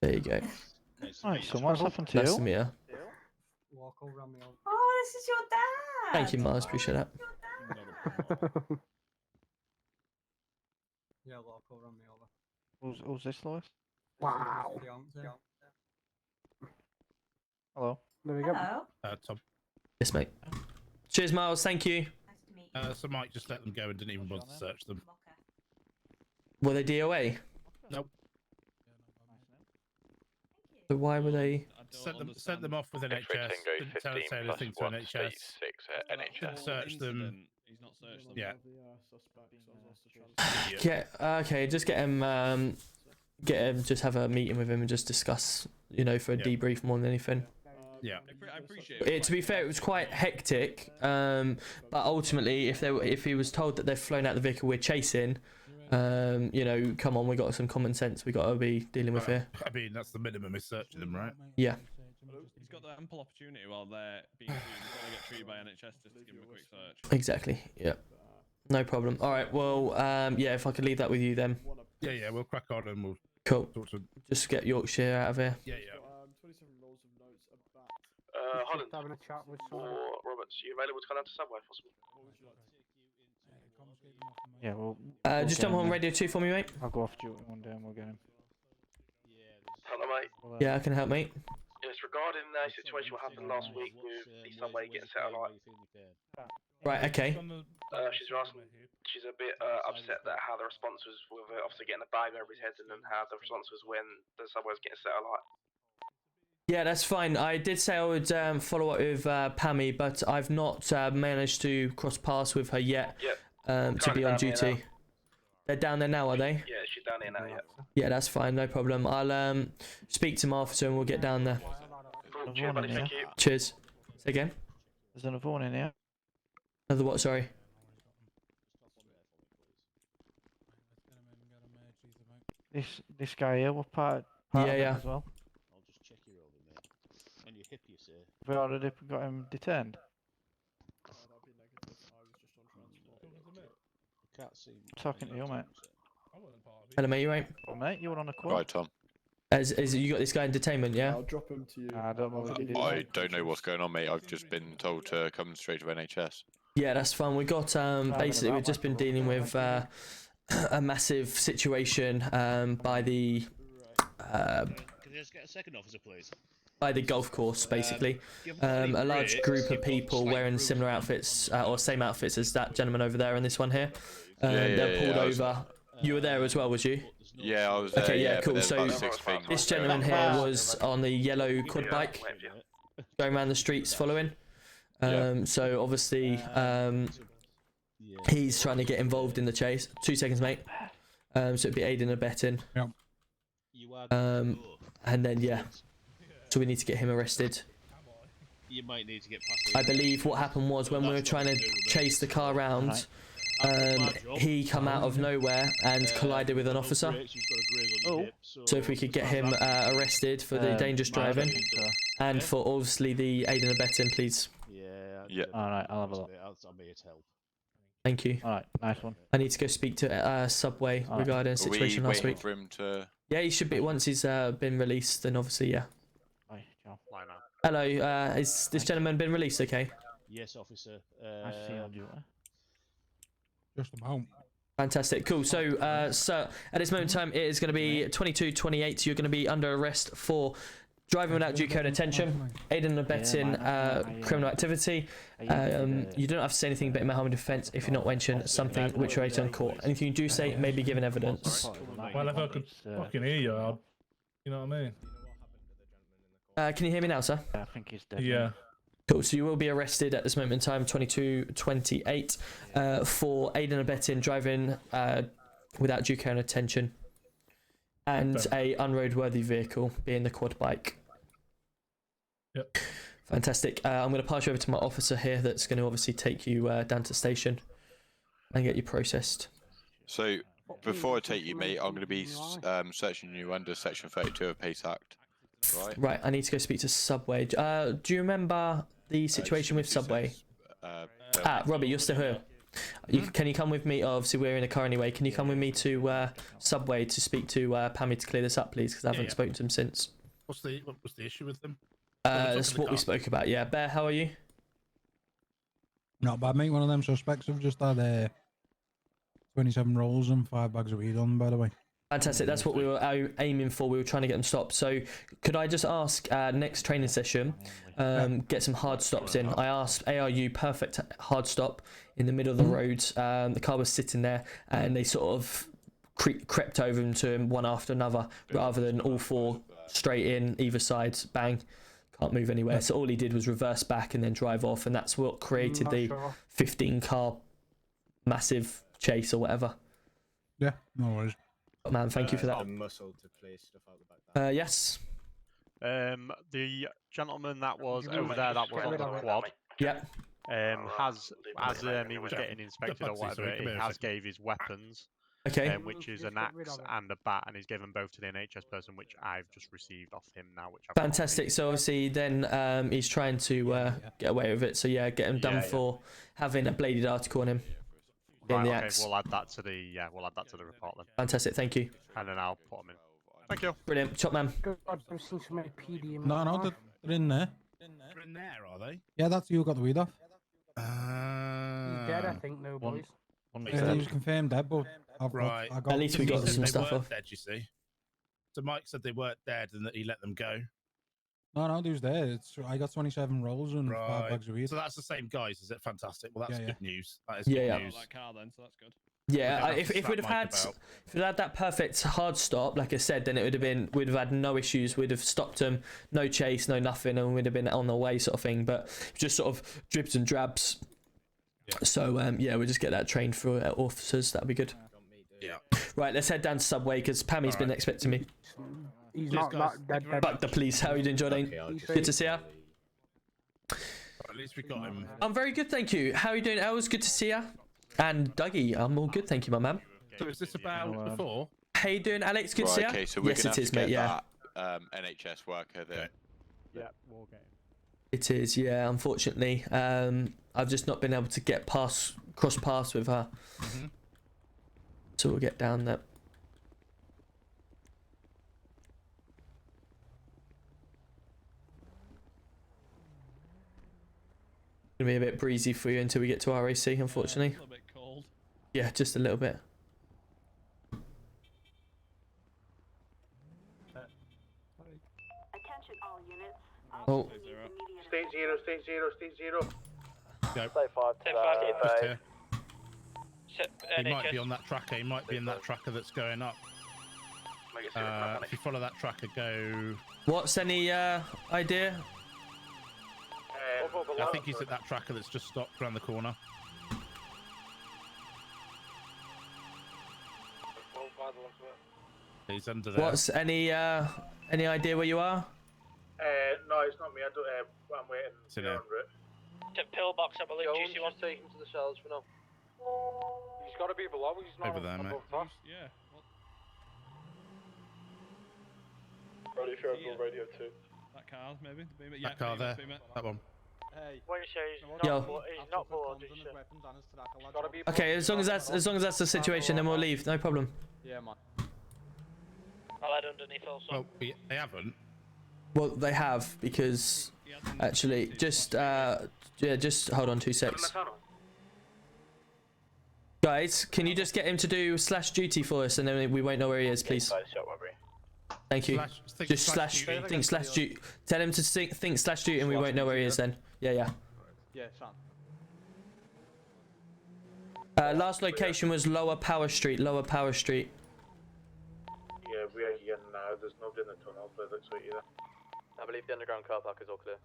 There you go. Right, so what's happened to Nice you? to meet you. Walker ran me over. Oh, this is your dad. Thank you, Mars. Appreciate that. Yeah, Walker ran me over. Who's this, Lois? Wow. Hello. There we go. Tom. Yes, mate. Cheers, Miles. Thank you. So Mike just let them go and didn't even bother to search them. Were they DOA? Nope. So why were they? Sent them off with NHS. Didn't tell us anything to NHS. Didn't search them. He's not searched them. Yeah. Okay. Just get him. Just have a meeting with him and just discuss. You know, for a debrief more than anything. Yeah. I appreciate it. To be fair, it was quite hectic. But ultimately, if he was told that they've flown out the vehicle we're chasing, you know, come on, we got some common sense we got to be dealing with here. I mean, that's the minimum is searching them, right? Yeah. He's got the ample opportunity while they're being treated before they get treated by NHS just to give him a quick search. Exactly. Yeah. No problem. All right. Well, yeah, if I could leave that with you then. Yeah, we'll crack on and we'll Cool. talk to. Just get Yorkshire out of here. Yeah. 27 rolls of notes about. Holland. Having a chat with someone. Or Roberts, you available to come down to Subway if possible? Yeah, well. Just jump on radio 2 for me, mate. I'll go off duty one day and we'll get him. Hello, mate. Yeah, I can help, mate. Yes, regarding the situation what happened last week with the Subway getting set alight. Right. Okay. She's asking. She's a bit upset that how the response was with the officer getting a bag over his head, and then how the response was when the Subway was getting set alight. Yeah, that's fine. I did say I would follow up with Pammy, but I've not managed to cross paths with her yet. To be on duty. They're down there now, are they? Yeah, she's down here now. Yeah. Yeah, that's fine. No problem. I'll speak to my officer and we'll get down there. Cheers, buddy. Thank you. Cheers. Say again. There's another one in here. Another what? Sorry. This guy here, what part Yeah, of it yeah. as well? I'll just check you over, mate. And your hip, you say? We already got him detained. I can't see. Talking to you, mate. Hello, mate. You right? Oh, mate, you were on a quad. Right, Tom. Is you got this guy in detainment? Yeah. I'll drop him to you. I don't know what he did. I don't know what's going on, mate. I've just been told to come straight to NHS. Yeah, that's fine. We got basically we've just been dealing with a massive situation by the Can you just get a second officer, please? by the golf course, basically. A large group of people wearing similar outfits or same outfits as that gentleman over there and this one here. They're pulled over. You were there as well, was you? Yeah, I was there. Okay, yeah, cool. But So there's about 6 things. this gentleman here was on the yellow quad bike, going around the streets following. So obviously he's trying to get involved in the chase. 2 seconds, mate. So it'd be aiding and abetting. And then yeah. So we need to get him arrested. You might need to get past. I believe what happened was when we were trying to chase the car around, he come out of nowhere and collided with an officer. So if we could get him arrested for the dangerous driving and for obviously the aiding and abetting, please. Yeah. Alright, I'll have a look. I'm here to help. Thank you. Alright, nice one. I need to go speak to Subway regarding a situation last week. For him to... Yeah, he should be once he's been released. Then obviously, yeah. Hello, is this gentleman been released? Okay. Yes, officer. I see on duty. Just about. Fantastic, cool. So, so at this moment in time, it is going to be 22:28. You're going to be under arrest for driving without due care and attention, aiding and abetting criminal activity. You don't have to say anything but in my harm and defence if you're not mentioning something which relates on court. Anything you do say may be given evidence. Well, if I could fucking hear you, you know what I mean? Can you hear me now, sir? I think he's dead. Yeah. Cool. So you will be arrested at this moment in time, 22:28, for aiding and abetting driving without due care and attention, and a unroadworthy vehicle being the quad bike. Yep. Fantastic. I'm going to pass you over to my officer here. That's going to obviously take you down to the station and get you processed. So before I take you, mate, I'm going to be searching you under Section 32 of PACE Act. Right. I need to go speak to Subway. Do you remember the situation with Subway? Robbie, you're still here. Can you come with me? Obviously, we're in the car anyway. Can you come with me to Subway to speak to Pammy to clear this up, please? Because I haven't spoken to him since. What was the issue with them? That's what we spoke about. Yeah, Bear, how are you? Not bad, mate. One of them suspects have just had 27 rolls and 5 bags of weed on, by the way. Fantastic. That's what we were aiming for. We were trying to get them stopped. So could I just ask, next training session, get some hard stops in? I asked ARU perfect hard stop in the middle of the road. The car was sitting there and they sort of crept over into him one after another rather than all 4 straight in either side, bang, can't move anywhere. So all he did was reverse back and then drive off, and that's what created the 15 car massive chase or whatever. Yeah, no worries. Man, thank you for that. Muscle to play stuff out the back. Yes. The gentleman that was over there, that was on the quad. Yep. As he was getting inspected or whatever, he has gave his weapons. Okay. Which is an axe and a bat, and he's given both to the NHS person, which I've just received off him now. Which I've fantastic. So obviously, then he's trying to get away with it. So yeah, get him done for having a bladed article on him. in Right, the okay, axe. we'll add that to the we'll add that to the report then. Fantastic, thank you. And then I'll put them in. Thank you. Brilliant, top man. God, I've seen so many PD in No, they're in there. They're in there, are they? Yeah, that's you who got the weed off. He's dead, I think, no, boys. Yeah, he was confirmed dead, but I got. At least we got He said some they stuff weren't off. dead, you see. So Mike said they weren't dead and that he let them go. No, they was there. I got 27 rolls and 5 bags of weed. So that's the same guys, is it? Fantastic. Well, that's Yeah, good news. That is Yeah, good yeah. news. That car then, so that's good. Yeah, We don't have if to we'd slap have Mike had about. if we'd had that perfect hard stop, like I said, then it would have been we'd have had no issues. We'd have stopped them, no chase, no nothing, and we'd have been on the way, sort of thing. But just sort of dribs and drabs. Yeah. So yeah, we'll just get that trained for officers. That'd be good. Yeah. Right, let's head down to Subway because Pammy's been expecting me. He's Cheers, not guys. dead. Fuck the police. How are you doing, Jordan? Good to see you. At least we got him. I'm very good, thank you. How are you doing, Els? Good to see you. And Dougie, I'm all good, thank you, my man. So is this about before? How you doing, Alex? Good to see you. Okay, so we're Yes, gonna it have is, to mate. get Yeah, that NHS worker there. Yeah, war game. it is. Yeah, unfortunately, I've just not been able to get cross paths with her. So we'll get down there. Gonna be a bit breezy for you until we get to RAC, unfortunately. A little bit cold. Yeah, just a little bit. Attention all units. Oh, Stage 0, stage 0, stage 0. Go. Stay 5 to Just here. He NHS. might be on that tracker. He might be in that tracker that's going up. If you follow that tracker, go. what's any idea? I think he's at that tracker that's just stopped around the corner. He's under there. What's any idea where you are? No, it's not me. I'm waiting. It's in there. To pillbox, I believe. Jones, GC wants take him to the cells for now. He's got to be below. He's not Over there, mate. above us. Yeah. Ready for radio 2. That car, maybe. That car there. That one. Hey. What you say? Yo. He's not bored. Okay, as long as that's the situation, then we'll leave. No problem. Yeah, man. I'll head underneath also. Well, they haven't. Well, they have because actually, just just hold on 2 secs. Guys, can you just get him to do slash duty for us, and then we won't know where he is, please. Thank you. Just think slash duty. Tell him to think slash duty, and we won't know where he is then. Yeah. Yeah, Sam. Last location was Lower Power Street. Lower Power Street. Yeah, we are here now. There's nobody in the tunnel, but it looks like either. I believe the underground car park is all clear.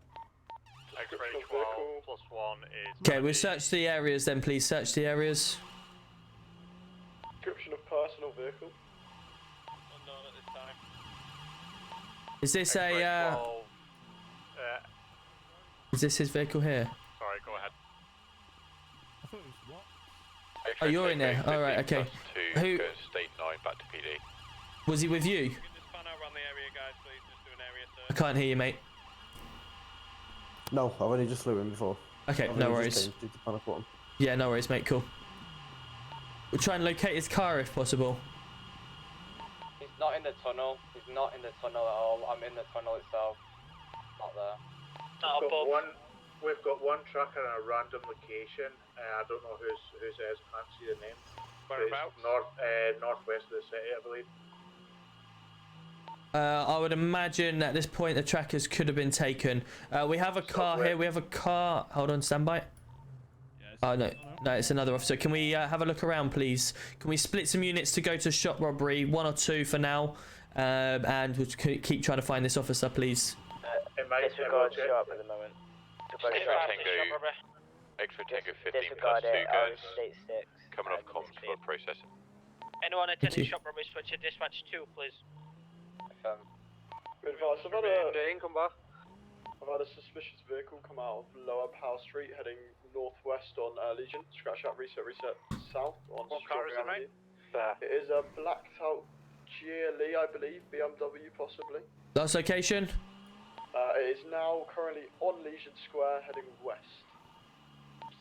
X-ray 12 plus 1 is... Okay, we'll search the areas then, please. Search the areas. Description of personal vehicle. Unknown at this time. Is this a? Is this his vehicle here? Sorry, go ahead. I thought it was what? Oh, you're in there. All right, okay. Who State 9 back to PD. was he with you? Just fan out around the area, guys, please. Just do an area I can't hear you, mate. No, I've only just flew in before. Okay, I've no only worries. just changed due to panic button. Yeah, no worries, mate. Cool. We'll try and locate his car if possible. He's not in the tunnel. He's not in the tunnel at all. I'm in the tunnel itself. Not there. We've got one tracker in a random location. I don't know whose it is. Can't see the name. Whereabouts? Northwest of the city, I believe. I would imagine at this point the trackers could have been taken. We have a car here. We have a car. Hold on, standby. Oh no, it's another officer. Can we have a look around, please? Can we split some units to go to shop robbery, 1 or 2 for now, and we'll keep trying to find this officer, please. Disregard shop at the moment. Extra Tango 15 plus 2 guns. Coming off comms for processing. Anyone attending shop robbery, switch to dispatch 2, please. Advice, I've had a suspicious vehicle come out of Lower Power Street heading northwest on Legion. Scratch out, reset south on What car is it, mate? It is a blacked out GLE, I believe, BMW possibly. Last location? It is now currently on Legion Square heading west.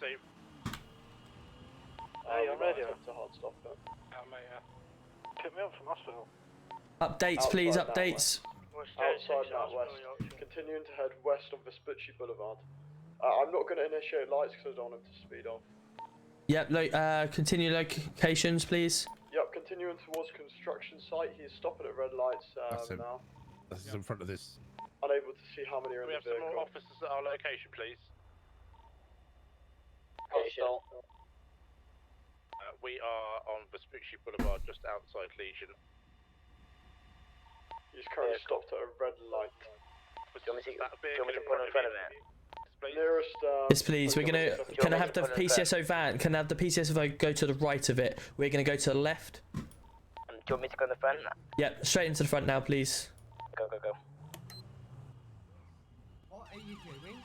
Same. Hey, I'm ready. To hard stop it. Pick me up from hospital. Updates, please, updates. Outside northwest. Continuing to head west on Vespucci Boulevard. I'm not going to initiate lights because I don't want him to speed off. Yep, continue locations, please. Yep, continuing towards construction site. He's stopping at red lights now. This is in front of this. Unable to see how many are in the vehicle. We have some more officers at our location, please. We are on Vespucci Boulevard, just outside Legion. He's currently stopped at a red light. Do you want me to put in front of it? Nearest, Yes, please. We're gonna. Can I have the PCSO van? Can I have the PCSO go to the right of it? We're gonna go to the left. Do you want me to go in the front? Yep, straight into the front now, please. Go. What are you doing?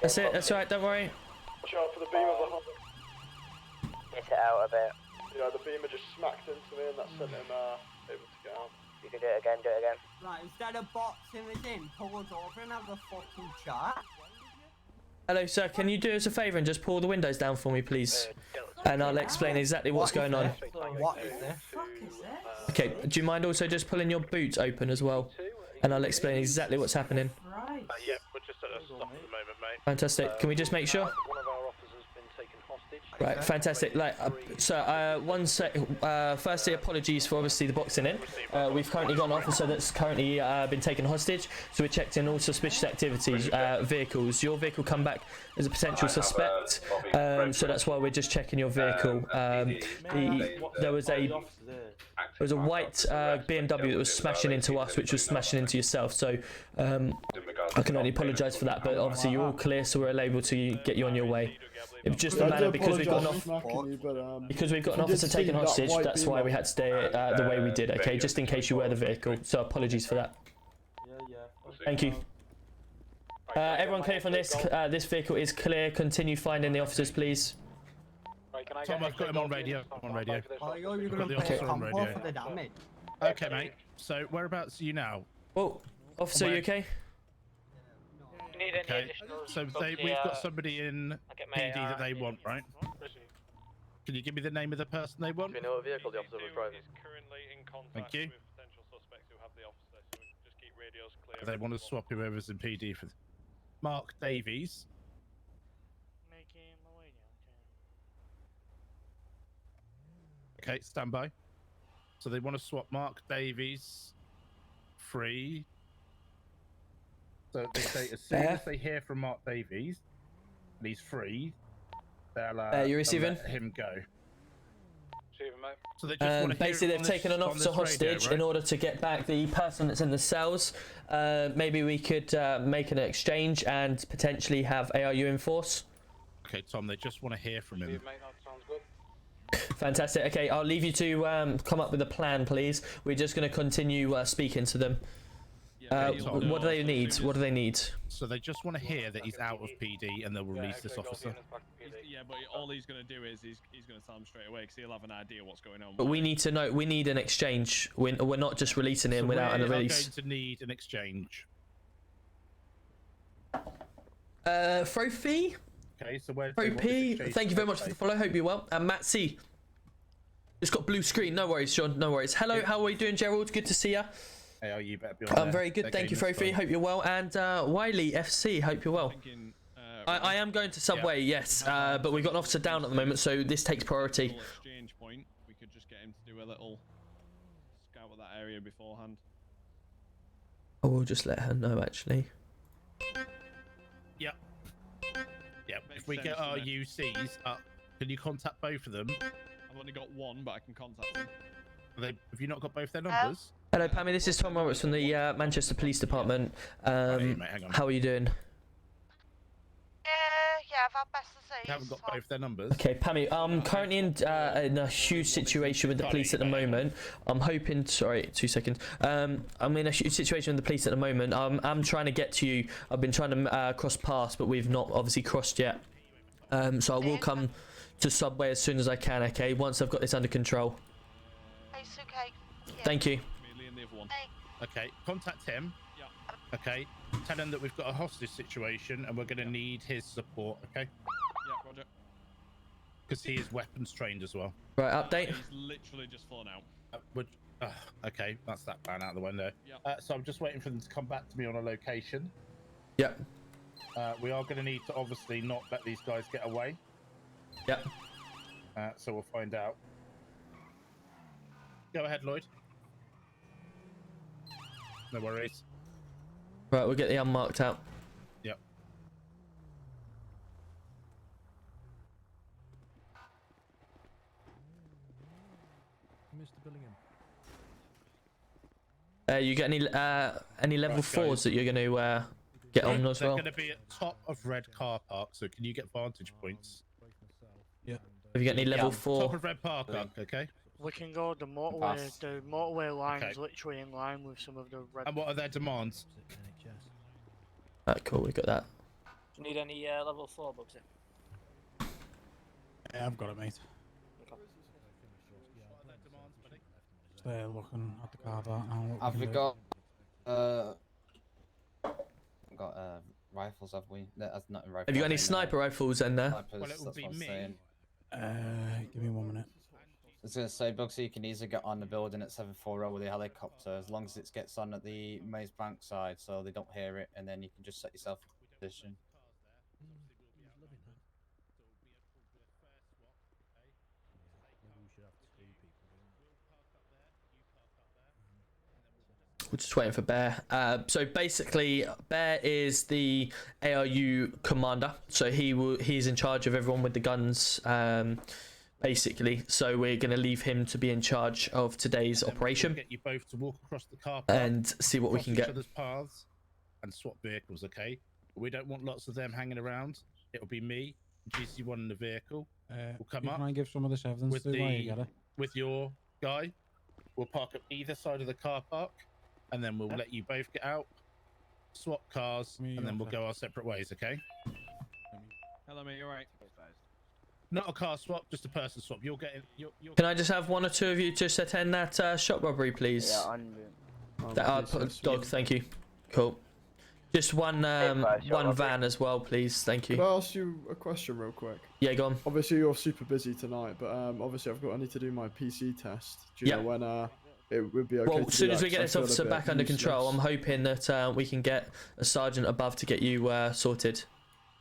That's it. That's right. Don't worry. Watch out for the beam of the Honda. Get it out a bit. Yeah, the beamer just smacked into me and that sent him able to get out. You can do it again, Right, instead of boxing us in, pull us over and have a fucking chat. Hello, sir. Can you do us a favour and just pull the windows down for me, please? And I'll explain exactly what's going on. What is this? Okay. Do you mind also just pulling your boots open as well? And I'll explain exactly what's happening. Right. Yeah, we're just at a stop at the moment, mate. Fantastic. Can we just make sure? One of our officers has been taken hostage. Right, fantastic. One sec. Firstly, apologies for obviously the boxing in. We've currently got an officer that's currently been taken hostage, so we checked in all suspicious activities, vehicles. Your vehicle come back as a potential suspect, so that's why we're just checking your vehicle. There was a white BMW that was smashing into us, which was smashing into yourself. So I can only apologise for that, but obviously you're all clear, so we're able to get you on your way. It was just a matter because we've got an officer taken hostage. That's why we had to stay the way we did. Okay, just in case you were the vehicle. So apologies for that. Thank you. Everyone clear from this? This vehicle is clear. Continue finding the officers, please. Tom, I've got him on radio. Oh, you're going to pay combo for the damage. Okay, mate. So whereabouts are you now? Oh, officer, you okay? Okay, so we've got somebody in PD that they want, right? Can you give me the name of the person they want? Do we know what vehicle the officer was driving? Currently in contact Thank you. with potential suspects who have the officer, so we just keep radios clear. They want to swap whoever's in PD for Mark Davies. Okay, stand by. So they want to swap Mark Davies free. So they say as soon as they hear from Mark Davies and he's free, they'll you're receiving? let him go. So they just want to basically, they've taken an officer hostage in order to get back the person that's in the cells. Maybe we could make an exchange and potentially have ARU in force. Okay, Tom, they just want to hear from him. Fantastic. Okay, I'll leave you to come up with a plan, please. We're just going to continue speaking to them. What do they need? What do they need? So they just want to hear that he's out of PD and they'll release this officer. Yeah, but all he's going to do is he's going to tell them straight away because he'll have an idea what's going on. But we need to know. We need an exchange. We're not just releasing him without a release. We're going to need an exchange. Trophy. Okay, so where? Trophy. Thank you very much for the follow. Hope you're well. And Matt C. Just got blue screen. No worries, Sean. No worries. Hello. How are you doing, Gerald? Good to see ya. Hey, you better be on I'm very good. Thank you, Trophy. Hope you're well. And Wiley FC. Hope you're well. I am going to Subway, yes, but we've got an officer down at the moment, so this takes priority. Exchange point. We could just get him to do a little scout of that area beforehand. I will just let her know, actually. Yep. Yep. If we get our UCs up, can you contact both of them? I've only got one, but I can contact them. Have you not got both their numbers? Hello, Pammy. This is Tom Roberts from the Manchester Police Department. Hey, mate, hang on. How are you doing? Yeah, I've had best to say. You haven't got both their numbers. Okay, Pammy, I'm currently in a huge situation with the police at the moment. I'm hoping. Sorry, 2 seconds. I'm in a huge situation with the police at the moment. I'm trying to get to you. I've been trying to cross paths, but we've not obviously crossed yet. So I will come to Subway as soon as I can. Okay, once I've got this under control. It's okay. Yeah. Thank you. Okay, contact him. Okay, tell him that we've got a hostage situation and we're going to need his support. Okay. Yeah, Roger. Because he is weapons trained as well. Right, update. He's literally just flown out. Okay, that's that plan out the window. Yep. So I'm just waiting for them to come back to me on a location. Yep. We are going to need to obviously not let these guys get away. Yep. So we'll find out. Go ahead, Lloyd. No worries. Right, we'll get the unmarked out. Yep. Mr. Billingham. You get any level 4s that you're going to get on as They're well? going to be at top of red car park, so can you get vantage points? Yeah. Have you got any level 4? Top of red car park, okay. We can go the motorway. The motorway line is literally in line with some of the red. And what are their demands? Cool, we got that. Do you need any level 4 Bugsy? Yeah, I've got it, mate. Stay looking at the car park now. Have we got rifles? Have we? That's not a rifle. Have you got any sniper rifles in there? Snipers, Well, it would that's be what I'm me. saying. Give me 1 minute. I was going to say, Bugsy, you can easily get on the building at 740 with the helicopter, as long as it gets on at the Maze Bank side so they don't hear it, and then you can just set yourself in position. We're just waiting for Bear. So basically, Bear is the ARU commander. So he's in charge of everyone with the guns, basically. So we're going to leave him to be in charge of today's operation. We'll get you both to walk across the car park and see what we can each get. Other's paths and swap vehicles, okay? We don't want lots of them hanging around. It'll be me, GC1 in the vehicle. We'll come up. Can I give some of this evidence with to while you get it? with your guy. We'll park up either side of the car park, and then we'll let you both get out, swap cars, and then we'll go our separate ways, okay? Hello, mate. You alright? Not a car swap, just a person swap. You'll get in. Can I just have one or two of you just attend that shop robbery, please? Yeah, Dog, thank you. Cool. Just one van as well, please. Thank you. Could I ask you a question real quick? Yeah, go on. Obviously, you're super busy tonight, but obviously, I need to do my PC test. Do you know when it would be okay? Well, to as soon do as that? we get 'Cause this I feel a officer bit back under control, I'm useless. hoping that we can get a sergeant above to get you sorted.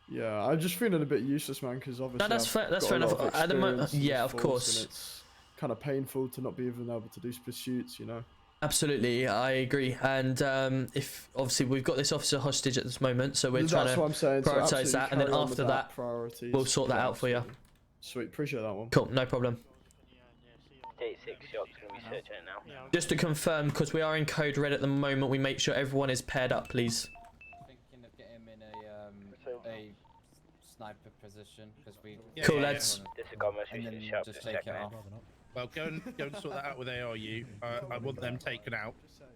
Yeah, I'm just feeling a bit useless, man, because obviously that's fair. That's fair got a lot enough. of At the moment, experience in yeah, this of force, course. and it's kind of painful to not be even able to do pursuits, you know. Absolutely, I agree. And if obviously we've got this officer hostage at this moment, so we're That's trying what I'm saying, to so prioritize absolutely that, and then carry on with after that, priorities. we'll sort that Yeah, out for you. absolutely. Sweet, appreciate that one. Cool, no problem. 86 shops going to be searching it now. Just to confirm, because we are in code red at the moment, we make sure everyone is paired up, please. Thinking of getting him in a sniper position, because we... Cool, lads. And then just take it off. Well, go and sort that out with ARU. I want them taken out.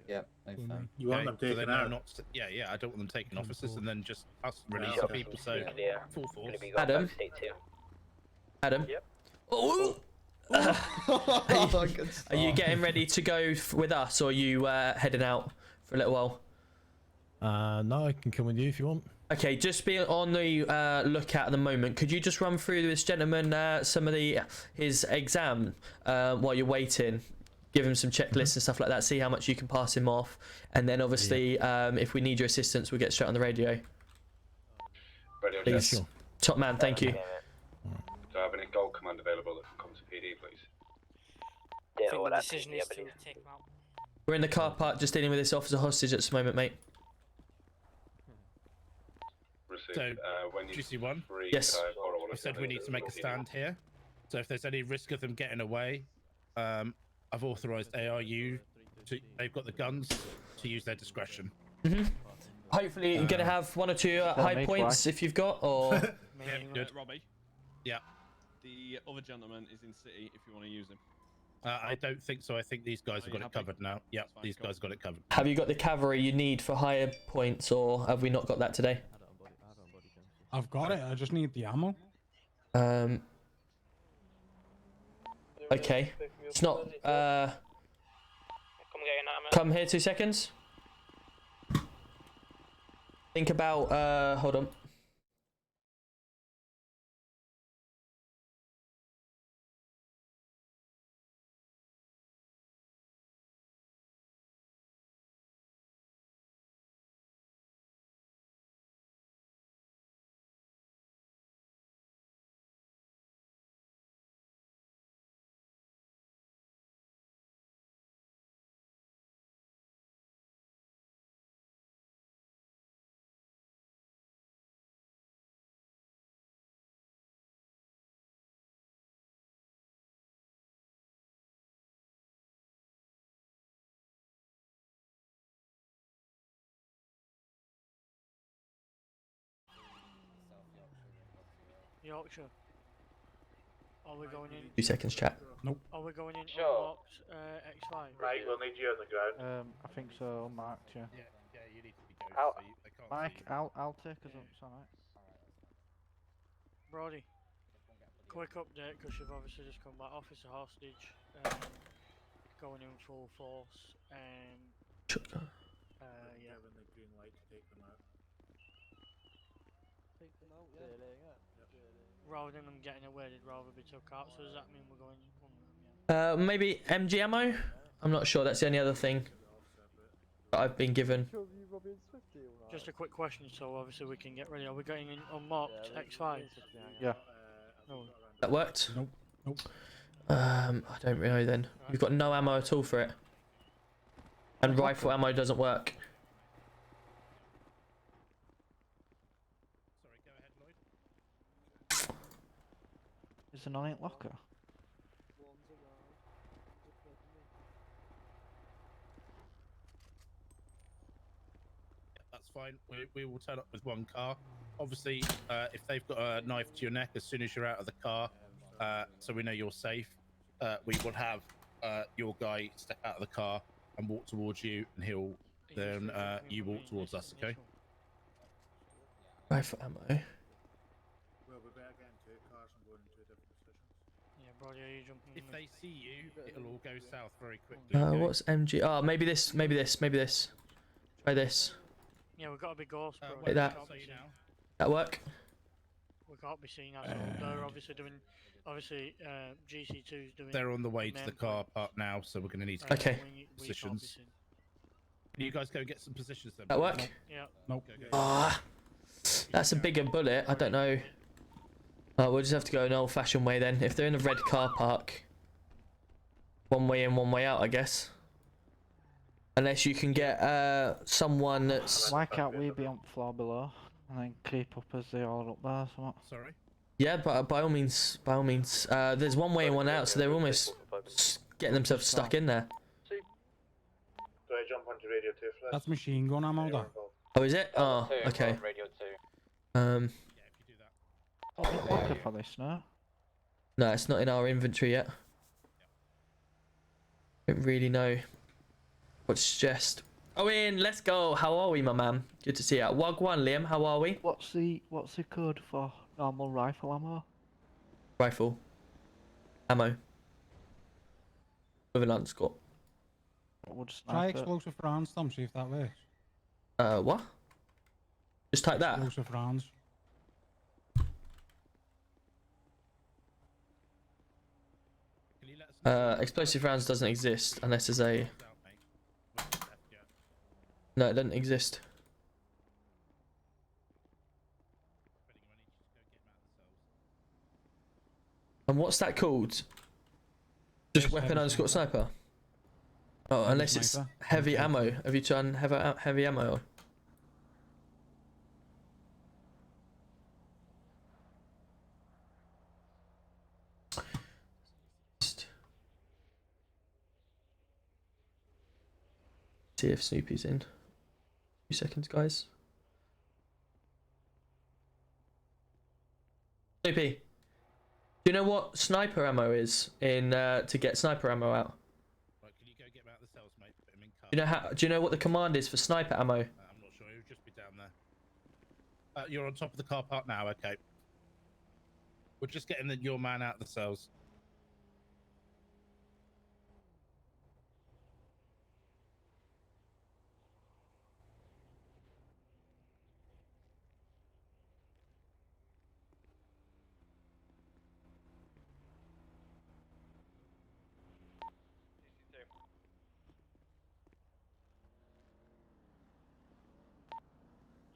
Yeah, no fine. You want them taken out? Yeah, I don't want them taking officers and then just us releasing people. So full force. Adam. Adam. Yep. Oh. Are you getting ready to go with us, or are you heading out for a little while? No, I can come with you if you want. Okay, just be on the lookout at the moment. Could you just run through this gentleman some of his exam while you're waiting? Give him some checklists and stuff like that. See how much you can pass him off, and then obviously, if we need your assistance, we'll get straight on the radio. Radio Please, check. top man, thank you. Do I have any gold command available that can come to PD, please? I think the decision is to take him out. We're in the car park, just dealing with this officer hostage at this moment, mate. So, GC1? Yes. I said we need to make a stand here. So if there's any risk of them getting away, I've authorised ARU to, they've got the guns to use their discretion. Hopefully you're going to have one or two high points if you've got, or... Yeah, good. Robbie. Yeah. The other gentleman is in city if you want to use him. I don't think so. I think these guys have got it covered now. Yeah, these guys got it covered. Have you got the cavalry you need for higher points, or have we not got that today? I've got it. I just need the ammo. Okay. It's not. Come here 2 seconds. Think about. Hold on. Yorkshire. Are we going in? 2 seconds, chat. Nope. Are we going in Sure. unlocked X5? Right, we'll need you on the ground. I think so, unmarked, yeah. Yeah, you need to be ghost, I'll, so they can't Mike, see you. I'll take us up, it's alright. Brody, quick update because you've obviously just come back. Officer hostage, going in full force. Yeah. The green light to take them out. Take them out, yeah. Rather than them getting away, they'd rather be took out. So does that mean we're going on them? Yeah. Maybe MG ammo? I'm not sure. That's the only other thing that I've been given. Just a quick question, so obviously we can get ready. Are we getting in unmarked X5? Yeah. No. That worked? Nope. Nope. I don't really know then. We've got no ammo at all for it. And rifle ammo doesn't work. Sorry, go ahead, Lloyd. Is there none in locker? That's fine. We will turn up with one car. Obviously, if they've got a knife to your neck as soon as you're out of the car, so we know you're safe, we will have your guy step out of the car and walk towards you, and he'll then you walk towards us. Okay? Rifle ammo. Well, we better get in 2 cars and go in 2 different positions. Yeah, Brody, are you jumping? If they see you, it'll all go south very quickly. Okay? What's MG? Oh, maybe this. Maybe this. Maybe this. Try this. Yeah, we've got to be ghost, bro. Like that. That work? We can't be seen as well. They're obviously doing. Obviously, GC2's doing. They're on the way to the car park now, so we're going to need to Okay. positions. Can you guys go get some positions then? That work? Yeah. Nope. Ah, that's a bigger bullet. I don't know. We'll just have to go an old-fashioned way then. If they're in a red car park, one way in, one way out, I guess. Unless you can get someone that's. Why can't we be on the floor below and then creep up as they all up there or something? Sorry? Yeah, but by all means, there's one way and one out, so they're almost getting themselves stuck in there. Do I jump onto radio 2 first? That's machine gun ammo, that. Oh, is it? Oh, okay. Radio Um. Locker for this, no? No, it's not in our inventory yet. Don't really know what to suggest. Owen, let's go. How are we, my man? Good to see you. Wagwan, Liam, how are we? What's the code for normal rifle ammo? Rifle. Ammo. With an underscore. Try explosive rounds, Tom, see if that works. What? Just type that? Explosive rounds. Explosive rounds doesn't exist unless there's a... No, it doesn't exist. And what's that called? Just weapon underscore sniper? Oh, unless it's heavy ammo. Have you done heavy ammo? See if Snoopy's in. 2 seconds, guys. Snoopy, do you know what sniper ammo is in to get sniper ammo out? Right, can you go get him out of the cells, mate? Put him in car. Do you know how? Do you know what the command is for sniper ammo? I'm not sure. He'll just be down there. You're on top of the car park now. Okay. We're just getting your man out of the cells.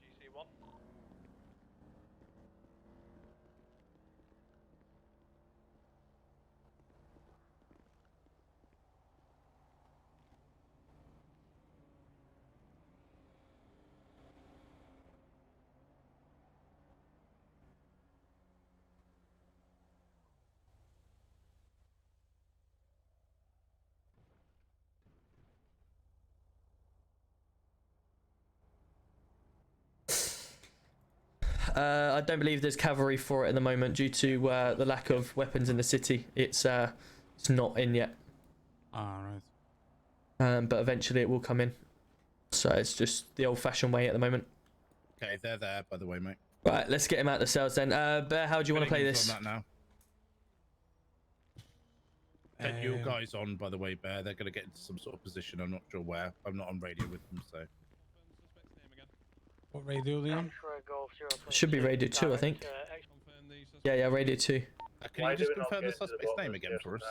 GC1. I don't believe there's cavalry for it at the moment due to the lack of weapons in the city. It's not in yet. Right. But eventually it will come in. So it's just the old-fashioned way at the moment. Okay, they're there, by the way, mate. Right, let's get him out of the cells then. Bear, how do you want to play this? On that now. Send your guys on, by the way, Bear. They're going to get into some sort of position. I'm not sure where. I'm not on radio with them, so. What radio are they on? Should be radio 2, I think. Yeah, radio 2. Can you just confirm the suspect's name again for us?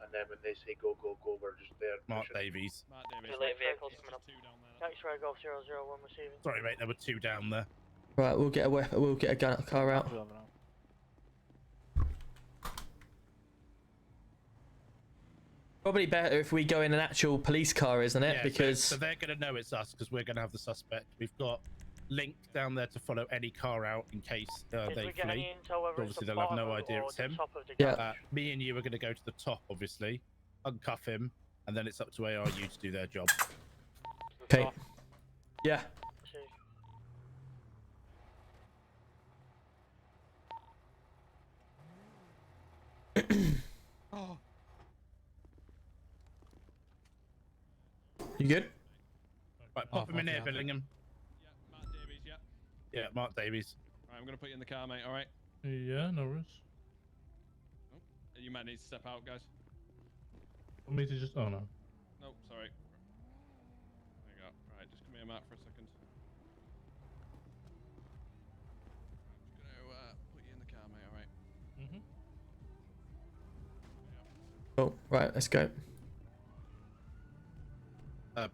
And then when they say go, go, go, we're just there. Mark Davies. Vehicles coming up. X-ray Golf 001 receiving. Sorry, mate. There were 2 down there. Right, we'll get a weapon. We'll get a car out. Probably better if we go in an actual police car, isn't it? Yeah, because so they're going to know it's us because we're going to have the suspect. We've got Link down there to follow any car out in case they flee. Obviously, they'll have no idea it's him. Yeah. Me and you are going to go to the top, obviously, uncuff him, and then it's up to ARU to do their job. Okay. Yeah. Oh. You good? Right, pop him in here, Billingham. Yeah, Mark Davies, yeah. Yeah, Mark Davies. Alright, I'm going to put you in the car, mate, alright? Yeah, no worries. Oh, you might need to step out, guys. Want me to just... Oh, no. No, sorry. There you go. Right, just come here, Mark, for a second. I'm just going to put you in the car, mate, alright? Oh, right, let's go.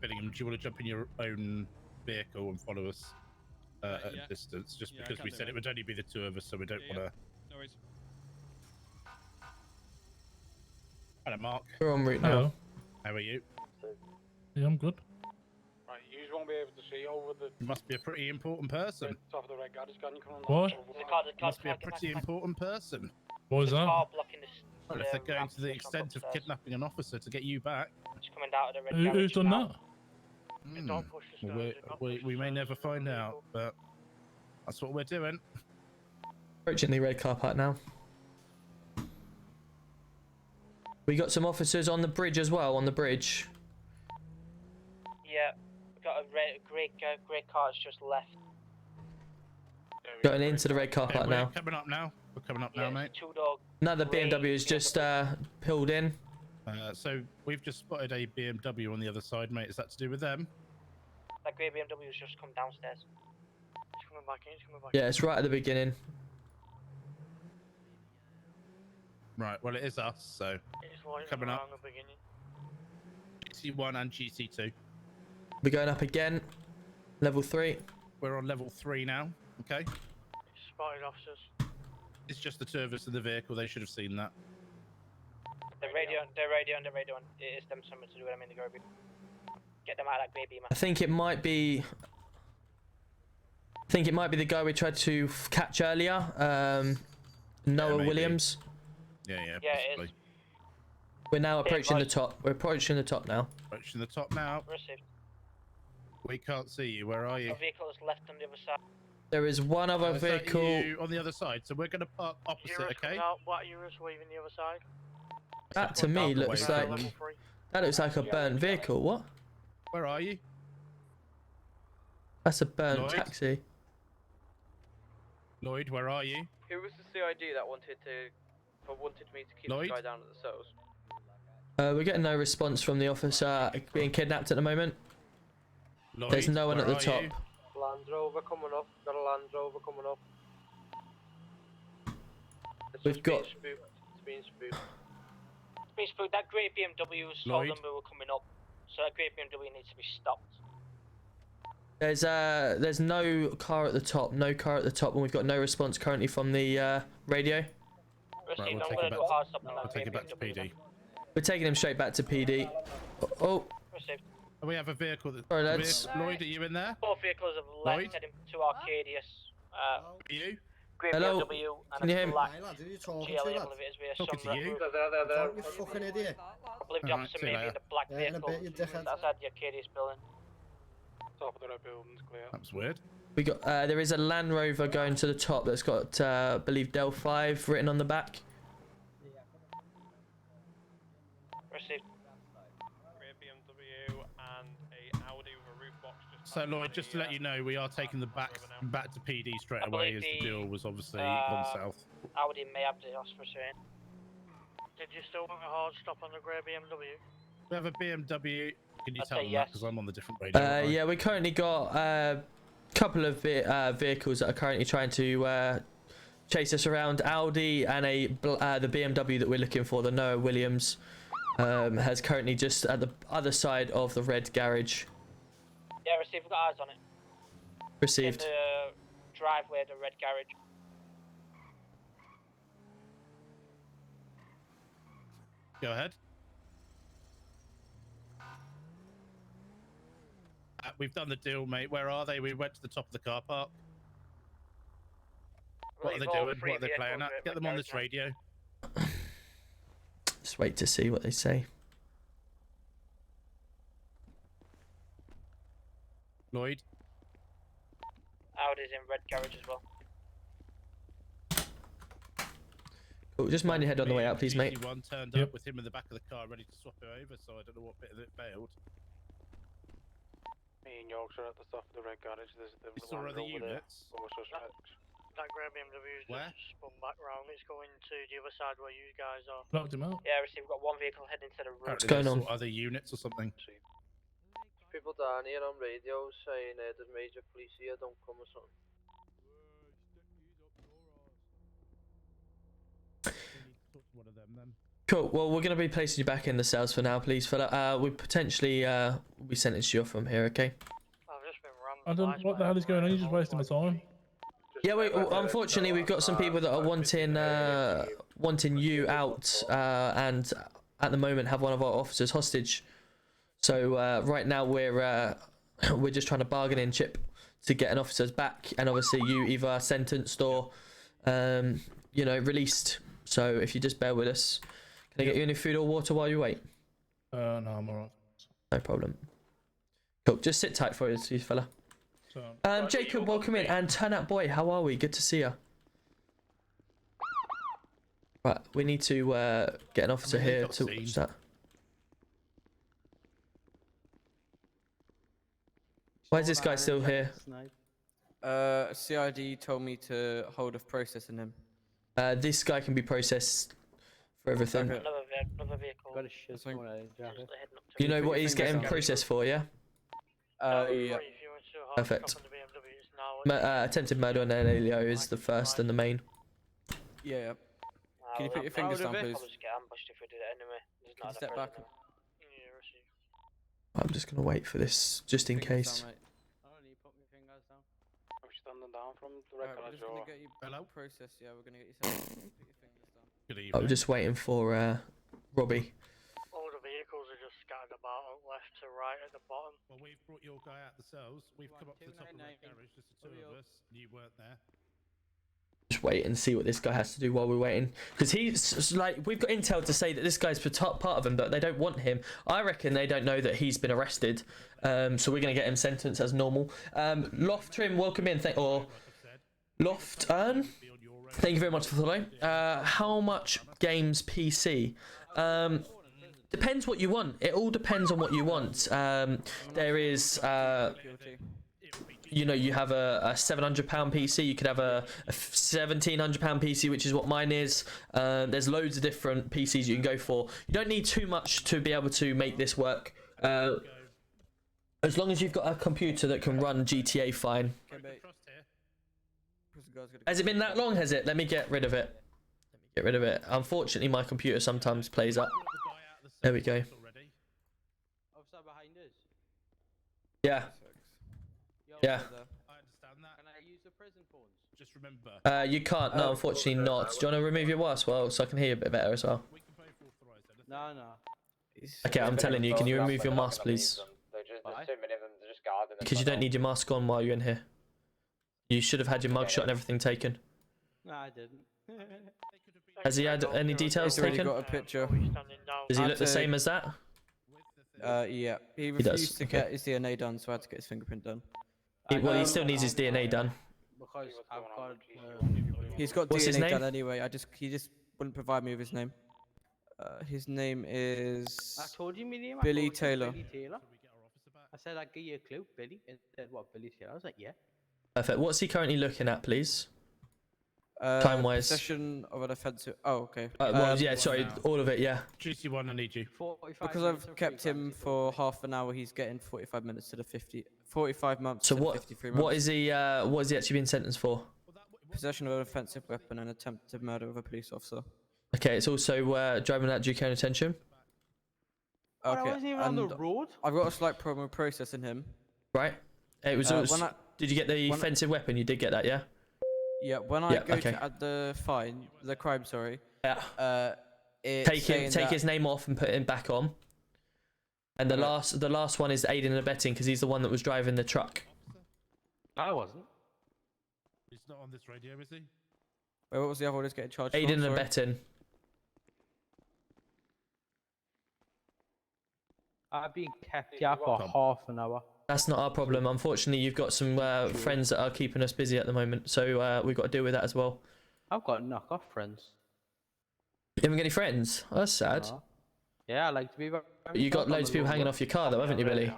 Billingham, do you want to jump in your own vehicle and follow us at a distance? Just because we said it would only be the 2 of us, so we don't want to... No worries. Hello, Mark. We're en route now. Hello. How are you? Yeah, I'm good. Right, you won't be able to see over the... You must be a pretty important person. Top of the red guard is gone. You come on. What? You must be a pretty important person. What was that? Well, if they're going to the extent of kidnapping an officer to get you back... Just coming down to the red Who's done that? We may never find out, but that's what we're doing. Approaching the red car park now. We got some officers on the bridge as well, on the bridge. Yeah, we've got a grey car that's just left. Going into the red car park now. Coming up now. We're coming up now, mate. Another BMW has just pulled in. So we've just spotted a BMW on the other side, mate. Is that to do with them? That grey BMW has just come downstairs. It's coming back in, it's coming back in. Yeah, it's right at the beginning. Right, well, it is us, so coming up. GC1 and GC2. We're going up again. Level 3. We're on level 3 now, okay? Spotted officers. It's just the 2 of us in the vehicle. They should have seen that. The radio. It is them something to do with them in the garbage. Get them out of that grey beamer. I think it might be the guy we tried to catch earlier. Noah Williams. Yeah, it is. We're now approaching the top. We're approaching the top now. Approaching the top now. Received. We can't see you. Where are you? A vehicle is left on the other side. There is one other vehicle on the other side, so we're going to park opposite, okay? What Eurus waving the other side? That to me looks like a burnt vehicle. What? Where are you? That's a burnt taxi. Lloyd, where are you? Who was the CID that wanted me to keep the guy down at the cells? We're getting no response from the officer being kidnapped at the moment. Lloyd, there's no one at the top. Land Rover coming up. Got a Land Rover coming up. We've got. It's being spooked. It's being spooked. That grey BMW saw them who were coming up, so that grey BMW needs to be stopped. There's no car at the top. No car at the top, and we've got no response currently from the radio. Right, we'll take it back to PD. We're taking him straight back to PD. Oh. Received. We have a vehicle that... Sorry, lads. Lloyd, are you in there? 4 vehicles have left heading to Arcadius. Are you? Grey Hello? BMW and Can you hear a me? black Lads, who are you talking GLA, to, I lads? believe it is, with a Talking to you? They're. You fucking idiot. I believe the officer may be in the black Yeah, in a vehicle bit, you dickhead. outside the Arcadius building. Top of the red building's clear. That's weird. We got there is a Land Rover going to the top that's got I believe Del 5 written on the back. Received. Rear BMW and a Audi with a roof box. So Lloyd, just to let you know, we are taking the back to PD straight away, as the deal was obviously gone south. Audi may have the Oscar train. Did you still want a hard stop on the grey BMW? We have a BMW. Can you I'd tell say them yes. that? Because I'm on the different radio. Yeah, we currently got a couple of vehicles that are currently trying to chase us around. Audi and the BMW that we're looking for, the Noah Williams, has currently just at the other side of the red garage. Yeah, received. We've got eyes on it. Received. In the driveway of the red garage. Go ahead. We've done the deal, mate. Where are they? We went to the top of the car park. What are they doing? What are they playing at? Get them on this radio. Just wait to see what they say. Lloyd? Audi's in red garage as well. Cool. Just mind your head on the way out, please, mate. One turned up with him in the back of the car, ready to swap it over. So I don't know what bit of it failed. Me and Yorkshire at the top of the red garage. There's the You saw other units. That grey BMW's Where? just spun back round. It's going to the other side where you guys are. Blocked him out. Yeah, received. We've got one vehicle heading to the road. What's going on? Other units or something. People down here on radio saying there's major police here, don't come or something. One of them then. Cool. Well, we're going to be placing you back in the cells for now, please, fella. We potentially we sentenced you off from here, okay? I've just been I don't. What the hell is going on? You're just wasting my time. Yeah, unfortunately, we've got some people that are wanting you out, and at the moment have one of our officers hostage. So right now we're just trying to bargain in, Chip, to get an officer's back, and obviously you either sentenced or released. So if you just bear with us, can I get you any food or water while you wait? No, I'm alright. No problem. Cool. Just sit tight for us, fella. Jacob, welcome in, and Turn Out Boy, how are we? Good to see you. Right, we need to get an officer here to watch that. Why is this guy still here? CID told me to hold off processing him. This guy can be processed for everything. Okay. Another vehicle. Got a shit. You know what he's getting processed for, yeah? Yeah. Perfect. Attempted murder on Elio is the first and the main. Yeah. Can you put your fingers down, please? I'll just get ambushed if we did it anyway. Can you step back? I'm just gonna wait for this, just in case. I'm standing down from the red garage. We're just gonna get you processed. Yeah, we're gonna get you. Put your fingers down. Good evening. I'm just waiting for Robbie. All the vehicles are just scattered about left to right at the bottom. Well, we've brought your guy out the cells. We've come up to the top of the garage, just the two of us. You weren't there. Just wait and see what this guy has to do while we're waiting, because he's like, we've got intel to say that this guy's part of him, but they don't want him. I reckon they don't know that he's been arrested, so we're gonna get him sentenced as normal. Loft Trim, welcome in. Loft Earn, thank you very much for following. How much games PC? Depends what you want. It all depends on what you want. There is you have a £700 PC, you could have a £1,700 PC, which is what mine is. There's loads of different PCs you can go for. You don't need too much to be able to make this work. As long as you've got a computer that can run GTA fine. Has it been that long, has it? Let me get rid of it. Unfortunately, my computer sometimes plays up. There we go. Yeah. Yeah. Can I use the prison phones? Just remember. You can't. No, unfortunately not. Do you want to remove your mask, well, so I can hear you a bit better as well? No. Okay, I'm telling you. Can you remove your mask, please? There's too many of them. They're just guarding them. Because you don't need your mask on while you're in here. You should have had your mugshot and everything taken. No, I didn't. Has he had any details He's already taken? got a picture. Does he look the same as that? Yeah. He does, refused to okay. get his DNA done, so I had to get his fingerprint done. Well, he still needs his DNA done. Because I've got. He's got What's DNA his name? done anyway. He just wouldn't provide me with his name. His name is I told you my name. Billy Taylor. Billy Taylor. I said I'd give you a clue, Billy. And said what, Billy Taylor? I was like, yeah. Perfect. What's he currently looking at, please? Time-wise. Possession of an offensive. Oh, okay. Well, yeah, sorry, all of it, yeah. GC1, I need you. Because I've kept him for half an hour, he's getting 45 minutes to the 45 months. So to what? 53 months. What is he actually being sentenced for? Possession of an offensive weapon and attempted murder of a police officer. Okay, it's also driving without due care and attention. Okay, I wasn't even on the road. I've got a slight problem with processing him. Right. It was. Did you get the offensive weapon? You did get that, yeah. Yeah, when I go to add the crime, sorry. Yeah. It's take his name off and put him back on. And the last one is aiding and abetting because he's the one that was driving the truck. I wasn't. He's not on this radio, is he? Wait, what was the other one he's getting charged for? Aiding and abetting. I've been kept here for half an hour. That's not our problem. Unfortunately, you've got some friends that are keeping us busy at the moment, so we've got to deal with that as well. I've got knockoff friends. You haven't got any friends? Oh, that's sad. No. Yeah, I like to be. You got loads of people hanging off your car, though, haven't you, Billy?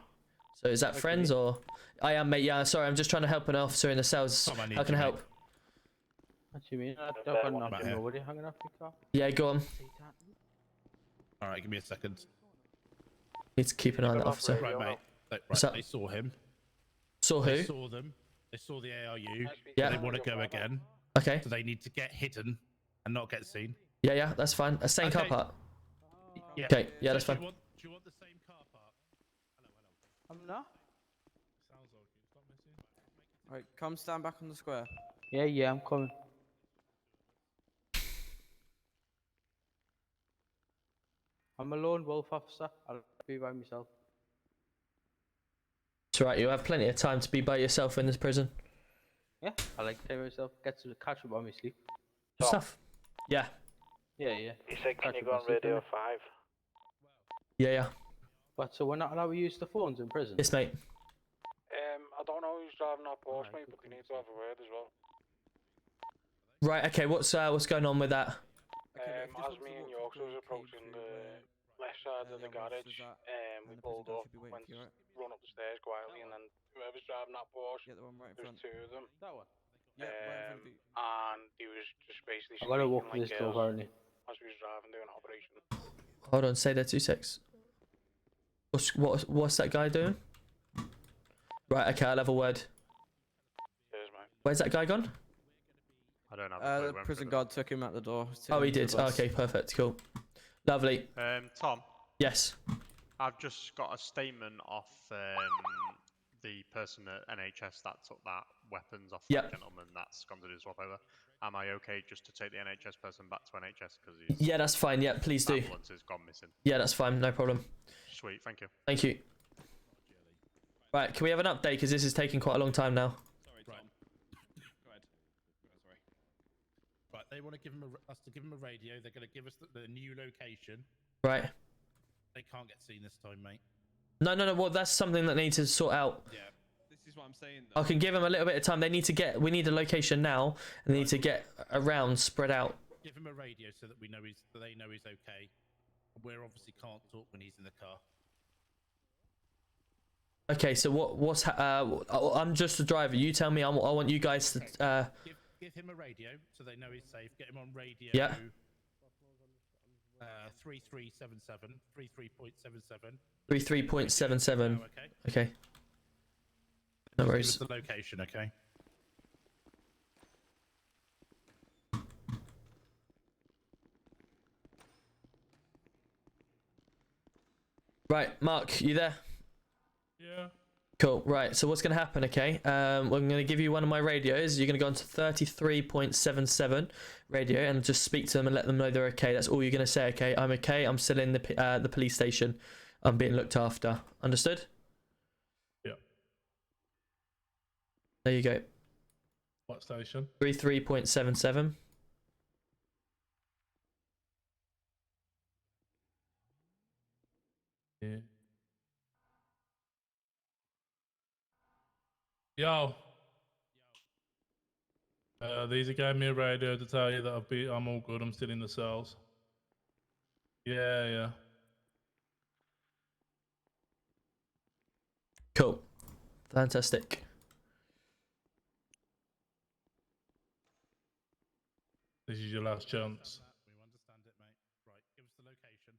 So is that friends or? I am, mate. Yeah, sorry. I'm just trying to help an officer in the cells. How can I help? What do you mean? I've got nobody hanging off your car. Yeah, go on. All right, give me a second. Need to keep an eye on that officer. Right, mate. What's up? They saw him. Saw who? They saw them. They saw the ARU. Yeah. They want to go again. Okay. So they need to get hidden and not get seen. Yeah, yeah, that's fine. A same car park. Yeah. Okay, yeah, that's Do fine. you want the same car park? I'm not. Alright, come stand back on the square. Yeah, I'm coming. I'm a lone wolf officer. I'll be by myself. It's alright, you'll have plenty of time to be by yourself in this prison. Yeah, I like to tell myself, get to catch up on my sleep. Stuff. Yeah. Yeah. He said, can you go on radio 5? Yeah. But so we're not allowed to use the phones in prison? Yes, mate. I don't know who's driving that Porsche, mate, but they need to have a word as well. Right, okay, what's going on with that? As me and Yorkshire was approaching the left side of the garage, we pulled up, went run up the stairs quietly, and then whoever's driving that Porsche, there's two of them. That one? And he was just basically I gotta walk like this door, apparently. as we was driving, doing an operation. Hold on, stay there 2 secs. What's that guy doing? Right, okay, I'll have a word. Cheers, mate. Where's that guy gone? I don't have The prison guard took him out the door. Oh, he did. Okay, perfect, cool. Lovely. Tom? Yes? I've just got a statement off the person at NHS that took that weapons off the gentleman that's gone to do the swap over. Am I okay just to take the NHS person back to NHS because his Yeah, that's fine. Yeah, please do. ambulance has gone missing? Yeah, that's fine. No problem. Sweet, thank you. Thank you. Right, can we have an update? Because this is taking quite a long time now. Sorry, Tom. Go ahead. Sorry. Right, they want to give us to give them a radio. They're going to give us the new location. Right. They can't get seen this time, mate. No. Well, that's something that they need to sort out. Yeah, this is what I'm saying. Though. I can give them a little bit of time. They need to get. We need a location now, and they need to get around, spread out. Give him a radio so that they know he's okay. We obviously can't talk when he's in the car. Okay, so what's I'm just a driver. You tell me. I want you guys to. Give him a radio so they know he's safe. Get him on radio. Yeah. 3377 33.77. 33.77. Okay. No worries. Give us the location, okay? Right, Mark, you there? Yeah. Cool. Right. So what's going to happen? Okay. I'm going to give you one of my radios. You're going to go on to 33.77 radio and just speak to them and let them know they're okay. That's all you're going to say. Okay. I'm okay. I'm still in the police station. I'm being looked after. Understood? Yeah. There you go. What station? 33.77. Yeah. Yo. These gave me a radio to tell you that I'm all good. I'm still in the cells. Yeah. Cool. Fantastic. This is your last chance. We understand it, mate. Right, give us the location.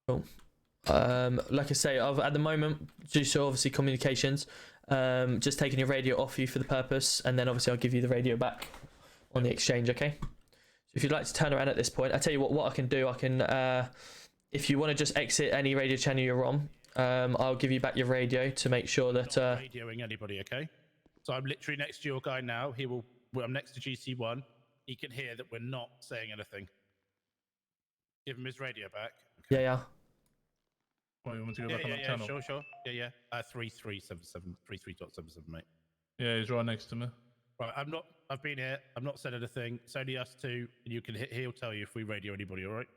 Cool. Like I say, at the moment, due to obviously communications, just taking your radio off you for the purpose, and then obviously I'll give you the radio back on the exchange, okay? So if you'd like to turn around at this point, I tell you what I can do. I can, if you want to just exit any radio channel you're on, I'll give you back your radio to make sure that. Not radioing anybody, okay? So I'm literally next to your guy now. I'm next to GC1. He can hear that we're not saying anything. Give him his radio back. Okay. Yeah. What, you want to go back on that channel? Sure. Yeah. 3377, 33.77, mate. Yeah, he's right next to me. Right, I've been here. I've not said anything. It's only us two, and you can he'll tell you if we radio anybody, all right?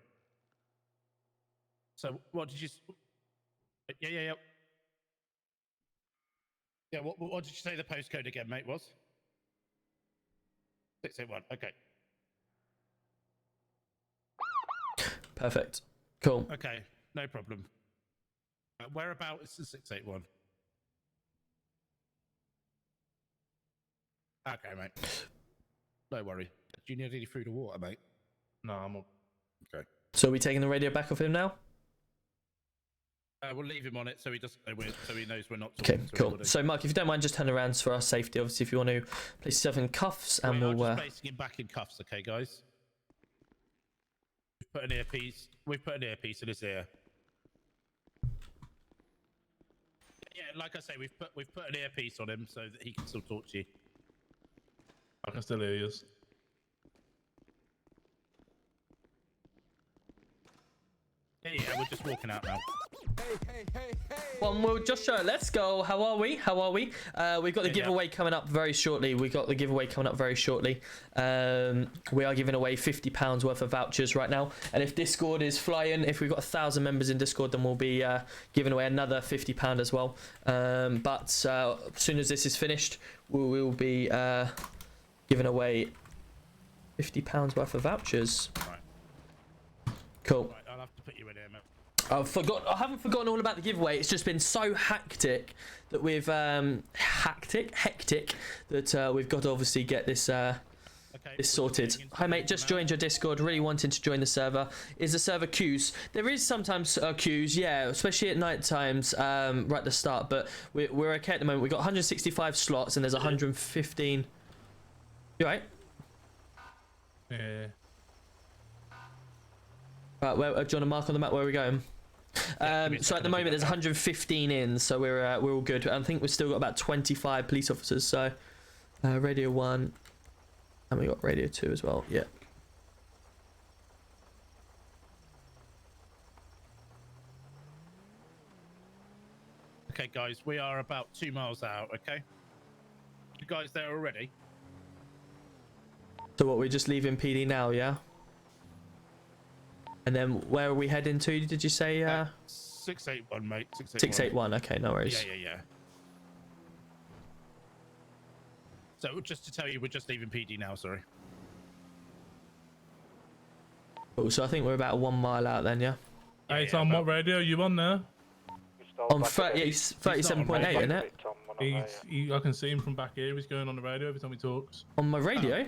So what did you? Yeah. Yeah. What did you say the postcode again, mate? Was 681. Okay. Perfect. Cool. Okay, no problem. Whereabouts is the 681? Okay, mate. No worry. Do you need any food or water, mate? No, I'm all... Okay. So are we taking the radio back off him now? We'll leave him on it so he doesn't know so he knows we're not Okay, talking to cool. anybody. So Mark, if you don't mind, just turn around for our safety. Obviously, if you want to place yourself in cuffs, and We are we'll. just placing him back in cuffs, okay, guys? We've put an earpiece in his ear. Yeah, like I say, we've put an earpiece on him so that he can still talk to you. I can still hear you. Yeah, we're just walking out now. Well, Joshua, let's go. How are we? We've got the giveaway coming up very shortly. We are giving away £50 worth of vouchers right now. And if Discord is flying, if we've got 1,000 members in Discord, then we'll be giving away another £50 as well. But as soon as this is finished, we will be giving away £50 worth of vouchers. Right. Cool. Right, I'll have to put you in here, mate. I haven't forgotten all about the giveaway. It's just been so hectic that we've hectic that we've got to obviously get this this sorted. Hi mate, just joined your Discord. Really wanting to join the server. Is the server queues? There is sometimes queues, yeah, especially at night times, right at the start. But we're okay at the moment. We've got 165 slots and there's 115. You right? Yeah. Right, do you want to mark on the map where we're going? So at the moment there's 115 in, so we're all good. I think we've still got about 25 police officers. So radio 1, and we got radio 2 as well. Yeah. Okay, guys, we are about 2 miles out. Okay, you guys there already? So what? We're just leaving PD now, yeah? And then where are we heading to? Did you say? 681, mate. 681. Okay, no worries. Yeah. So just to tell you, we're just leaving PD now. Sorry. Cool. So I think we're about 1 mile out then, yeah. Hey Tom, what radio are you on there? On 37.8, isn't it? I can see him from back here. He's going on the radio every time he talks. On my radio?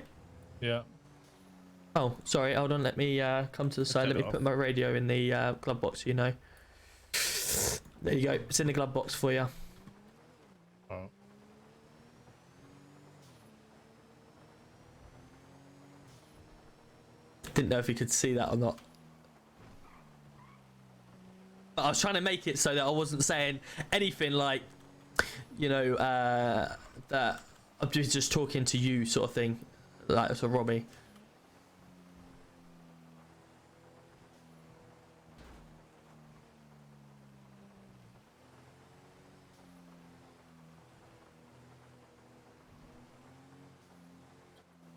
Yeah. Oh, sorry. Hold on. Let me come to the side. Let me put my radio in the glove box. You know. There you go. It's in the glove box for you. Oh. Didn't know if you could see that or not. But I was trying to make it so that I wasn't saying anything like, you know, that I'm just talking to you sort of thing, like to Robbie.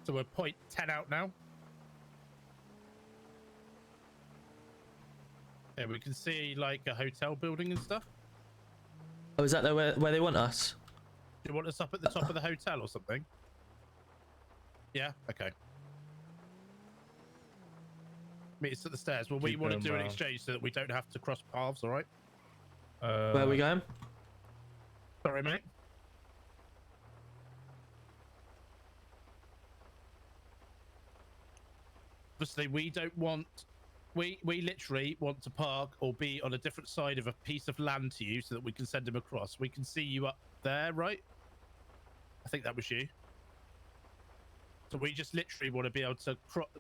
So we're 0.10 out now. Yeah, we can see like a hotel building and stuff. Oh, is that where they want us? Do you want us up at the top of the hotel or something? Yeah. Okay. Meet us at the stairs. Well, we Keep want to going do an round. exchange so that we don't have to cross paths. All right. Where are we going? Sorry, mate. Obviously, we don't want. We literally want to park or be on a different side of a piece of land to you so that we can send him across. We can see you up there, right? I think that was you. So we just literally want to be able to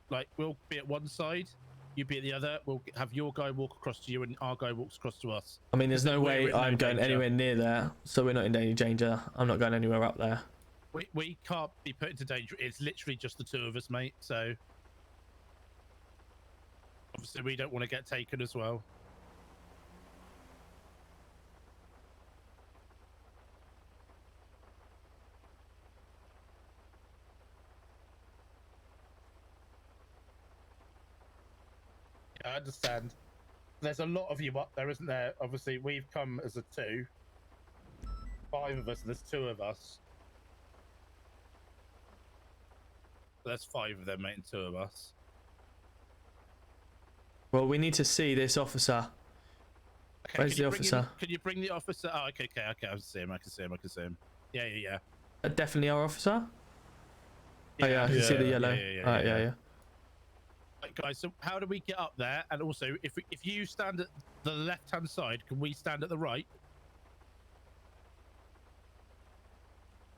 like we'll be at one side, you be at the other. We'll have your guy walk across to you, and our guy walks across to us. I mean, there's no way I'm going anywhere near there, so we're not in any danger. I'm not going anywhere up there. We can't be put into danger. It's literally just the two of us, mate. So obviously we don't want to get taken as well. Yeah, I understand. There's a lot of you up there, isn't there? Obviously, we've come as a 2. 5 of us, there's 2 of us. There's 5 of them, mate, and 2 of us. Well, we need to see this officer. Okay, Where's the officer? Can you bring the officer? Oh, okay. I can see him. I can see him. Yeah. Definitely our officer? Oh, yeah, I can see the yellow. Yeah. Right, guys, so how do we get up there? And also, if you stand at the left-hand side, can we stand at the right?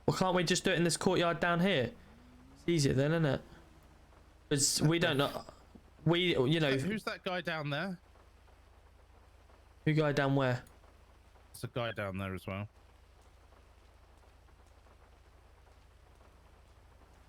Well, can't we just do it in this courtyard down here? It's easier then, isn't it? Because we don't know. You know. Who's that guy down there? Who guy down where? There's a guy down there as well.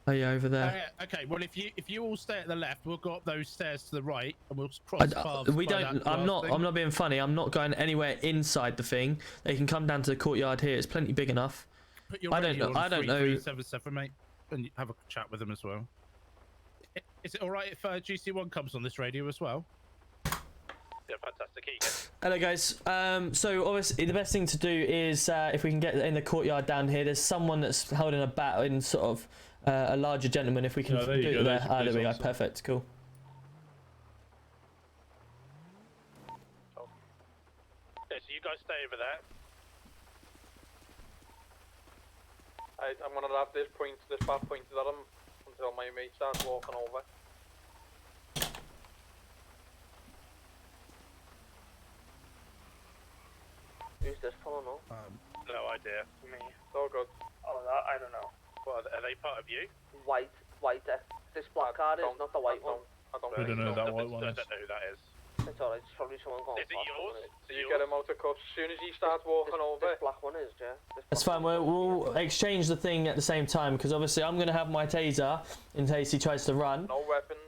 Oh yeah, over there. Yeah, okay, well if you all stay at the left, we'll go up those stairs to the right, and we'll cross paths. We don't. I'm not being funny. I'm not going anywhere inside the thing. They can come down to the courtyard here. It's plenty big enough. Put your I don't know. 3377, mate, and have a chat with them as well. Is it all right if GC1 comes on this radio as well? Yeah, fantastic. Here you go. Hello guys. So obviously the best thing to do is if we can get in the courtyard down here. There's someone that's holding a bat in sort of a larger gentleman. If we can do it there. There we go. Perfect. Cool. Okay, so you guys stay over there. I'm gonna have this bat pointed at him until my mate starts walking over. Who's this fellow now? No idea. Me. It's all good. Oh, that, I don't know. Well, are they part of you? White. This black card is not the white one. We don't know who that white one is. I don't know who that is. It's alright, it's probably someone going. Is it yours? So you get him out of cuffs as soon as he starts walking over. This black one is, yeah. That's fine. We'll exchange the thing at the same time because obviously I'm going to have my taser in case he tries to run. No weapons.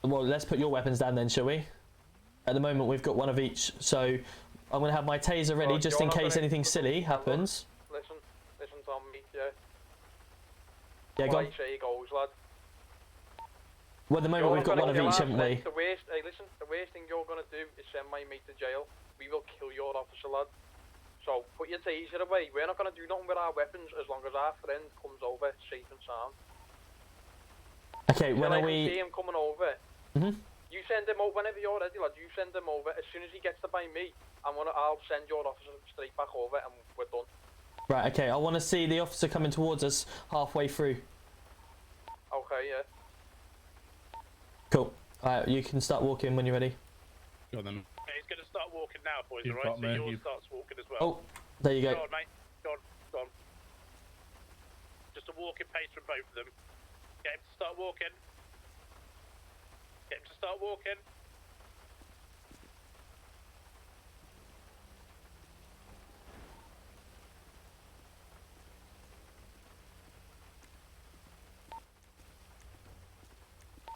Well, let's put your weapons down then, shall we? At the moment we've got one of each, so I'm going to have my taser ready just in case anything silly happens. Listen to me, yeah. Yeah, go on. He goes, lad. Well, at the moment we've got one of each, haven't we? The worst thing you're gonna do is send my mate to jail. We will kill your officer, lad. So put your taser away. We're not gonna do nothing with our weapons as long as our friend comes over safe and sound. Okay, when are we? See him coming over. You send him over whenever you're ready, lad. You send him over as soon as he gets to by me. I'll send your officer straight back over, and we're done. Right. Okay. I want to see the officer coming towards us halfway through. Okay. Yeah. Cool. Alright, you can start walking when you're ready. Go on then. Okay, he's going to start walking now, boys, You've alright? got So me, yours you've- starts walking as well. Oh, there you go. Go on, mate. Go on. Just a walking pace from both of them. Get him to start walking.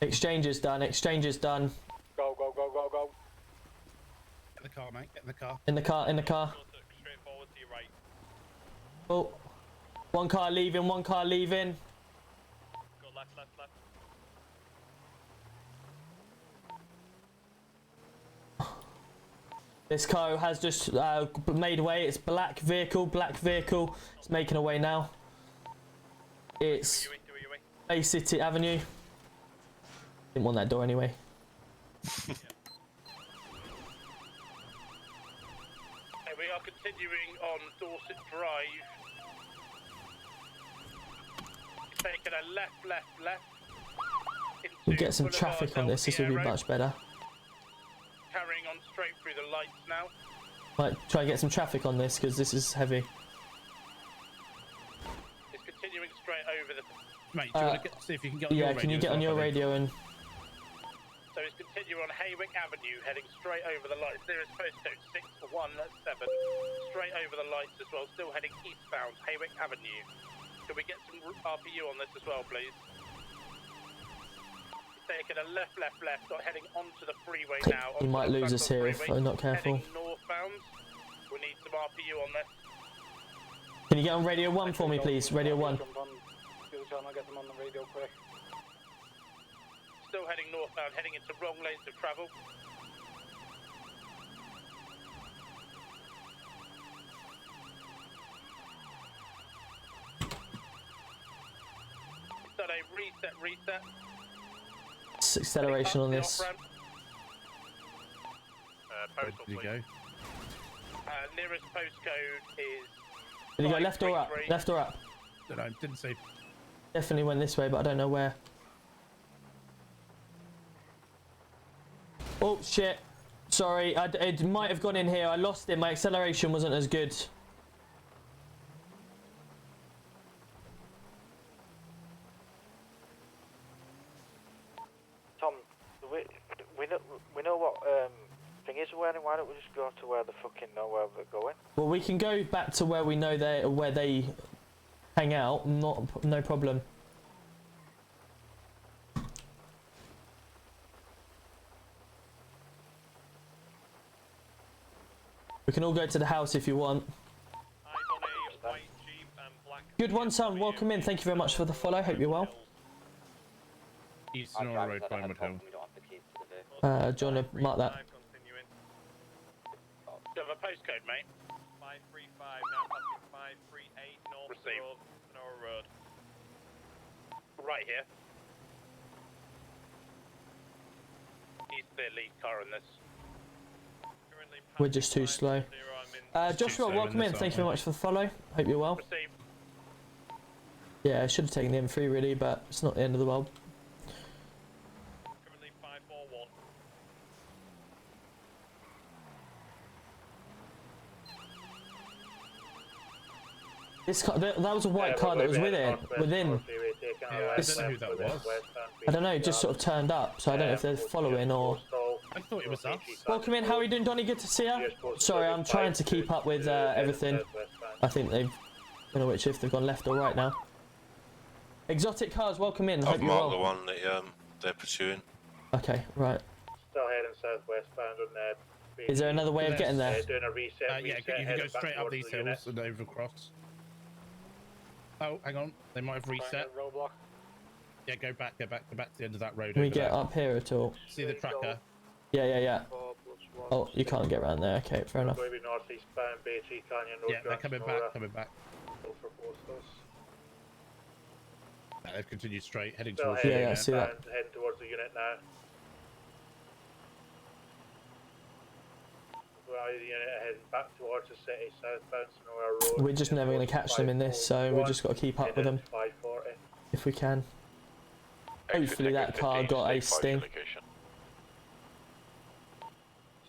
Exchange is done. Go. Get in the car, mate. Get in the car. In the car. Straight forward to your right. Oh, one car leaving. Go left. This car has just made away. It's black vehicle. It's making away now. It's Bay City Avenue. Didn't want that door anyway. Okay, we are continuing on Dorset Drive. Taking a left. We'll get some traffic on this. This will be much better. Carrying on straight through the lights now. Might try and get some traffic on this because this is heavy. It's continuing straight over the. Mate, do you want to see if you can get on your radio? Yeah, can you get on your radio and? So it's continuing on Haywick Avenue, heading straight over the lights. There is postcode 617. Straight over the lights as well, still heading eastbound, Haywick Avenue. Can we get some RPU on this as well, please? Taking a left, heading onto the freeway now. You might lose us here if I'm not careful. Heading northbound. We need some RPU on this. Can you get on Radio 1 for me, please? Radio 1. I'll get them on the radio quick. Still heading northbound, heading into wrong lanes of travel. We've done a reset. Acceleration on this. Postal, you go. Nearest postcode is. Did you go left or up? Left or up? No, didn't see. Definitely went this way, but I don't know where. Oh shit! Sorry, it might have gone in here. I lost it. My acceleration wasn't as good. Tom, we know what thing is where, and why don't we just go to where the fucking know where we're going? Well, we can go back to where we know where they hang out. No problem. We can all go to the house if you want. Good one, son. Welcome in. Thank you very much for the follow. Hope you're well. Eastern Aura Road, Pinewood Hill. Do you want to mark that? Do you have a postcode, mate? 535, now passing 538 North Road, Sonora Road. Right here. He's the lead car in this. We're just too slow. Joshua, welcome in. Thank you very much for the follow. Hope you're well. Yeah, I should have taken the M3 really, but it's not the end of the world. Currently 541. This car, that was a white car that was within. I don't know who that was. I don't know, it just sort of turned up, so I don't know if they're following or. I thought it was us. Welcome in, how are you doing, Donny? Good to see you. Sorry, I'm trying to keep up with everything. I think they've. I don't know which if they've gone left or right now. Exotic cars, welcome in. I've marked the one that they're pursuing. Okay, right. Still heading southwestbound on there. Is there another way of getting there? Doing a reset. Yeah, you can go straight up these hills and over across. Oh, hang on. They might have reset. Roadblock. Yeah, go back to the end of that road. Can we get up here at all? See the tracker? Yeah. Oh, you can't get around there. Okay, fair enough. Maybe northeastbound, Bay Tree Canyon Road. Yeah, they're coming back. They've continued straight, heading towards. Yeah, I see that. Heading towards the unit now. The unit heading back towards the city, southbound Sonora Road. We're just never going to catch them in this, so we just got to keep up with them if we can. Hopefully that car got a sting.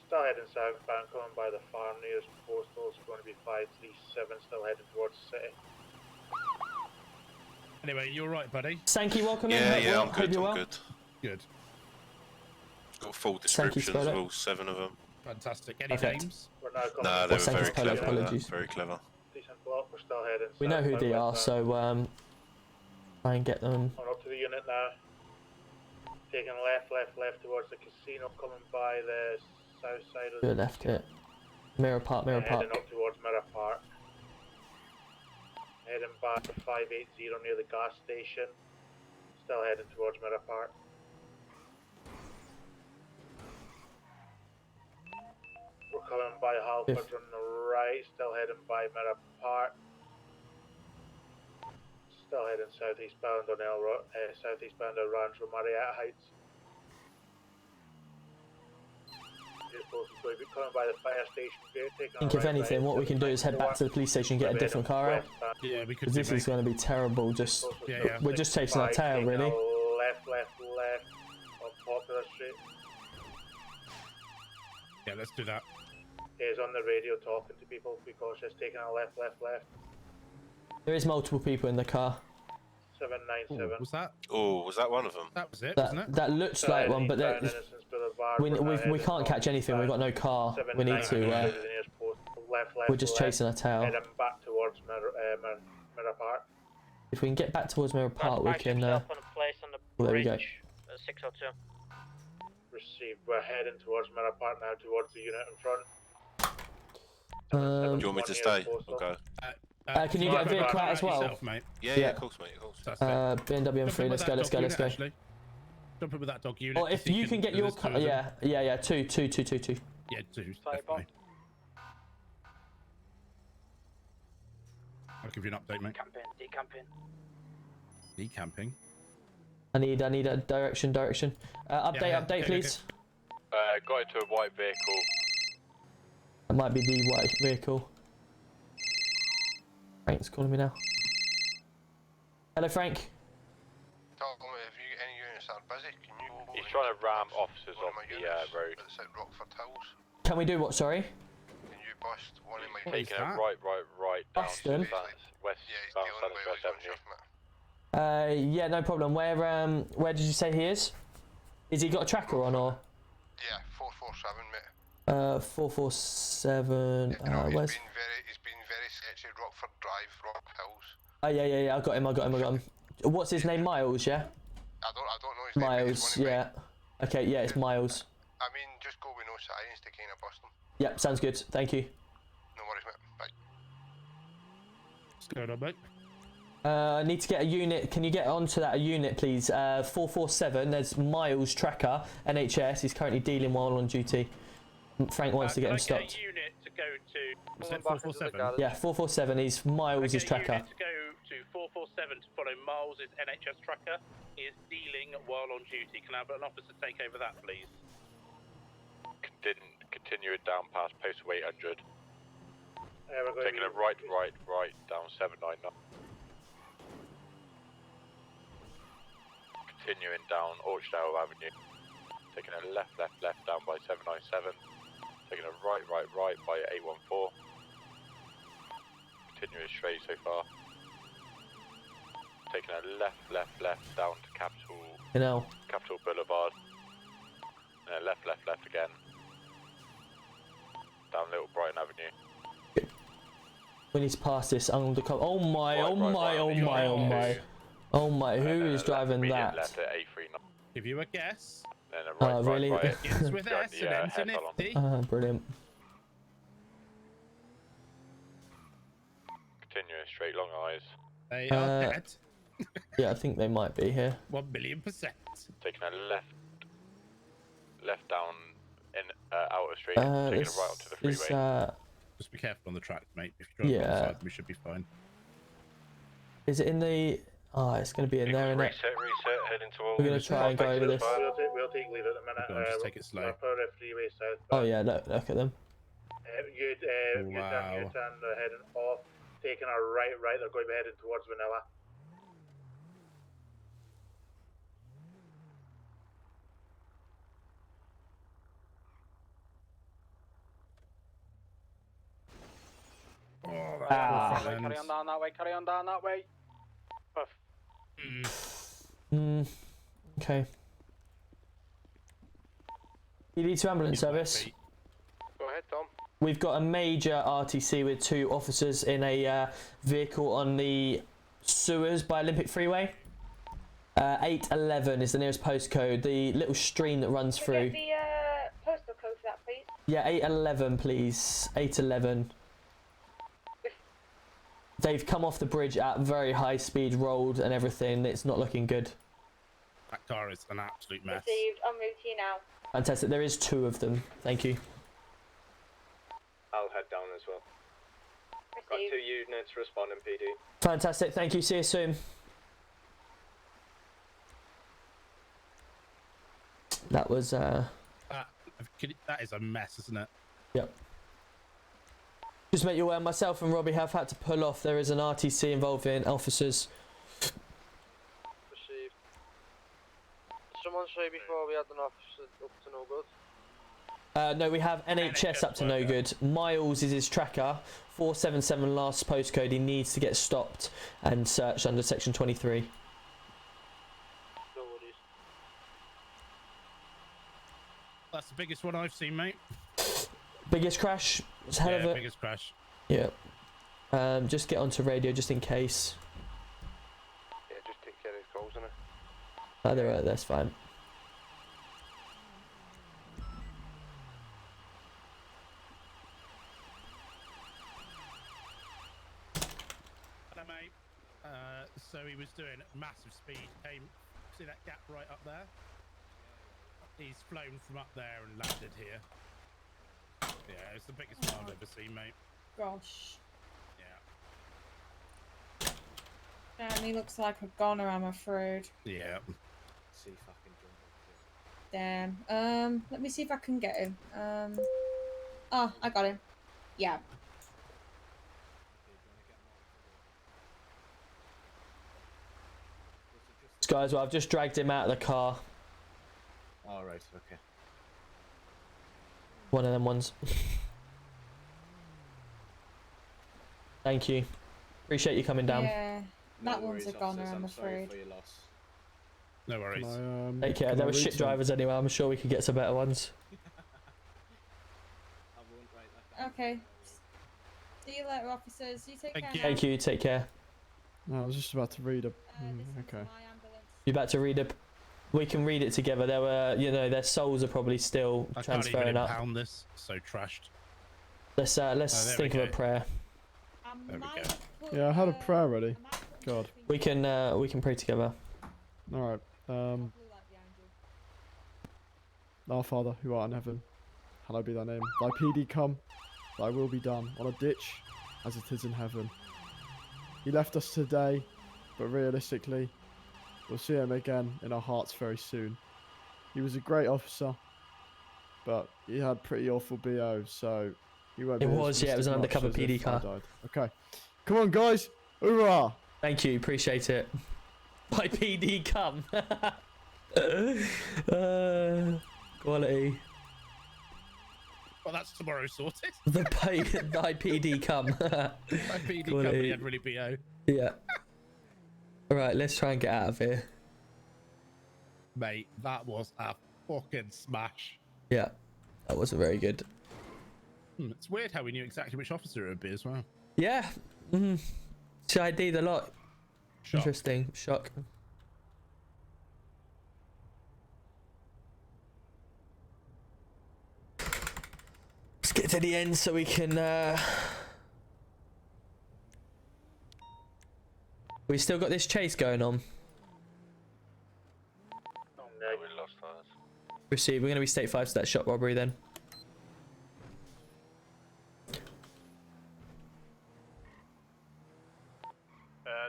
Still heading southbound, coming by the farm nearest postal. It's going to be 537, still heading towards the city. Anyway, you're right, buddy. Sanky, welcome in. Yeah, I'm good. Good. Got full descriptions of all 7 of them. Fantastic. Any names? No, they were very clever. Very clever. Decent block. We're still heading. We know who they are, so try and get them. On up to the unit now. Taking left towards the casino, coming by the south side of the. Left it. Mirror Park. Heading up towards Mirror Park. Heading back to 580 near the gas station. Still heading towards Mirror Park. We're coming by Halford on the right, still heading by Mirror Park. Still heading southeastbound on southeastbound on Rancho Marietta Heights. Coming by the fire station gate, I think if anything, what we can do is head back to the police station and get a different car out. Yeah, we could. Because this is going to be terrible. Just we're just chasing our tail, really. Left on Popular Street. Yeah, let's do that. He's on the radio talking to people. Be cautious, taking a left. There is multiple people in the car. 797. Was that? Oh, was that one of them? That was it, wasn't it? That looks like one, but we can't catch anything. We've got no car. We need to. We're just chasing our tail. Heading back towards Mirror Park. If we can get back towards Mirror Park, we can. Well, there we go. 602. Received. We're heading towards Mirror Park now, towards the unit in front. Do you want me to stay? Okay. Can you get a vehicle out as well? Yourself, mate. Yeah, of course, mate. Of course. BMW M3. Let's go. Jump in with that dog unit. Or if you can get your car, yeah. Two. Yeah, two. Definitely. I'll give you an update, mate. Decamping. I need a direction. Update, please. Got into a white vehicle. That might be the white vehicle. Frank's calling me now. Hello, Frank. Tell me if any units are busy. Can you? He's trying to ram officers off the road. Can we do what? Sorry. Can you bust one in my? Taking a right down Boston. West Avenue. Yeah, no problem. Where did you say he is? Is he got a tracker on or? Yeah, 447, mate. 447. Where's? He's been very sketchy. Rockford Drive, Rock Hills. Oh yeah. I got him. What's his name? Miles, yeah. I don't know his name. Miles, yeah. Okay, yeah, it's Miles. I mean, just go with no sirens to kind of bust him. Yep, sounds good. Thank you. No worries, mate. Bye. What's going on, mate? I need to get a unit. Can you get onto that unit, please? 447. There's Miles Tracker, NHS. He's currently dealing while on duty. Frank wants to get him stopped. Unit to go to. Was it 447? Yeah, 447. He's Miles' tracker. Unit to go to 447 to follow Miles' NHS tracker. He is dealing while on duty. Can I have an officer take over that, please? Continue it down past post 800. Taking a right down 799. Continuing down Orchdale Avenue. Taking a left down by 797. Taking a right by 814. Continuing straight so far. Taking a left down to Capitol Boulevard. And a left again. Down Little Brighton Avenue. We need to pass this undercover. Oh my! Who is driving that? Left at A39. Give you a guess. Then a really? Begins with S and ends in nifty. Brilliant. Continuing straight, long eyes. They are dead. Yeah, I think they might be here. 1,000,000%. Taking a left down in Outer Street. Taking a right onto the freeway. Just be careful on the track, mate. If you drive on the side, we should be fine. Is it in the? Oh, it's going to be in there, isn't it? Reset, heading towards. We're going to try and go over this. We'll take lead at the minute. Just take it slow. Freeway south. Oh yeah, look at them. U-turn heading off. Taking a right. They're going to be heading towards Vanilla. Carry on down that way. Okay. ED2 ambulance service. Go ahead, Tom. We've got a major RTC with 2 officers in a vehicle on the sewers by Olympic Freeway. 811 is the nearest postcode. The little stream that runs through. Get the postal code for that, please. Yeah, 811, please. 811. They've come off the bridge at very high speed, rolled and everything. It's not looking good. That car is an absolute mess. Received. En route to you now. Fantastic. There is 2 of them. Thank you. I'll head down as well. Got 2 units responding, PD. Fantastic. Thank you. See you soon. That was that is a mess, isn't it? Yep. Just make you aware, myself and Robbie have had to pull off. There is an RTC involving officers. Received. Did someone say before we had an officer up to no good? No, we have NHS up to no good. Miles is his tracker. 477 last postcode. He needs to get stopped and searched under section 23. No worries. That's the biggest one I've seen, mate. Biggest crash? It's hell of it. Biggest crash. Yeah. Just get onto radio just in case. Yeah, just take care of his goals, innit? Oh, they're right, that's fine. Hello, mate. So he was doing massive speed. See that gap right up there? He's flown from up there and landed here. Yeah, it's the biggest one I've ever seen, mate. Gosh. Yeah. Damn, he looks like a goner, I'm afraid. Yeah. See if I can jump up here. Damn. Let me see if I can get him. Oh, I got him. Yeah. Guys, well, I've just dragged him out of the car. Alright, okay. One of them ones. Thank you. Appreciate you coming down. Yeah. That one's a goner, I'm afraid. No worries. Take care. There were shit drivers anyway. I'm sure we could get some better ones. Okay. See you later, officers. You take care. Thank you. Take care. No, I was just about to read a. Okay. You're about to read it. We can read it together. There were, you know, their souls are probably still transferring can't even up. impound this. So trashed. Let's think of a prayer. There we go. Yeah, I had a prayer ready. God. We can pray together. All right. Our Father who art in heaven, hallowed be thy name. Thy PD come, thy will be done on a ditch as it is in heaven. He left us today, but realistically, we'll see him again in our hearts very soon. He was a great officer, but he had pretty awful BO, so he won't be. It was, yeah, it was an undercover PD car. Okay, come on, guys, hoorah! Thank you, appreciate it. My PD come. Quality. Well, that's tomorrow sorted. The PD come. My PD company had really BO. Yeah. Alright, let's try and get out of here. Mate, that was a fucking smash. Yeah, that wasn't very good. It's weird how we knew exactly which officer it would be as well. Yeah. She ID'd a lot. Shock. Interesting. Shock. Let's get to the end so we can... We still got this chase going on. Oh no, we lost ours. Receive. We're going to be state 5 to that shop robbery then.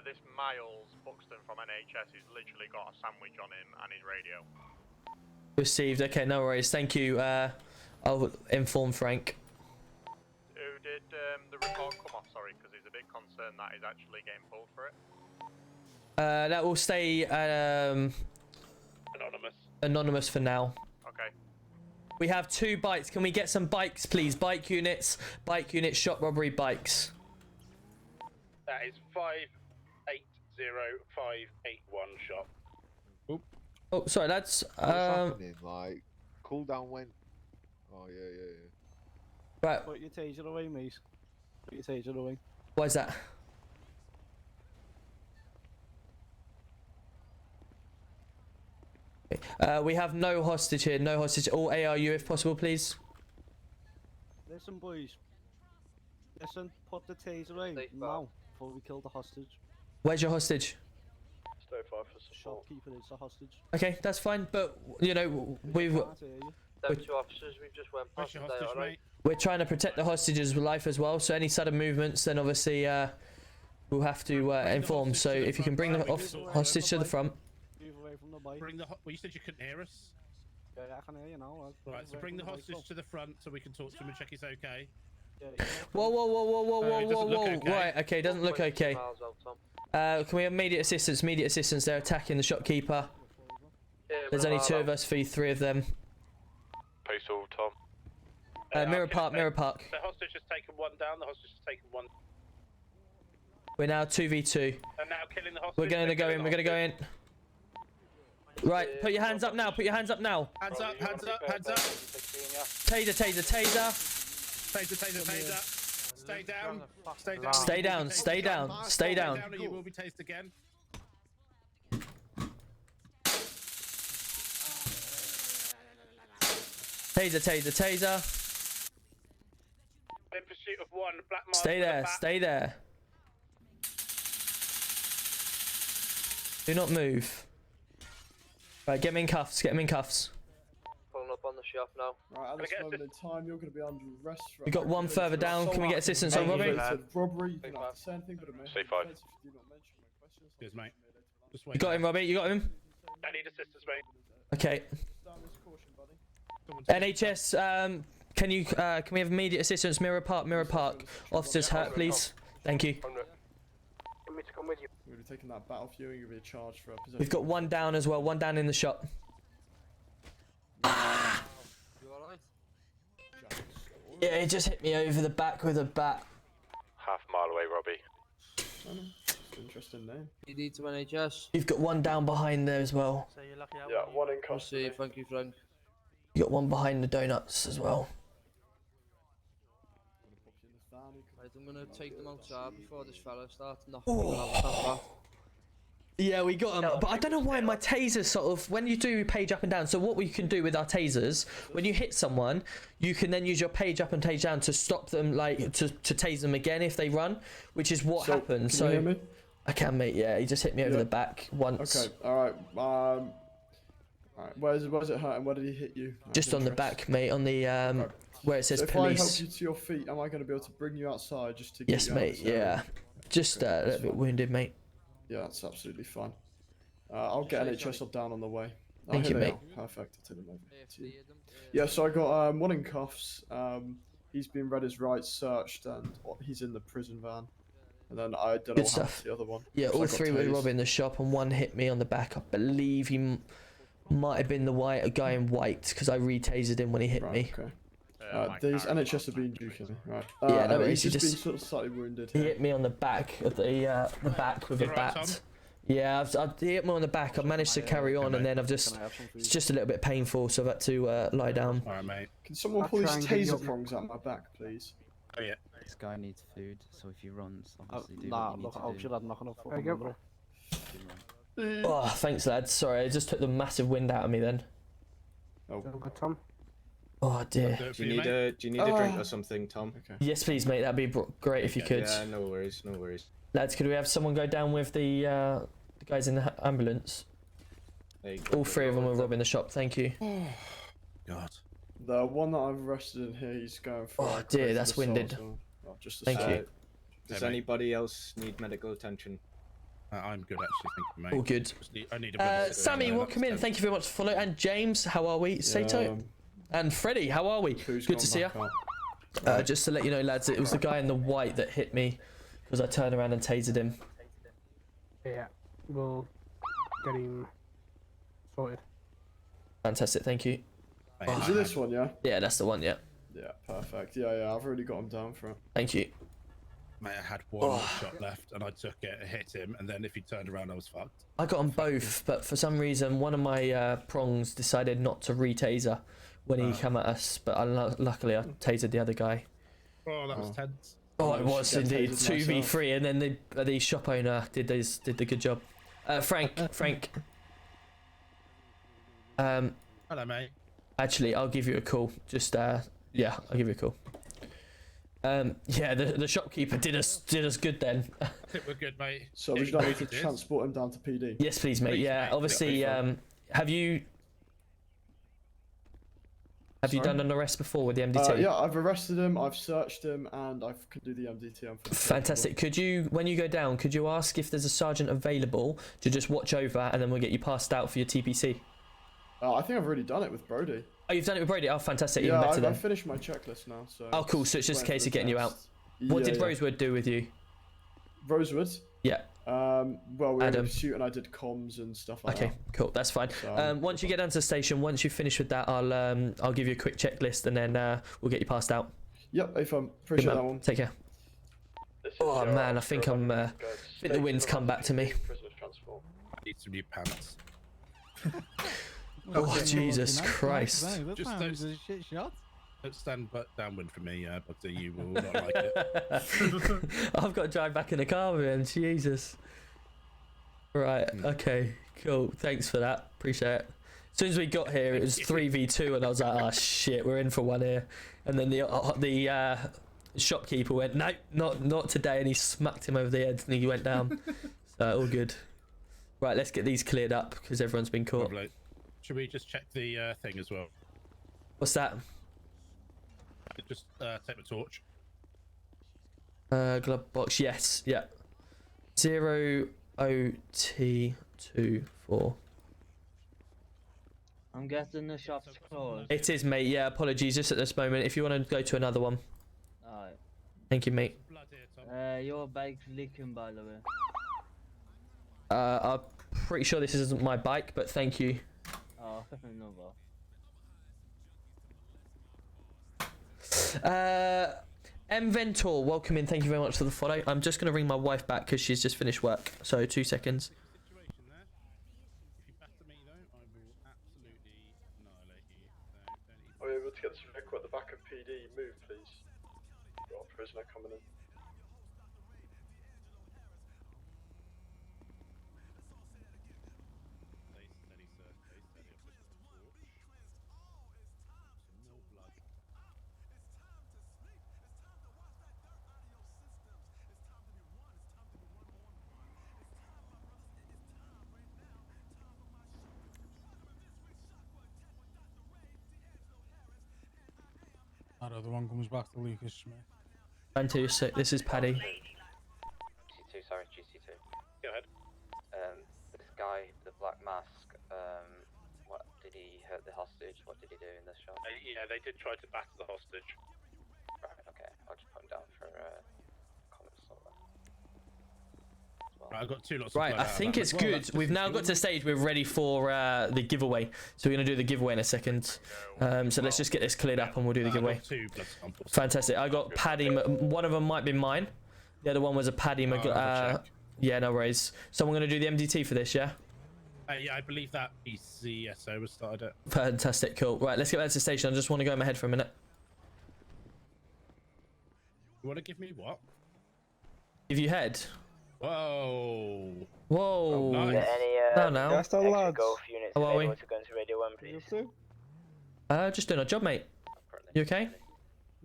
This Miles Buxton from NHS, he's literally got a sandwich on him and his radio. Received. Okay, no worries. Thank you. I'll inform Frank. Who did the report come off? Sorry, because he's a bit concerned that he's actually getting pulled for it. That will stay anonymous for now. Okay. We have 2 bikes. Can we get some bikes, please? Bike units, shop robbery bikes. That is 580581 shop. Oh, sorry, that's What's happening? Like, cooldown went. Oh yeah. Right. Put your taser away, mate. Put your taser away. Why is that? We have no hostage here. No hostage. All ARU if possible, please. Listen, boys. Listen, put the taser away now before we kill the hostage. Where's your hostage? Stay 5 for support. Shopkeeper is the hostage. Okay, that's fine. But you know, we've. Them 2 officers we've just went past. Where's your hostage, mate? We're trying to protect the hostage's life as well, so any sudden movements, then obviously we'll have to inform. So if you can bring the hostage to the front. Bring the. Well, you said you couldn't hear us. Yeah, I can hear you now. Right, so bring the hostage to the front so we can talk to him and check he's okay. Whoa, whoa, whoa, whoa, whoa, whoa, whoa, whoa. Right, okay, doesn't look okay. Can we have immediate assistance? Immediate assistance. They're attacking the shopkeeper. There's only 2 of us for 3 of them. Postal, Tom. Mirror Park, Mirror Park. The hostage has taken 1 down. The hostage has taken 1. We're now 2v2. They're now killing the hostage. We're going to go in. We're going to go in. Right, put your hands up now. Put your hands up now. Hands up, hands up, hands up. Taser, taser, taser. Taser, taser, taser. Stay down. Stay down. Stay down. Stay down. Stay down. You will be tased again. Taser, taser, taser. In pursuit of 1, black mark. Stay there. Stay there. Do not move. Right, get him in cuffs. Get him in cuffs. Pulling up on the shop now. Right, at this moment in time, you're going to be under arrest. We got 1 further down. Can we get assistance on Robbie? Robbery. You don't have to say anything, but it may Stay 5. Cheers, mate. Just wait. You got him, Robbie. You got him. I need assistance, mate. Okay. NHS, can we have immediate assistance? Mirror Park, Mirror Park. Officers hurt, please. Thank you. Want me to come with you? We're going to be taking that battle fuel. You're going to be charged for a position. We've got 1 down as well. 1 down in the shop. You alright? Yeah, he just hit me over the back with a bat. Half a mile away, Robbie. Interesting name. You need to NHS. You've got 1 down behind there as well. So you're lucky out. Yeah, 1 in custody. Thank you, Frank. You got 1 behind the donuts as well. Right, I'm gonna take them outside before this fella starts knocking people out. Yeah, we got them, but I don't know why my tasers sort of, when you do page up and down, so what we can do with our tasers, when you hit someone, you can then use your page up and page down to stop them, like, to tase them again if they run, which is what happened. Can you hear me? I can, mate, yeah, he just hit me over the back once. Okay, alright, alright, where's it hurting? Where did he hit you? Just on the back, mate, on the, where it says so if police. I help you to your feet, am I going to be able to bring you outside just to get Yes, you mate, yeah. Just a little bit wounded, mate. Yeah, that's absolutely fine. I'll get NHS up down on the way. Thank you, mate. Perfect. I'll take them over. Yeah, so I got 1 in cuffs. He's been read his rights searched, and he's in the prison van. And then I don't know what happened to the other one. Yeah, all 3 were robbing the shop, and 1 hit me on the back. I believe he might have been the guy in white, because I re-tasered him when he hit me. Okay. These NHS have been juking me, right? Yeah, no, he's just been sort of slightly wounded. He hit me on the back of the back with a bat. Yeah, he hit me on the back. I've managed to carry on, and then it's just a little bit painful, so I've had to lie down. Alright, mate. Can someone pull these taser prongs out my back, please? Oh yeah. This guy needs food, so if he runs, obviously do nah, what you look, need I'll to should do. have knocking off. There you go. Oh, thanks, lads. Sorry, I just took the massive wind out of me then. Oh, good, Tom. Oh dear. Do you need a drink or something, Tom? Okay. Yes, please, mate. That'd be great if you could. Yeah, no worries, no worries. Lads, could we have someone go down with the guys in the ambulance? All 3 of them were robbing the shop. Thank you. God. The one that I've arrested in here, he's going for. Oh dear, that's winded. Thank you. Does anybody else need medical attention? I'm good, actually. Thank you, mate. All good. I need a Sammy, welcome in. Thank you very much for following. And James, how are we? Sato. And Freddie, how are we? Good to see you. Just to let you know, lads, it was the guy in the white that hit me because I turned around and tasered him. Yeah, we'll get him sorted. Fantastic, thank you. Is it this one, yeah? Yeah, that's the one, yeah. Yeah, perfect. Yeah, I've already got him down for it. Thank you. Mate, I had 1 shot left, and I took it, hit him, and then if he turned around, I was fucked. I got them both, but for some reason, one of my prongs decided not to re-taser when he came at us, but luckily I tasered the other guy. Oh, that was tense. Oh, it was indeed. 2v3, and then the shop owner did the good job. Frank. Hello, mate. Actually, I'll give you a call. Just yeah, I'll give you a call. Yeah, the shopkeeper did us good then. I think we're good, mate. So would you like me to transport him down to PD? Yes, please, mate. Yeah, obviously, have you Have you done an arrest before with the MDT? Yeah, I've arrested him, I've searched him, and I can do the MDT. Fantastic. Could you, when you go down, could you ask if there's a sergeant available to just watch over, and then we'll get you passed out for your TPC? I think I've already done it with Brody. Oh, you've done it with Brody? Oh, fantastic. Yeah, Even better then. I've finished my checklist now. So. Oh, cool. So it's just a case of getting you out. What did Rosewood do with you? Rosewood? Yeah. Well, we were in a pursuit and I did comms and stuff like that. Okay, cool. That's fine. So, once you get down to the station, once you finish with that, I'll give you a quick checklist and then we'll get you passed out. Yep, AFM. Appreciate that one. Take care. Oh man, I think the wind's come back to me. I need some new pants. Oh Jesus Christ! Just don't stand downwind from me, but you will not like it. I've got to drive back in the car with him. Jesus. Right. Okay. Cool. Thanks for that. Appreciate it. As soon as we got here, it was 3v2, and I was like, "Oh shit, we're in for one here." And then the shopkeeper went, "No, not today," and he smacked him over the head, and he went down. So all good. Right. Let's get these cleared up because everyone's been caught. Lovely. Should we just check the thing as well? What's that? Just take the torch. Glove box. Yes. Yeah. 0OT24. I'm guessing the shop's closed. It is, mate. Yeah. Apologies. Just at this moment. If you want to go to another one. Alright. Thank you, mate. Your bike's leaking, by the way. I'm pretty sure this isn't my bike, but thank you. Oh, no, bro. M Ventor, welcome in. Thank you very much for the follow. I'm just going to ring my wife back because she's just finished work. So 2 seconds. Are we able to get this vehicle at the back of PD? Move, please. Got a prisoner coming in. That other one comes back to Lucas Smith. 926, this is Paddy. GC2, sorry, GC2. Go ahead. This guy with the black mask, what did he hurt the hostage? What did he do in this shop? Yeah, they did try to batter the hostage. Right, okay. I'll just put him down for comments on that. Right, I've got 2 lots. Right, I think it's good. We've now got to the stage we're ready for the giveaway. So we're going to do the giveaway in a second. So let's just get this cleared up and we'll do the giveaway. Fantastic. I got Paddy. One of them might be mine. The other one was a Paddy. Yeah, no worries. So we're going to do the MDT for this, yeah? Yeah, I believe that PCSO has started it. Fantastic, cool. Right, let's get back to the station. I just want to go in my head for a minute. You want to give me what? Give you head? Whoa. Whoa. Oh, nice. No, no. Extra golf units How are we? to go into Radio 1, please. Just doing our job, mate. You okay?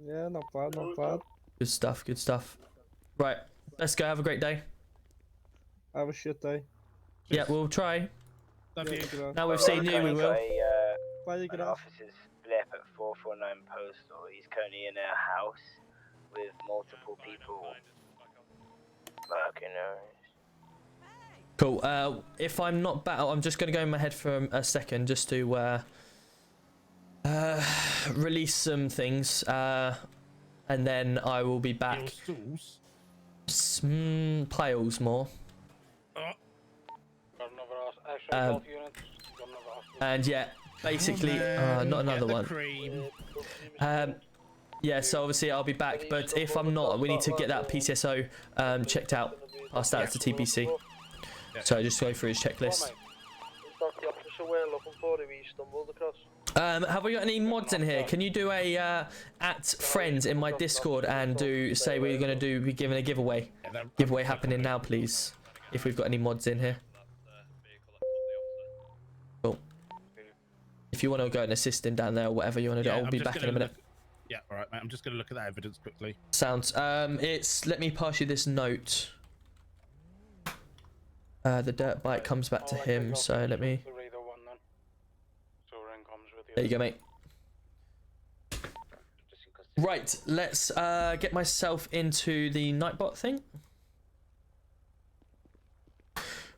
Yeah, not bad, not bad. Good stuff, good stuff. Right, let's go. Have a great day. Have a shit day. Yeah, we'll try. Love you. Now we've seen you, we will. An officer's blip at 449 Postal. He's currently in a house with multiple people. Okay, no. Cool. If I'm not back, I'm just going to go in my head for a second just to release some things, and then I will be back. Piles more. And yeah, basically, not another one. Yeah, so obviously I'll be back, but if I'm not, we need to get that PCSO checked out, passed out to TPC. So just go through his checklist. Have we got any mods in here? Can you do a at friends in my Discord and say we're gonna be giving a giveaway? Giveaway happening now, please. If we've got any mods in here. Cool. If you want to go and assist him down there or whatever you want to do, I'll be back in a minute. Yeah, alright, mate. I'm just going to look at that evidence quickly. Sounds. Let me pass you this note. The dirt bike comes back to him, so let me. There you go, mate. Right, let's get myself into the Nightbot thing.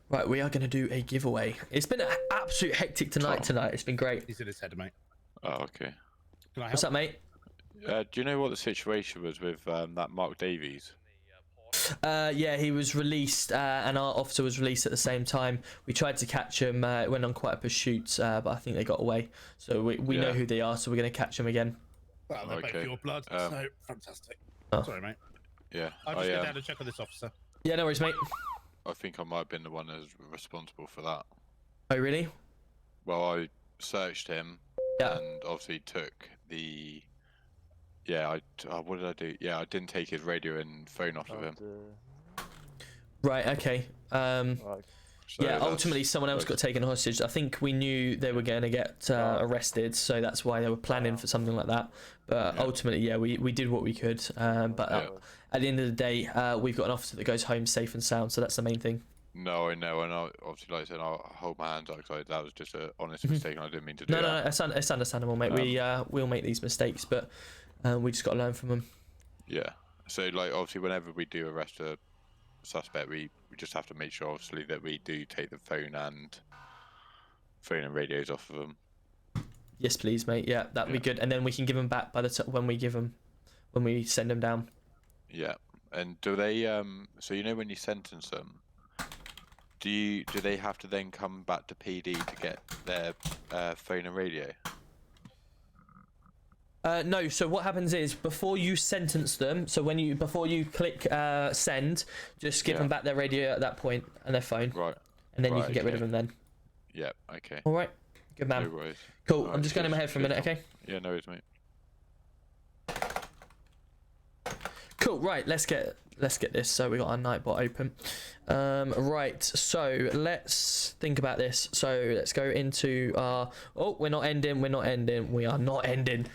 Right, we are going to do a giveaway. It's been an absolute hectic tonight. It's been great. He's in his head, mate. Oh, okay. Can I help? What's up, mate? Do you know what the situation was with that Mark Davies? Yeah, he was released, and our officer was released at the same time. We tried to catch him. It went on quite a pursuit, but I think they got away. So we know who they are, so we're going to catch them again. Well, they're both your blood, so fantastic. Oh. Sorry, mate. Yeah. I'll just go down and check on this officer. Yeah, no worries, mate. I think I might have been the one that's responsible for that. Oh, really? Well, I searched him and obviously took the... Yeah, what did I do? Yeah, I didn't take his radio and phone off of him. Right, okay. So yeah, ultimately someone else got taken hostage. I think we knew they were going to get arrested, so that's why they were planning for something like that. But ultimately, yeah, we did what we could. But at the end of the day, we've got an officer that goes home safe and sound, so that's the main thing. No, I know, and obviously, like I said, I'll hold my hands up because that was just an honest mistake, and I didn't mean to do that. No, it's understandable, mate. We'll make these mistakes, but we just got to learn from them. Yeah. So, like, obviously, whenever we do arrest a suspect, we just have to make sure, obviously, that we do take the phone and radios off of them. Yes, please, mate. Yeah, that'd be good, and then we can give them back by the when we send them down. Yeah, and do they? So you know when you sentence them, do they have to then come back to PD to get their phone and radio? No, so what happens is before you sentence them, so before you click send, just give them back their radio at that point and their phone. Right. And then you can get rid of them then. Yeah, okay. All right. Good man. No worries. Cool. I'm just going in my head for a minute, okay? Yeah, no worries, mate. Cool. Right, let's get this. So we got our Nightbot open. Right, so let's think about this. So let's go into our... Oh, we're not ending. We are not ending.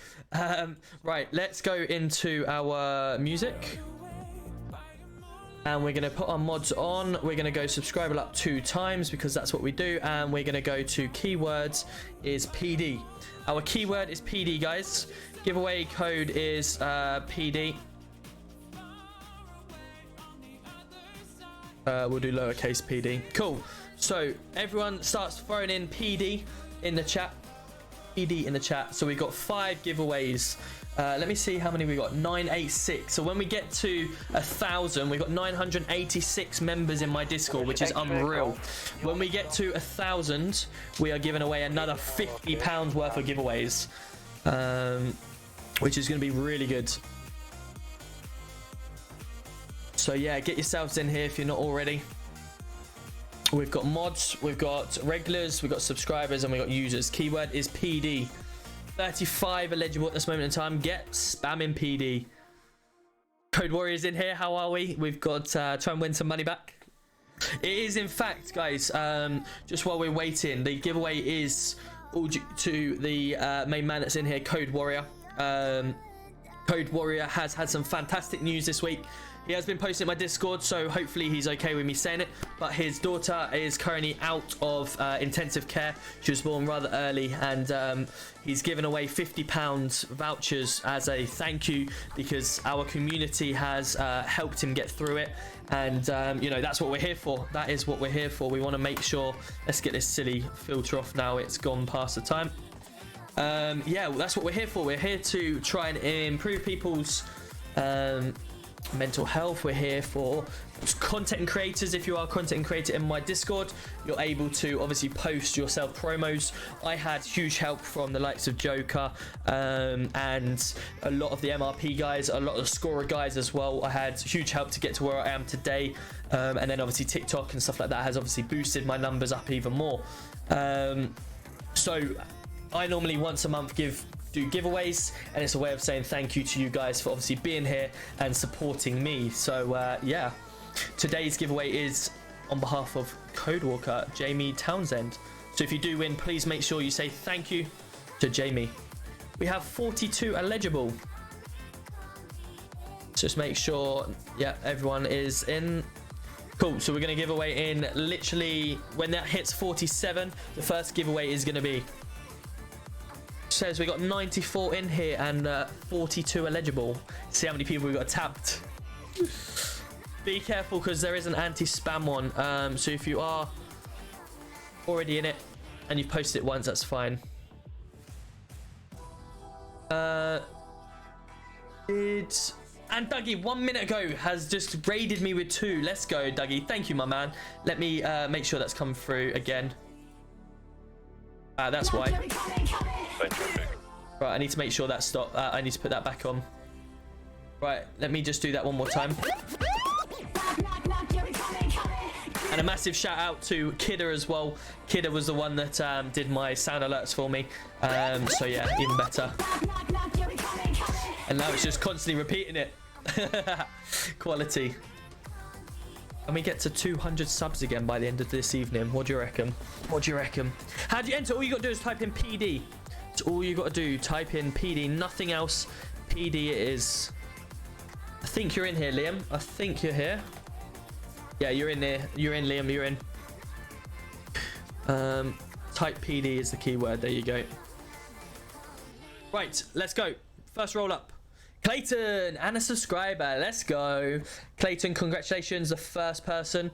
Right, let's go into our music. And we're going to put our mods on. We're going to go subscriber up 2 times because that's what we do. And we're going to go to keywords is PD. Our keyword is PD, guys. Giveaway code is PD. We'll do lowercase PD. Cool. So everyone starts throwing in PD in the chat. PD in the chat. So we've got 5 giveaways. Let me see how many we got. 986. So when we get to 1,000, we've got 986 members in my Discord, which is unreal. When we get to 1,000, we are giving away another £50 worth of giveaways, which is going to be really good. So yeah, get yourselves in here if you're not already. We've got mods, we've got regulars, we've got subscribers, and we've got users. Keyword is PD. 35 eligible at this moment in time. Get spamming PD. Code Warriors in here. How are we? We've got try and win some money back. It is, in fact, guys, just while we're waiting, the giveaway is all due to the main man that's in here, Code Warrior. Code Warrior has had some fantastic news this week. He has been posting in my Discord, so hopefully he's okay with me saying it. But his daughter is currently out of intensive care. She was born rather early, and he's given away £50 vouchers as a thank you because our community has helped him get through it. And, you know, that's what we're here for. That is what we're here for. We want to make sure... Let's get this silly filter off now. It's gone past the time. Yeah, well, that's what we're here for. We're here to try and improve people's... mental health. We're here for content creators. If you are a content creator in my Discord, you're able to obviously post yourself promos. I had huge help from the likes of Joker and a lot of the MRP guys, a lot of the scorer guys as well. I had huge help to get to where I am today, and then obviously TikTok and stuff like that has obviously boosted my numbers up even more. So I normally once a month do giveaways, and it's a way of saying thank you to you guys for obviously being here and supporting me. So yeah, today's giveaway is on behalf of Codewalker Jamie Townsend. So if you do win, please make sure you say thank you to Jamie. We have 42 eligible. Just make sure, yeah, everyone is in. Cool, so we're going to give away in literally when that hits 47, the first giveaway is going to be. says we got 94 in here and 42 eligible. See how many people we got tapped. Be careful because there is an anti-spam one. So if you are already in it and you've posted it once, that's fine. And Dougie 1 minute ago has just raided me with 2. Let's go, Dougie. Thank you, my man. Let me make sure that's come through again. That's why. Right, I need to make sure that stop. I need to put that back on. Right, let me just do that one more time. And a massive shout out to Kidder as well. Kidder was the one that did my sound alerts for me. So yeah, even better. And now it's just constantly repeating it. Quality. And we get to 200 subs again by the end of this evening. What do you reckon? What do you reckon? How do you enter? All you got to do is type in PD. It's all you got to do. Type in PD. Nothing else. PD it is. I think you're in here, Liam. I think you're here. Yeah, you're in there. You're in, Liam. You're in. Type PD is the keyword. There you go. Right, let's go. First roll up. Clayton and a subscriber. Let's go. Clayton, congratulations. The first person.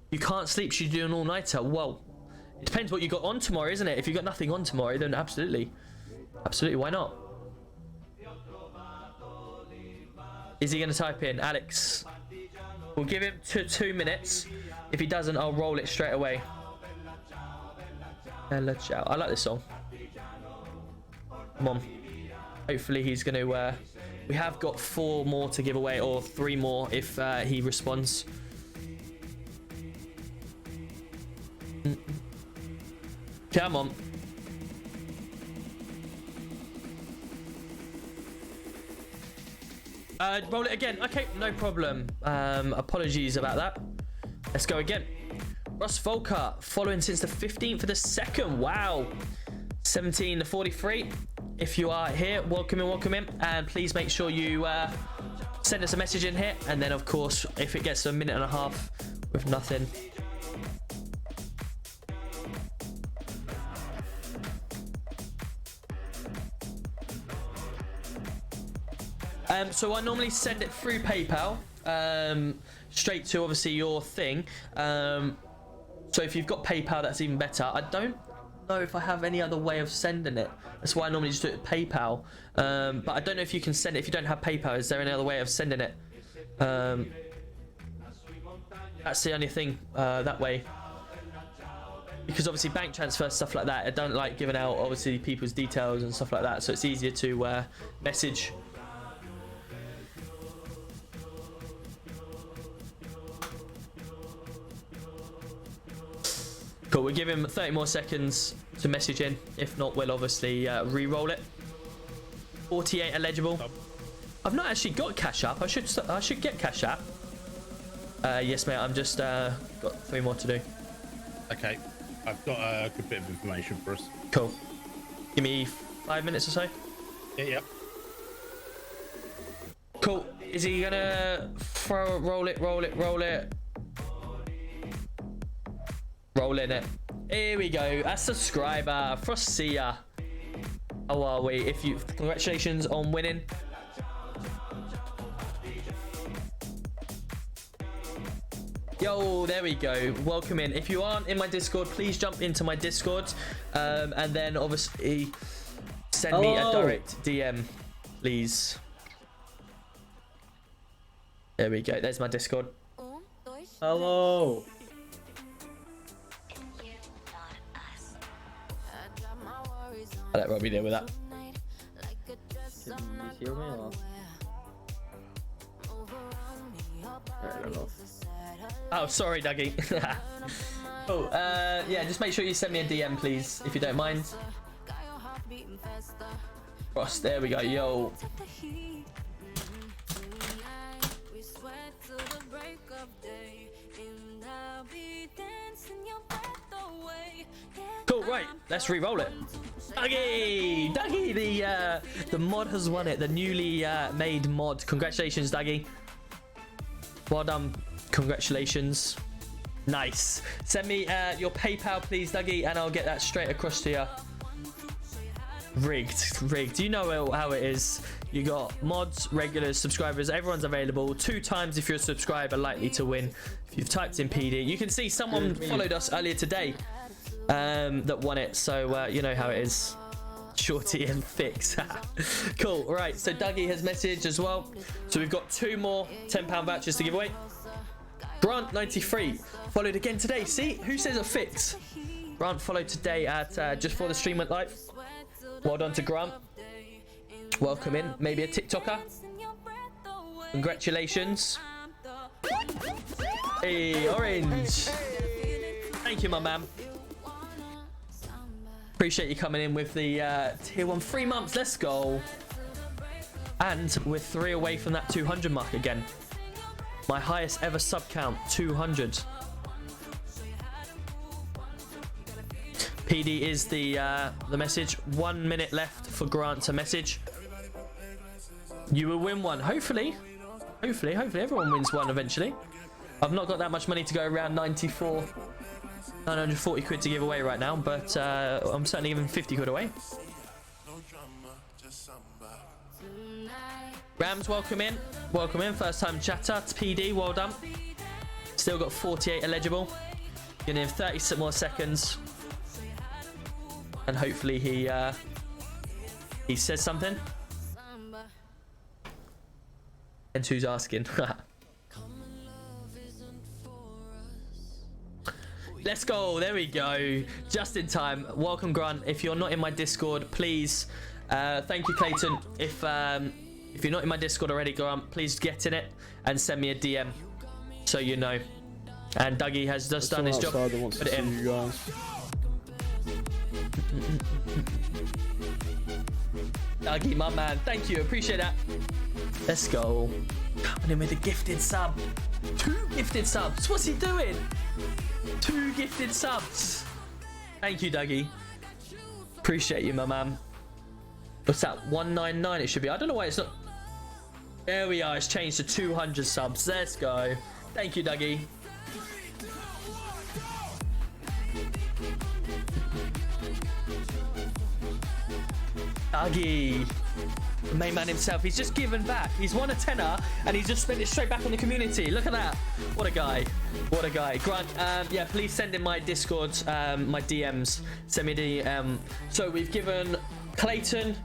You can't sleep. Should you do an all-nighter? Well, it depends what you got on tomorrow, isn't it? If you got nothing on tomorrow, then absolutely. Absolutely, why not? Is he going to type in? Alex. We'll give him 2 minutes. If he doesn't, I'll roll it straight away. I like this song. Come on. Hopefully he's going to... we have got 4 more to give away, or 3 more if he responds. Come on. Roll it again. Okay, no problem. Apologies about that. Let's go again. Ross Volker, following since the 15th of the 2nd. Wow. 17:43. If you are here, welcome in, welcome in. And please make sure you send us a message in here. And then, of course, if it gets to 1.5 minutes with nothing... so I normally send it through PayPal, straight to obviously your thing. So if you've got PayPal, that's even better. I don't know if I have any other way of sending it. That's why I normally just do it with PayPal. But I don't know if you can send it if you don't have PayPal. Is there any other way of sending it? That's the only thing that way. Because obviously bank transfer, stuff like that, I don't like giving out obviously people's details and stuff like that, so it's easier to message. Cool, we'll give him 30 more seconds to message in. If not, we'll obviously re-roll it. 48 eligible. I've not actually got Cash App. I should get Cash App. Yes, mate. I'm just got 3 more to do. Okay, I've got a good bit of information for us. Cool. Give me 5 minutes or so. Yeah. Cool. Is he gonna roll it? Roll in it. Here we go. A subscriber, Frostia. How are we? Congratulations on winning. Yo, there we go. Welcome in. If you aren't in my Discord, please jump into my Discord, and then obviously send me a direct DM, please. There we go. There's my Discord. Hello. I'll let Robbie deal with that. Can you hear me or? I don't know. Oh, sorry, Dougie. Oh, yeah, just make sure you send me a DM, please, if you don't mind. Ross, there we go, yo. Cool, right, let's re-roll it. Dougie, the mod has won it, the newly made mod. Congratulations, Dougie. Well done. Congratulations. Nice. Send me your PayPal, please, Dougie, and I'll get that straight across to you. Rigged. You know how it is. You got mods, regulars, subscribers. Everyone's available. 2 times if you're a subscriber, likely to win. If you've typed in PD, you can see someone followed us earlier today that won it. So you know how it is. Shorty and Fix. Cool. Right, so Dougie has messaged as well. So we've got 2 more £10 vouchers to give away. Grant 93 followed again today. See, who says a Fix? Grant followed today at just before the stream went live. Well done to Grant. Welcome in. Maybe a TikToker. Congratulations. Hey, Orange. Thank you, my man. Appreciate you coming in with the tier 1 3 months. Let's go. And we're 3 away from that 200 mark again. My highest ever sub count, 200. PD is the message. 1 minute left for Grant to message. You will win one, hopefully. Hopefully everyone wins one eventually. I've not got that much money to go around. 940 quid to give away right now, but I'm certainly giving 50 quid away. Rams, welcome in. First time chatter. It's PD, well done. Still got 48 eligible. Gonna have 30 more seconds. And hopefully he says something. And who's asking? Let's go. There we go. Just in time. Welcome, Grant. If you're not in my Discord, please. Thank you, Clayton. If you're not in my Discord already, Grant, please get in it and send me a DM so you know. And Dougie has just done his job. Put it in. You guys. Dougie, my man. Thank you. Appreciate that. Let's go. Coming in with a gifted sub. 2 gifted subs. What's he doing? 2 gifted subs. Thank you, Dougie. Appreciate you, my man. What's that? 199 it should be. I don't know why it's not. There we are. It's changed to 200 subs. Let's go. Thank you, Dougie. Dougie. Main man himself. He's just given back. He's won a tenner and he's just spent it straight back on the community. Look at that. What a guy. What a guy. Grant, yeah, please send in my Discord, my DMs. Send me a DM. So we've given Clayton,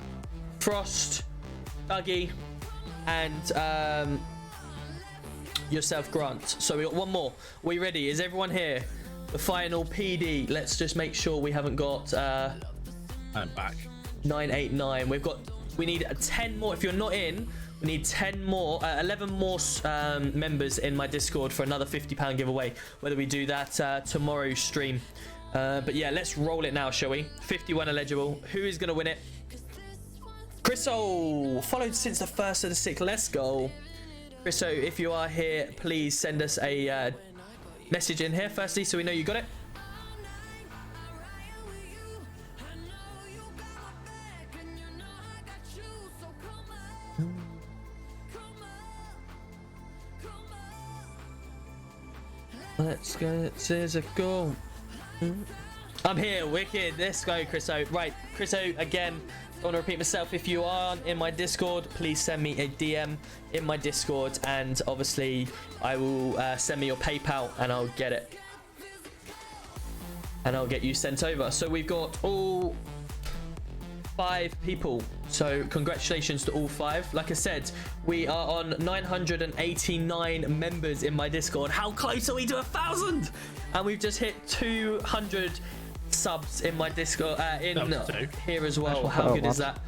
Frost, Dougie, and yourself, Grant. So we got one more. Are we ready? Is everyone here? The final PD. Let's just make sure we haven't got I'm back. 989. We need 10 more. If you're not in, we need 10 more, 11 more members in my Discord for another £50 giveaway. Whether we do that tomorrow's stream. But yeah, let's roll it now, shall we? 51 eligible. Who is going to win it? Chriso, followed since the 1st of the 6th. Let's go. Chriso, if you are here, please send us a message in here firstly so we know you got it. Let's go. There's a goal. I'm here. Wicked. Let's go, Chriso. Right, Chriso, again, I want to repeat myself. If you aren't in my Discord, please send me a DM in my Discord, and obviously I will send me your PayPal and I'll get it. And I'll get you sent over. So we've got all 5 people. So congratulations to all 5. Like I said, we are on 989 members in my Discord. How close are we to 1,000? And we've just hit 200 subs in my Discord, here as well. How good is that?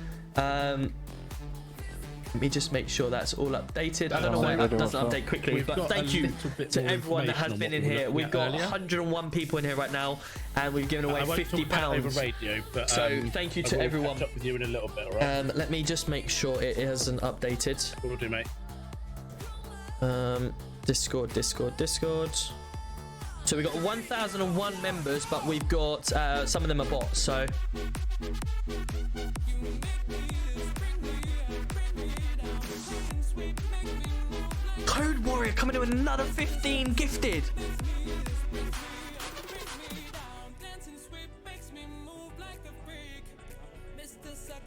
Let me just make sure that's all updated. I don't know why that doesn't update quickly, but thank you to everyone that has been in here. We've got 101 people in here right now, and we've given away £50. So thank you to everyone. Catch up with you in a little bit, all right? Let me just make sure it hasn't updated. Will do, mate. Discord. So we've got 1,001 members, but we've got some of them are bots. So Code Warrior coming in with another 15 gifted.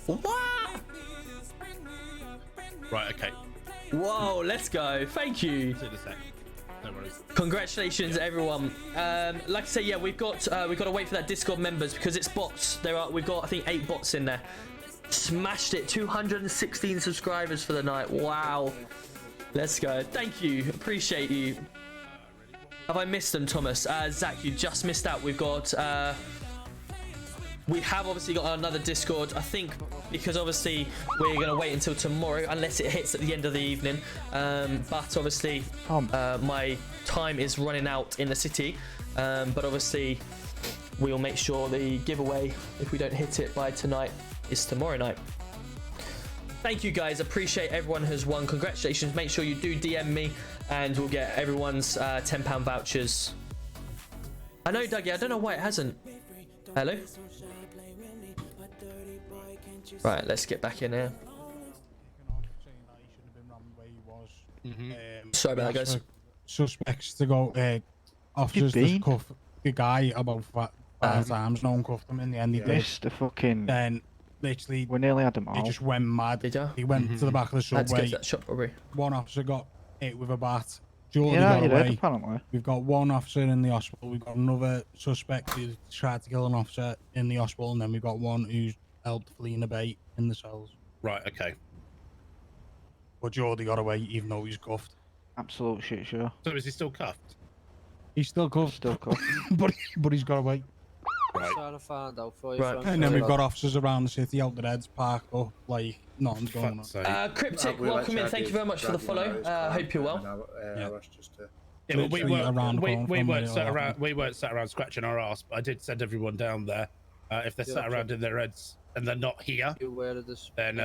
What? Right, okay. Whoa, let's go. Thank you. Congratulations, everyone. Like I say, yeah, we've got to wait for that Discord members because it's bots. We've got I think 8 bots in there. Smashed it. 216 subscribers for the night. Wow. Let's go. Thank you. Appreciate you. Have I missed them, Thomas? Zach, you just missed out. We have obviously got another Discord, I think, because obviously we're going to wait until tomorrow, unless it hits at the end of the evening. But obviously, my time is running out in the city. But obviously, we'll make sure the giveaway, if we don't hit it by tonight, is tomorrow night. Thank you, guys. Appreciate everyone who's won. Congratulations. Make sure you do DM me, and we'll get everyone's £10 vouchers. I know, Dougie. I don't know why it hasn't. Hello? Right, let's get back in here. Sorry about that, guys. Suspects to go, officers to cuff the guy about 5 times. No one cuffed him. In the end, he did. The fucking. Then, literally, we nearly had him all. He just went mad. Did ya? He went to the back of the subway. Let's get to that shop robbery. One officer got hit with a bat. Jordan got away. Apparently. We've got one officer in the hospital. We've got another suspect who tried to kill an officer in the hospital, and then we've got one who's helped flee in a bait in the cells. Right, okay. But Jordy got away even though he's cuffed. Absolute shit show. So is he still cuffed? He's still cuffed. but he's got away. Right. Trying to find out for you. Right. And then we've got officers around the city out the heads parked up like nothing's going on. Cryptic, welcome in. Thank you very much for the follow. Hope you're well. Yeah, but we weren't sat around scratching our ass, but I did send everyone down there. If they're sat around in their heads and they're not here, then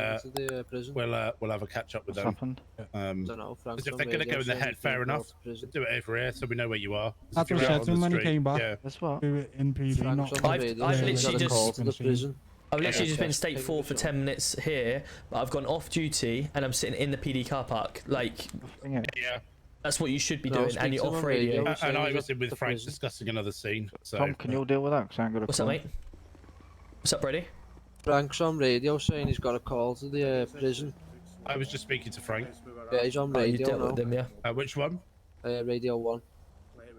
we'll have a catch up with them. Because if they're going to go in the head, fair enough. Do it over here so we know where you are. That's what I said to him when he came back. Yeah. That's what. Do it in PD. I've literally just been state 4 for 10 minutes here, but I've gone off duty and I'm sitting in the PD car park. Like, yeah. That's what you should be doing, and you're off radio. And I was in with Frank discussing another scene. So. Tom, can you deal with that? Cause I ain't got a What's up, mate? What's up, Brady? Frank's on radio saying he's got a call to the prison. I was just speaking to Frank. Yeah, he's on Oh, you radio dealt now. with him, yeah? Which one? Radio 1.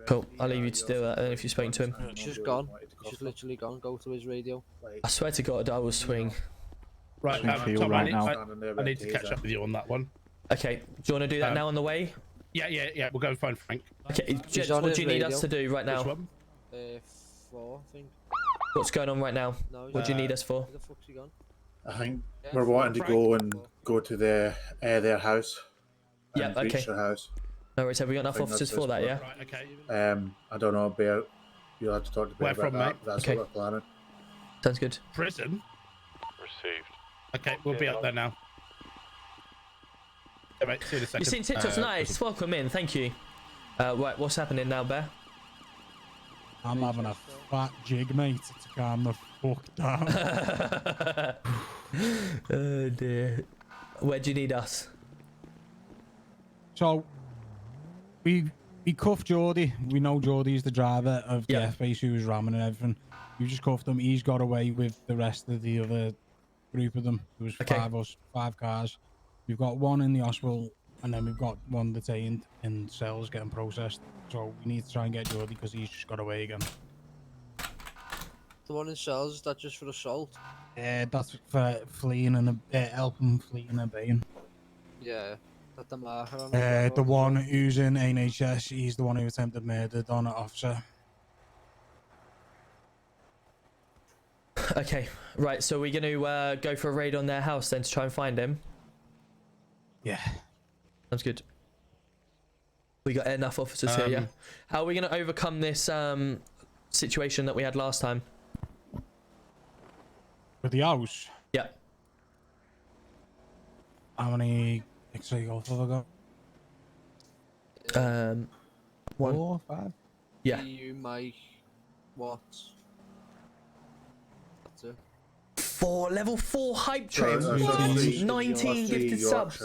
Cool. I'll leave you to do that. If you've spoken to him. He's just gone. She's literally gone. Go to his radio. I swear to God, I will swing. Right, Tom, I need to catch up with you on that one. Okay. Do you want to do that now on the way? Yeah. We'll go and find Frank. Okay. Jets, what do you need us to do right now? Which one? 4, I think. What's going on right now? What do you need us for? Where the fuck's he gone? I think we're wanting to go to their house. Yeah, okay. Breach their house. No worries. Have we got enough officers for that? Yeah. Right, okay. I don't know, Bear. You'll have to talk to Bear Where about from, that. mate? That's Okay. what we're planning. Sounds good. Prison. Received. Okay, we'll be up there now. Yeah, mate, see you in a second. You've seen TikTok's nice. Welcome in. Thank you. Right. What's happening now, Bear? I'm having a fat jig, mate, to calm the fuck down. Oh dear. Where do you need us? So, we cuffed Geordie. We know Geordie's the driver of the F-Base who was ramming and everything. We just cuffed him. He's got away with the rest of the other group of them. There was 5 cars. We've got 1 in the hospital, and then we've got 1 detained in cells getting processed. So we need to try and get Geordie because he's just got away again. The one in cells, is that just for assault? That's for fleeing and helping fleeing and obeying. Yeah. That the marker on The one who's in NHS, he's the one who attempted murder on an officer. Okay. Right. So we're going to go for a raid on their house then to try and find him. Yeah. Sounds good. We got enough officers here, yeah? How are we going to overcome this situation that we had last time? With the house? Yeah. How many X-ray golf have I got? 1. 4, 5? Yeah. You, Mike, Watts. That's it. 4 level 4 hype train. So, What? 19 gifted subs.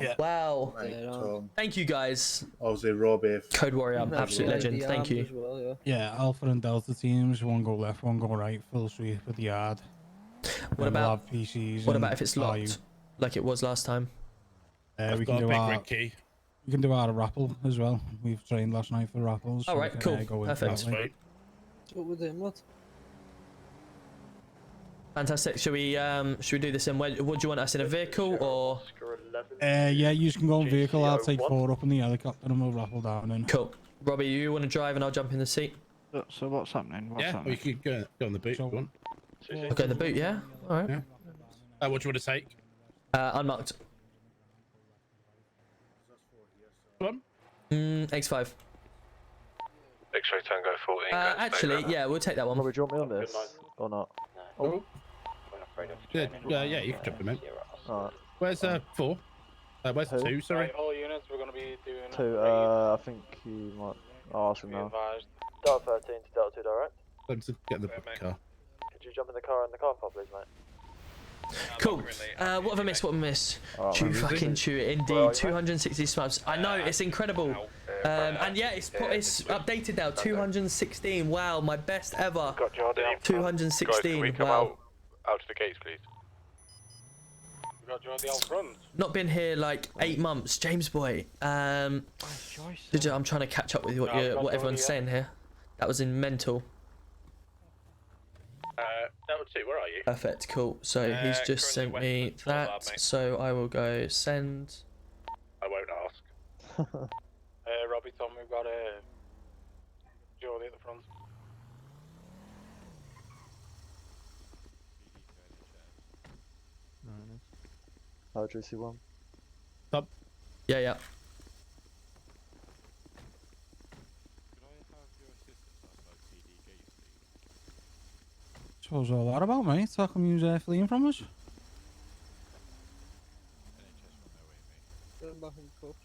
Yeah. Wow. Tom. Thank you guys. Obviously, Robbie. Code Warrior, absolute legend. Thank you. Well, Yeah, Alpha and Delta teams, 1 go left, 1 go right, full sweep with the yard. What about PCs? What about if it's locked, like it was last time? We can do we can do our rappel as well. We've trained last night for rappels. All right, cool, perfect. What with him, what? Fantastic. Should we do this in? What do you want us in a vehicle or? Yeah, you can go in vehicle. I'll take 4 up in the helicopter and we'll rappel down in. Cool. Robbie, you want to drive and I'll jump in the seat. So what's happening? We could go on the boot if you want. Go in the boot, yeah. All right. Yeah. What do you want to take? Unmarked. One. X5. X-ray Tango 14. Actually, yeah, we'll take that one. Robert, do you want me on this or not? Oh. Yeah, you can jump in, mate. Alright. Where's 4? Where's 2? Sorry. All units, we're going to be doing 2. I think you might ask him now. Delta 13 to Delta 2 direct. Let me get in the car. Could you jump in the car park, please, mate? Cool. What have I missed? What have I missed? Chew fucking chew it. Indeed. 260 subs. I know, it's incredible. And yeah, it's updated now. 216. Wow, my best ever. 216. Guys, can we come Wow. out to the gates, please? We got Jordi out front. Not been here like 8 months, James boy. I'm trying to catch up with what everyone's saying here. That was in mental. Delta 2, where are you? Perfect, cool. So he's just sent me that. So I will go send. I won't ask. Robbie told me we've got Jordi at the front. How do you see one? Stop. Yeah. So what's all that about, mate? How come you're fleeing from us? Going back in cups.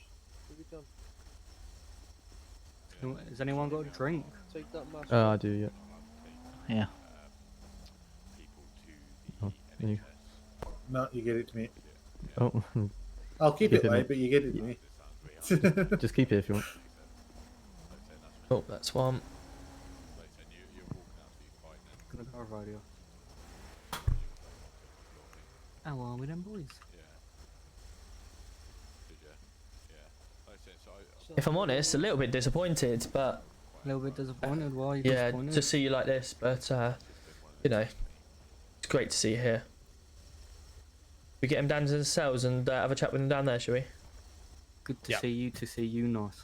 Has anyone got a drink? Take that mask. I do, yeah. Yeah. Oh, you. No, you get it to me. Oh. I'll keep it, mate, but you get it to me. Just keep it if you want. Oh, that's one. Gonna go radio. How are we then, boys? If I'm honest, a little bit disappointed, but A little bit disappointed. Why are you yeah, disappointed? to see you like this, but you know, it's great to see you here. We get him down to the cells and have a chat with him down there, shall we? Good to see you, nice.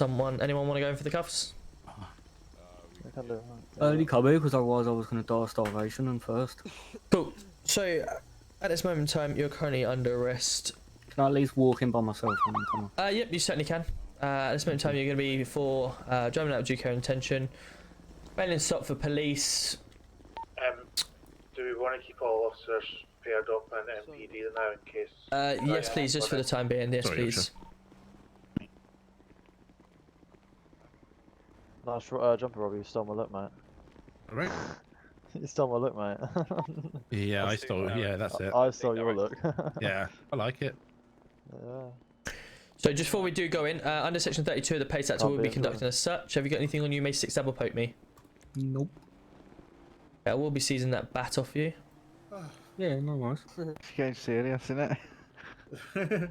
Anyone want to go in for the cuffs? Only come here because otherwise I was going to die of starvation and first. Cool. So, at this moment in time, you're currently under arrest. Can I at least walk in by myself when I'm coming? Yep, you certainly can. At this moment in time, you're going to be for driving out of due care and intention, failing to stop for police. Do we want to keep all officers paired up and MPD now in case? Yes, please, just for the time being. Yes, please. Nice jumper, Robbie. You stole my look, mate. Alright. You stole my look, mate. Yeah, I stole. Yeah, that's it. I stole your look. Yeah, I like it. Yeah. So just before we do go in, under section 32 of the Pace Act, we'll be conducting a search. Have you got anything on you? May 6 double poke me. Nope. Yeah, we'll be seizing that bat off you. Yeah, no worries. It's getting serious, isn't it?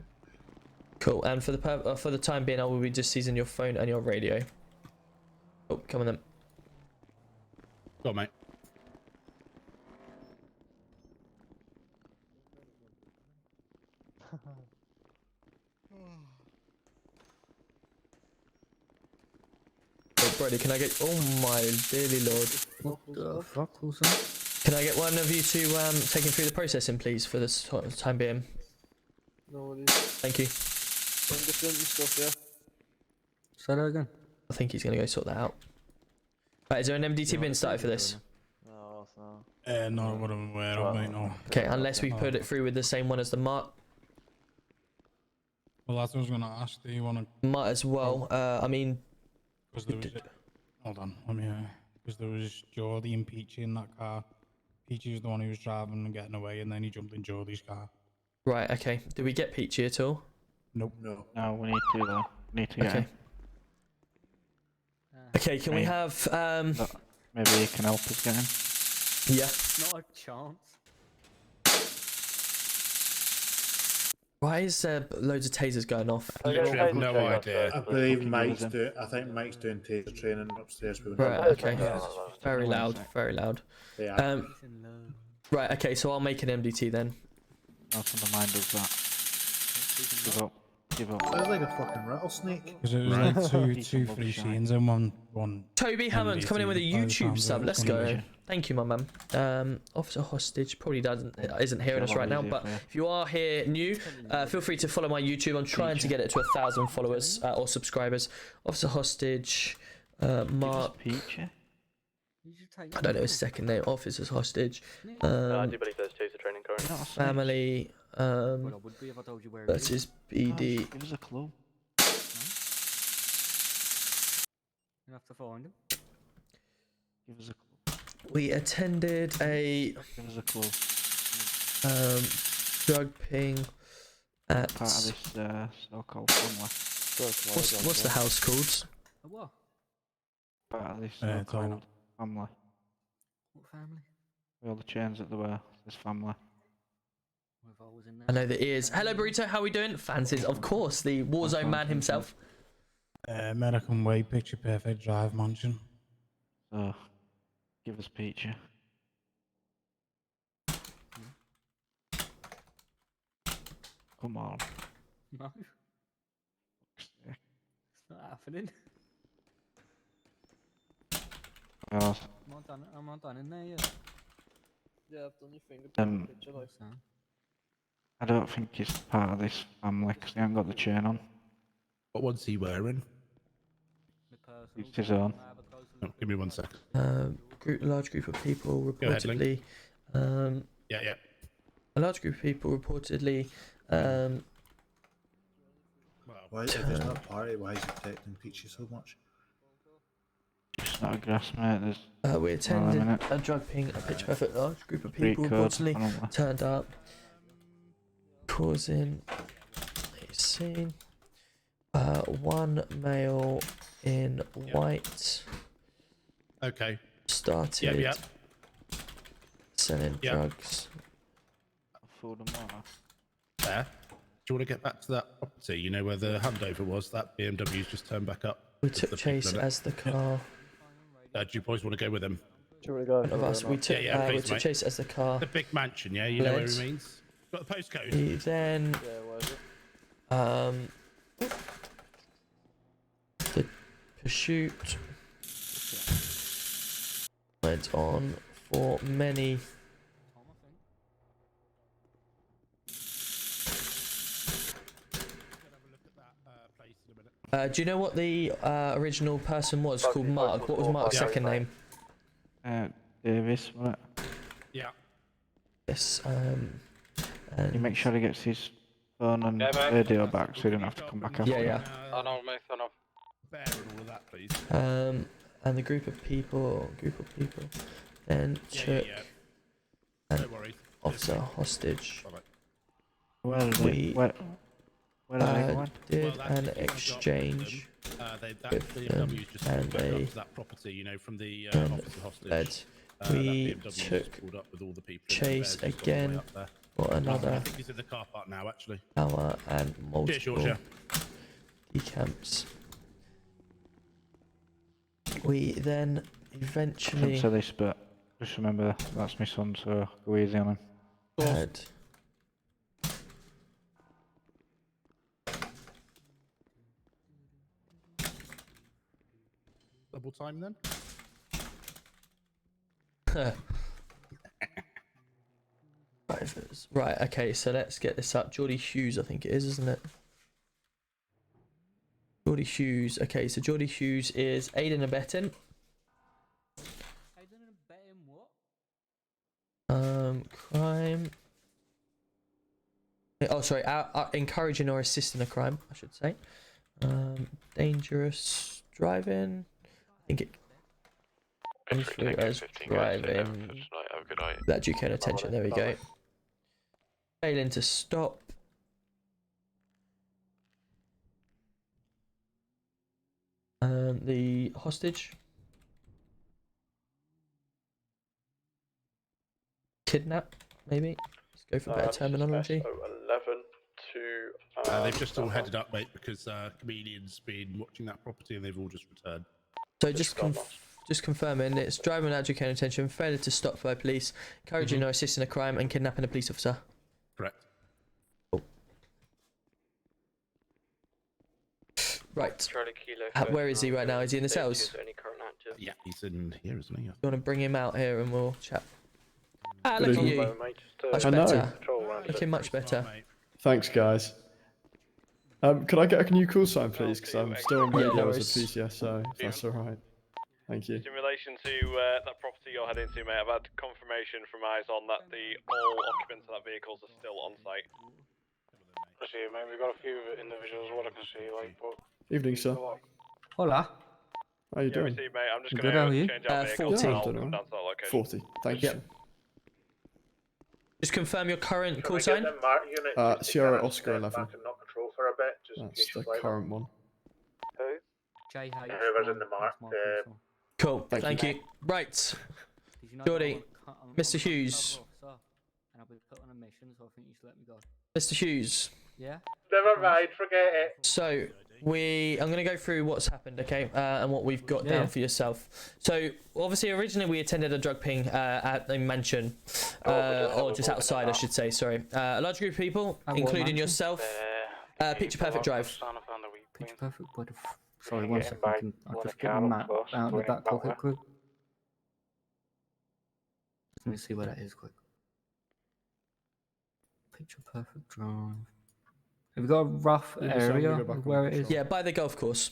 Cool. And for the time being, I will be just seizing your phone and your radio. Oh, come on then. Go on, mate. Oh, Brody, can I get... Oh my dearly lord. What the fuck was that? Can I get one of you to take him through the processing, please, for this time being? No worries. Thank you. Different stuff, yeah. Say that again. I think he's going to go sort that out. Right, is there an MDT bin started for this? No, that's not. No, what I'm aware of, mate, no. Okay, unless we put it through with the same one as the Mark. Well, that's what I was going to ask. Do you want to... Might as well. I mean... Because there was... Hold on, let me... Because there was Geordie and Peachy in that car. Peachy was the one who was driving and getting away, and then he jumped in Geordie's car. Right, okay. Did we get Peachy at all? Nope. No. No, we need to, though. We need to get him. Okay, can we have... Maybe you can help us get him. Yeah. Not a chance. Why is there loads of tasers going off? I literally have no idea. I believe Mike's doing. I think Mike's doing taser training upstairs. Right, okay. Very loud, very loud. Yeah. Right, okay, so I'll make an MDT then. Nothing mind does that. Give up. Give up. Sounds like a fucking rattlesnake. Because it was like two free scenes and one... Toby Hammond's coming in with a YouTube sub. Let's go. Thank you, my man. Officer Hostage probably isn't hearing us right now, but if you are here new, feel free to follow my YouTube. I'm trying to get it to 1,000 followers or subscribers. Officer Hostage, Mark. I don't know his second name. Officer Hostage. I do believe there's taser training currently. Family. Versus BD. Give us a clue. You have to find him. Give us a clue. We attended a Give us a clue. drug ping at Part of this so-called family. what's the house called? A what? Part of this so-called family. What family? With all the chains that there were. This family. I know the ears. Hello, Burrito. How we doing? Fancies, of course. The Warzone man himself. American Way, Picture Perfect Drive Mansion. So, give us Peachy. Come on. No. It's not happening. Oh. I'm not done in there yet. Yeah, I've done your fingerprint picture like that. I don't think he's part of this family because he hasn't got the chain on. What one's he wearing? It's his own. Oh, give me 1 sec. Large group of people reportedly. Yeah. A large group of people reportedly. Why if it's not party? Why is it protecting Peachy so much? It's not a grass, mate. We attended a drug ping at Pitch Perfect. Large group of people reportedly turned up, causing a scene. One male in white. Okay. Started selling drugs. There. Do you want to get back to that property? You know where the handover was? That BMW's just turned back up. We took Chase as the car. Do you boys want to go with him? Do you want to go? Of us, we took, we took Chase as the car. The big mansion, yeah? You know where he means? Got the postcode? We then... the pursuit went on for many... do you know what the original person was called? Mark. What was Mark's second name? Davis, wasn't it? Yeah. Yes. And you make sure he gets his phone and radio back, so he don't have to come back after. Yeah. I know, mate. I know. Bear and all of that, please. And the group of people then took an officer hostage. Well, we did Well, an exchange with them, and they that property, you know, from the officer hostage. We took Chase again for another I think he's in the car park now, actually. hour and multiple decamps. We then eventually say this, but just remember that's my son, so go easy on him. had double time then? Right, okay, so let's get this up. Geordie Hughes, I think it is, isn't it? Geordie Hughes. Okay, so Geordie Hughes is aiding and abetting. Aiding and abetting what? Crime. Oh, sorry. Encouraging or assisting a crime, I should say. Dangerous driving. I think it comes through as driving. That due care attention. There we go. Failing to stop. The hostage. Kidnap, maybe. Let's go for better terminology. 11 to. They've just all headed up, mate, because comedians been watching that property and they've all just returned. So just confirming, it's driving without due care and attention, failure to stop by police, encouraging or assisting a crime, and kidnapping a police officer. Correct. Cool. Right. Where is he right now? Is he in the cells? Yeah, he's in here, isn't he? You want to bring him out here and we'll chat? Ah, Good look at evening. you. Much I know. better. Looking much better. Thanks, guys. Could I get a new call sign, please? Because I'm still on radio as a PCSO, if that's alright. Thank you. In relation to that property you're heading to, mate, I've had confirmation from eyes on that all occupants of that vehicles are still on site. I see, mate. We've got a few individuals what I can see, like, but... Evening, sir. Hola. How you doing? Received, mate. I'm just Good, going how are you? to change our vehicles 40. and I'll come down to that location. 40. Thank you. Just confirm your current call sign. Sierra Oscar 11. Back and not control for a bit, just in That's case the you fly current one. Who? JH. Whoever's in the mark. Cool. Thank you. Right. Geordie. Mr. Hughes. And I'll be put on a mission, so I think you should let me go. Mr. Hughes. Yeah? Never mind, forget it. So I'm going to go through what's happened, okay, and what we've got down for yourself. So obviously, originally we attended a drug ping at a mansion, or just outside, I should say. Sorry, a large group of people, including yourself. Picture Perfect Drive. Picture Perfect. Sorry, one second. I'll just get the map out of the back pocket quick. Let me see where that is quick. Picture Perfect Drive. Have you got a rough area of where it is? Yeah, by the golf course.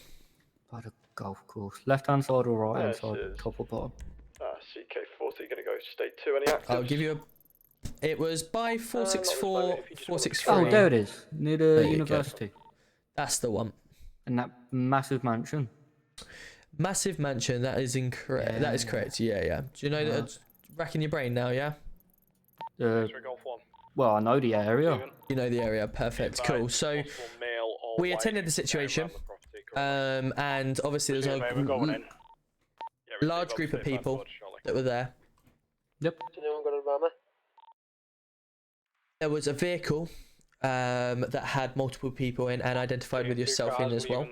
By the golf course. Left hand side or right hand side? Top or bottom? CK40, gonna go state 2. Any active? I'll give you a. It was by 464, 463. Oh, there it is. Near the There you university. go. That's the one. And that massive mansion. Massive mansion. That is incorrect. Yeah. That is correct. Yeah. Do you know that? Racking your brain now, yeah. Well, I know the area. You know the area. Perfect. Cool. So we attended the situation, and obviously there was a large group of people that were there. Yep. Has anyone got a rammer? there was a vehicle that had multiple people in and identified with yourself in as well.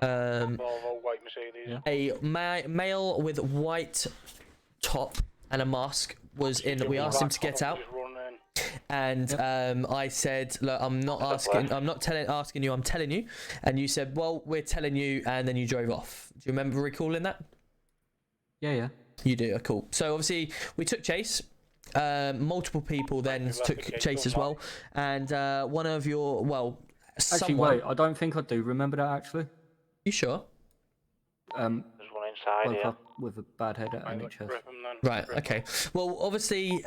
Volvo, white Mercedes. A male with white top and a mask was in. We asked him to get out, and I said, "Look, I'm not asking. I'm not asking you. I'm telling you." And you said, "Well, we're telling you," and then you drove off. Do you remember recalling that? Yeah. You do. Cool. So obviously we took chase. Multiple people then took chase as well, and one of your Actually, wait. I don't think I do remember that actually. You sure? There's one inside woke here. up with a bad head at NHS. Right. Okay. Well, obviously.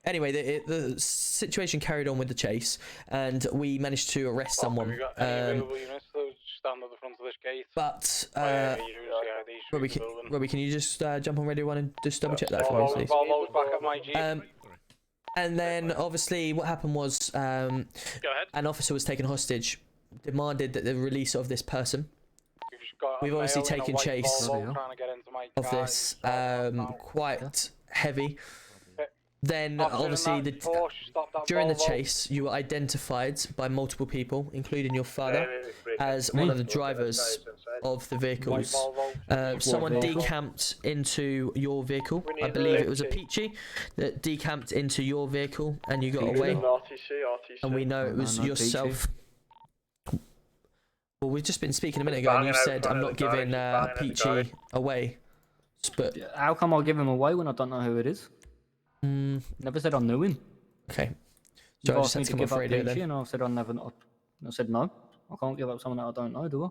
Anyway, the situation carried on with the chase, and we managed to arrest someone. Have you got any available units to stand at the front of this gate? But Robbie, Robbie, can you just jump on radio one and just double check that for me, please? Volvo's back at my Jeep. And then obviously what happened was an officer was taken hostage, demanded that the release of this person. We've obviously taken chase of this, quite heavy. Then obviously during the chase you were identified by multiple people, including your father, as one of the drivers of the vehicles. Someone decamped into your vehicle. I believe it was a Peachy that decamped into your vehicle and you got away. And we know it was yourself. Well, we've just been speaking a minute ago and you said I'm not giving Peachy away. But how come I'll give him away when I don't know who it is? Never said I knew him. Okay. You So I asked me just to had to give come up off radio Peachy then. and I said I said no. I can't give up someone that I don't know, do I?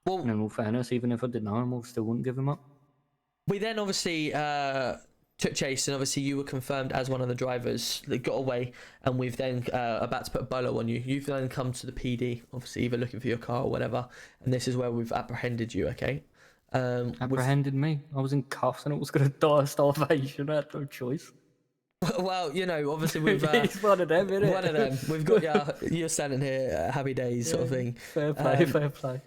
Well, and in all fairness, even if I did know him, I still wouldn't give him up. We then obviously took chase, and obviously you were confirmed as one of the drivers that got away, and we've then about to put a bolo on you. You've then come to the PD, obviously either looking for your car or whatever, and this is where we've apprehended you, okay? Apprehended me? I was in cuffs and it was going to die of starvation. I had no choice. Well, you know, obviously we've... It's one of them, innit? One of them. We've got you're standing here, happy days sort of thing. Fair play, fair play.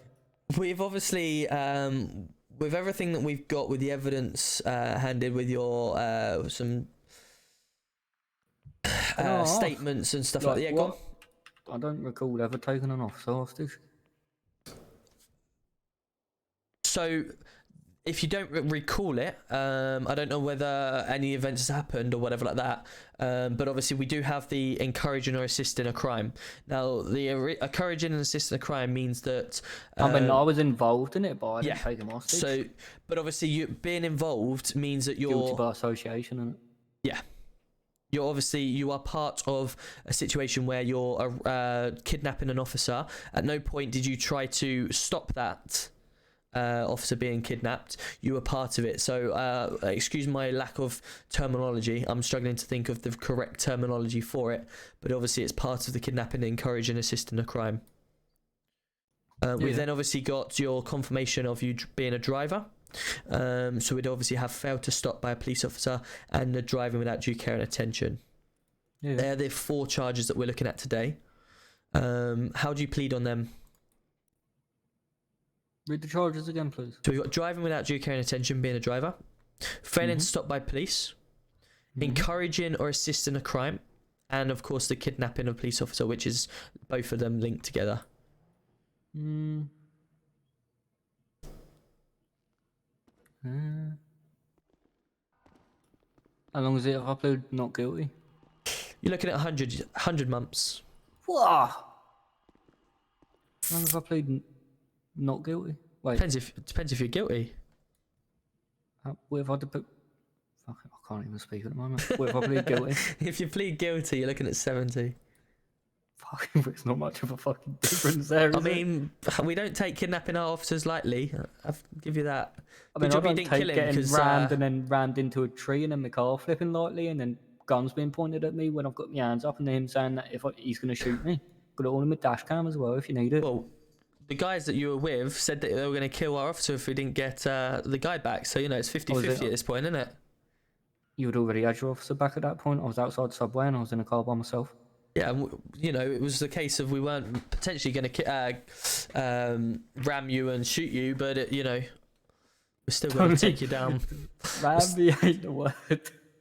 We've obviously... with everything that we've got, with the evidence handed, with your some statements and stuff like that. Yeah, go on. I don't recall ever taking an officer hostage. So, if you don't recall it, I don't know whether any events has happened or whatever like that. But obviously, we do have the encouraging or assisting a crime. Now, the encouraging and assisting a crime means that I mean, I was involved in it, but I didn't take him hostage. So, but obviously, you being involved means that you're guilty by association, isn't it? Yeah. You are part of a situation where you're kidnapping an officer. At no point did you try to stop that officer being kidnapped. You were part of it. So excuse my lack of terminology. I'm struggling to think of the correct terminology for it. But obviously it's part of the kidnapping, encouraging, assisting a crime. We've then obviously got your confirmation of you being a driver. So we'd obviously have failed to stop by a police officer and the driving without due care and attention. They're the 4 charges that we're looking at today. How do you plead on them? Read the charges again, please. So we've got driving without due care and attention, being a driver, failing to stop by police, encouraging or assisting a crime, and of course the kidnapping of a police officer, which is both of them linked together. How long is it if I plead not guilty? You're looking at 100 months. What? How long if I plead not guilty? Wait. Depends if you're guilty. What if I put... Fuck it, I can't even speak at the moment. What if I plead guilty? If you plead guilty, you're looking at 70. Fucking, it's not much of a fucking difference there, I mean, we don't take kidnapping our officers lightly. I'll give you that. I mean, Good I job you don't didn't take kill him, getting 'cause, rammed and then rammed into a tree and then my car flipping lightly and then guns being pointed at me when I've got my hands up and then him saying that he's going to shoot me. Got it all in my dash cam as well if you need it. Well, the guys that you were with said that they were going to kill our officer if we didn't get the guy back. So, you know, it's 50-50 at this point, isn't it? You had already had your officer back at that point. I was outside the subway and I was in a car by myself. Yeah, you know, it was the case of we weren't potentially going to ram you and shoot you, but, you know, we're still going to take you down. Ram me ain't the word.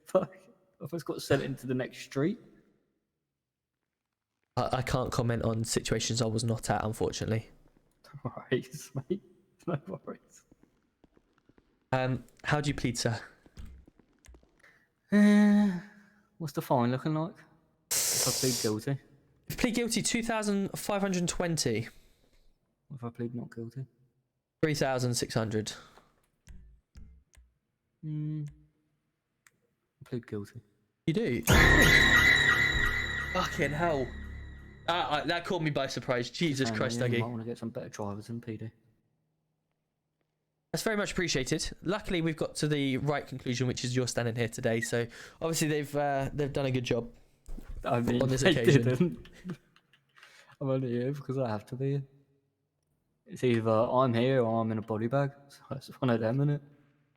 Fuck. I've just got sent into the next street. I can't comment on situations I was not at, unfortunately. No worries, mate. No worries. How do you plead, sir? What's the fine looking like? If I plead guilty. If plead guilty, 2,520. If I plead not guilty. 3,600. I plead guilty. You do? Fucking hell. That caught me by surprise. Jesus Christ, You Dougie. might want to get some better drivers in PD. That's very much appreciated. Luckily, we've got to the right conclusion, which is you're standing here today. So obviously they've done a good job. I mean, on this they occasion. didn't. I'm only here because I have to be. It's either I'm here or I'm in a body bag. So it's one of them, isn't it?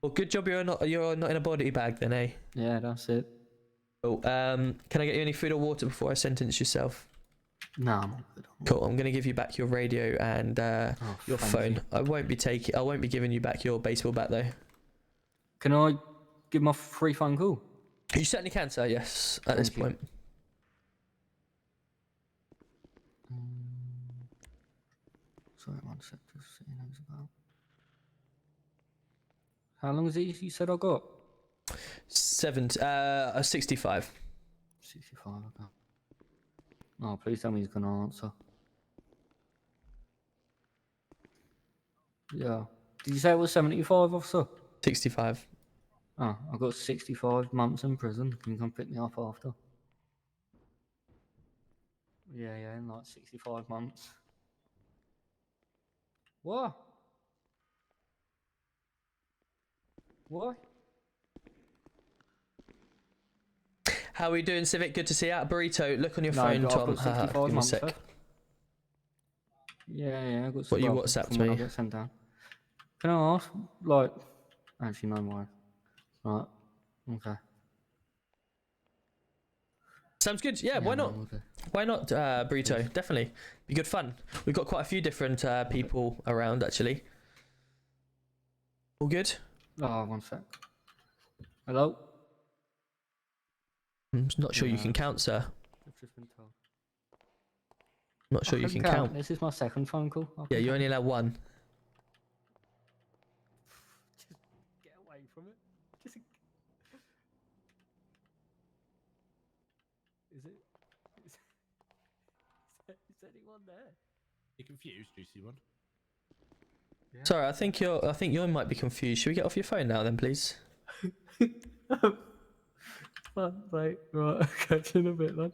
Well, good job you're not in a body bag then, eh? Yeah, that's it. Cool. Can I get you any food or water before I sentence yourself? Nah, I'm all good. Cool. I'm gonna give you back your radio and your phone. you. I won't be giving you back your baseball bat though. Can I give my free phone call? You certainly can, sir. Yes. At this point. Sorry, one sec. Just seeing who's about. How long is it you said I got? 65. 65, okay. Oh, please tell me he's gonna answer. Yeah. Did you say it was 75, officer? 65. Oh, I've got 65 months in prison. Can you come pick me up after? Yeah, in like 65 months. What? What? How are we doing, Civic? Good to see you. Burrito, look on your No, phone, I've Tom. got 65 Give me a months sec. left. Yeah, I've got What you some WhatsApped from when I me? got sent down. Can I ask, like, actually no more. Right, okay. Sounds good. Yeah, why not? Okay. Why not, Burrito? Definitely. Be good fun. We've got quite a few different people around, actually. All good? Oh, one sec. Hello? I'm not sure you can count, sir. I've just been told. Not sure you can count. This is my second phone call. Yeah, you only allow one. Just get away from it. Just... Is anyone there? You confused, juicy one? Yeah. Sorry, I think you might be confused. Should we get off your phone now then, please? Right, I'll catch you in a bit, lad.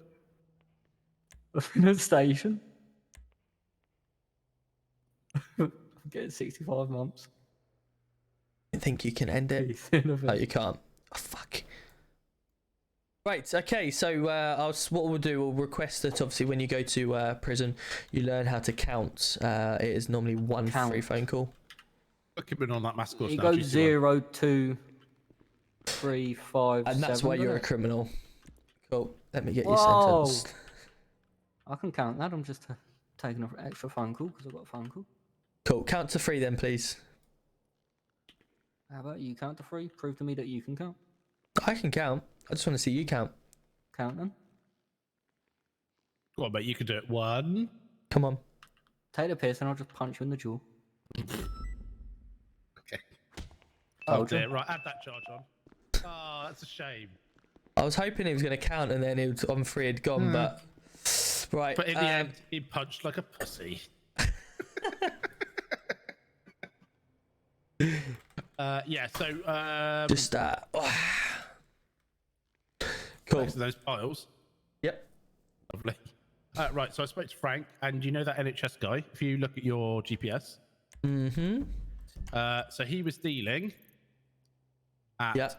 I'm in a station. I'm getting 65 months. I think you can end it. Oh, you can't. Oh, fuck. Right, okay, so what we'll do, we'll request that obviously when you go to prison, you learn how to count. It is normally one free phone call. Keep it on that mask course You now, go juicy 0, 2, 3, 5, And that's 7, why you're a doesn't it? criminal. Cool, let me get you Whoa. sentenced. I can count that. I'm just taking an extra phone call because I've got a phone call. Cool, count to 3 then, please. How about you count to 3? Prove to me that you can count. I can count. I just want to see you count. Count then. Go on, mate, you can do it. 1. Come on. Take the piss and I'll just punch you in the jaw. Okay. Oh, Oh dear, right, add that charge on. Oh, that's a shame. I was hoping he was going to count and then he was on 3 had gone, but... Right. But in the end, he punched like a pussy. Yeah, so... just cool. Next to those piles. Yep. Lovely. Right, so I spoke to Frank, and you know that NHS guy? If you look at your GPS. Mm-hmm. So he was dealing at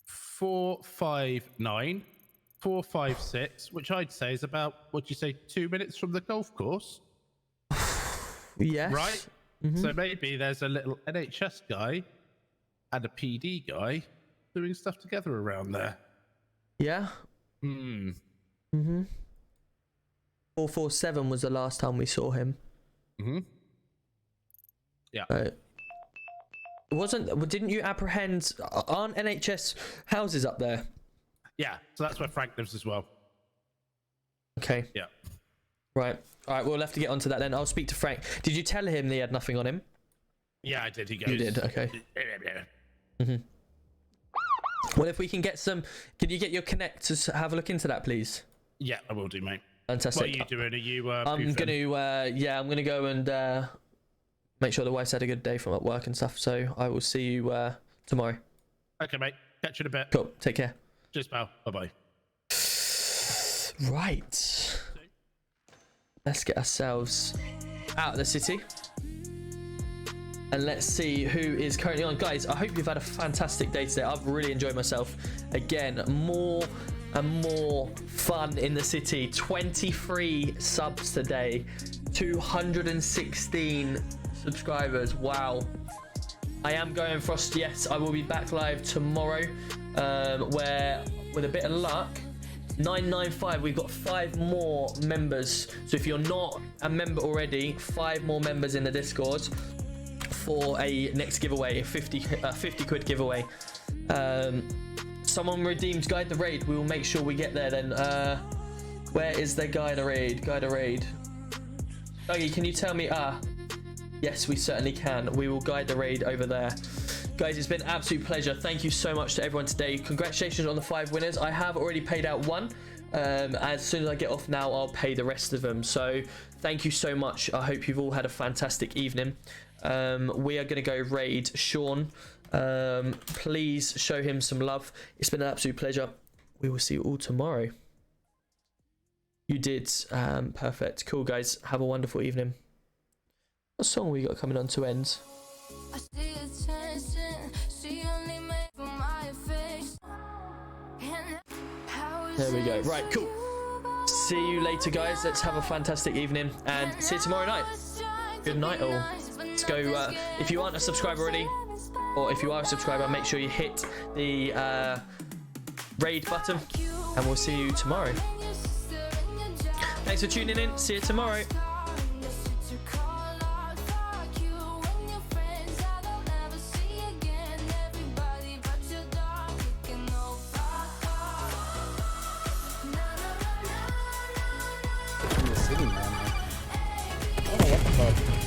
459, 456, which I'd say is about, what'd you say, 2 minutes from the golf course? Yes. Right? Mm-hmm. So maybe there's a little NHS guy and a PD guy doing stuff together around there. Yeah. Hmm. Mm-hmm. 447 was the last time we saw him. Mm-hmm. Yeah. Didn't you apprehend? Aren't NHS houses up there? Yeah. So that's where Frank lives as well. Okay. Yeah. Right. All right. We'll have to get onto that then. I'll speak to Frank. Did you tell him he had nothing on him? Yeah, I did. He goes. You did. Okay. Well, if we can get some, can you get your Connect to have a look into that, please? Yeah, I will do, mate. Fantastic. What are you doing? Are you? I'm gonna go and make sure the wife's had a good day from at work and stuff. So I will see you tomorrow. Okay, mate. Catch you in a bit. Cool. Take care. Cheers, pal. Bye bye. Right. Let's get ourselves out of the city. And let's see who is currently on. Guys, I hope you've had a fantastic day today. I've really enjoyed myself. Again, more and more fun in the city. 23 subs today. 216 subscribers. Wow. I am going Frost. Yes, I will be back live tomorrow. Where, with a bit of luck, 995, we've got 5 more members. So if you're not a member already, 5 more members in the Discord for a next giveaway, a 50 quid giveaway. Someone redeemed Guide the Raid. We will make sure we get there then. Where is the Guide the Raid? Guide the Raid. Dougie, can you tell me? Yes, we certainly can. We will guide the raid over there. Guys, it's been an absolute pleasure. Thank you so much to everyone today. Congratulations on the 5 winners. I have already paid out 1. As soon as I get off now, I'll pay the rest of them. So thank you so much. I hope you've all had a fantastic evening. We are going to go raid Sean. Please show him some love. It's been an absolute pleasure. We will see you all tomorrow. You did. Perfect. Cool, guys. Have a wonderful evening. What song we got coming on to end? There we go. Right, cool. See you later, guys. Let's have a fantastic evening and see you tomorrow night. Good night, all. Let's go. If you aren't a subscriber already, or if you are a subscriber, make sure you hit the raid button, and we'll see you tomorrow. Thanks for tuning in. See you tomorrow. In the city, man. Like, I don't know what the fuck.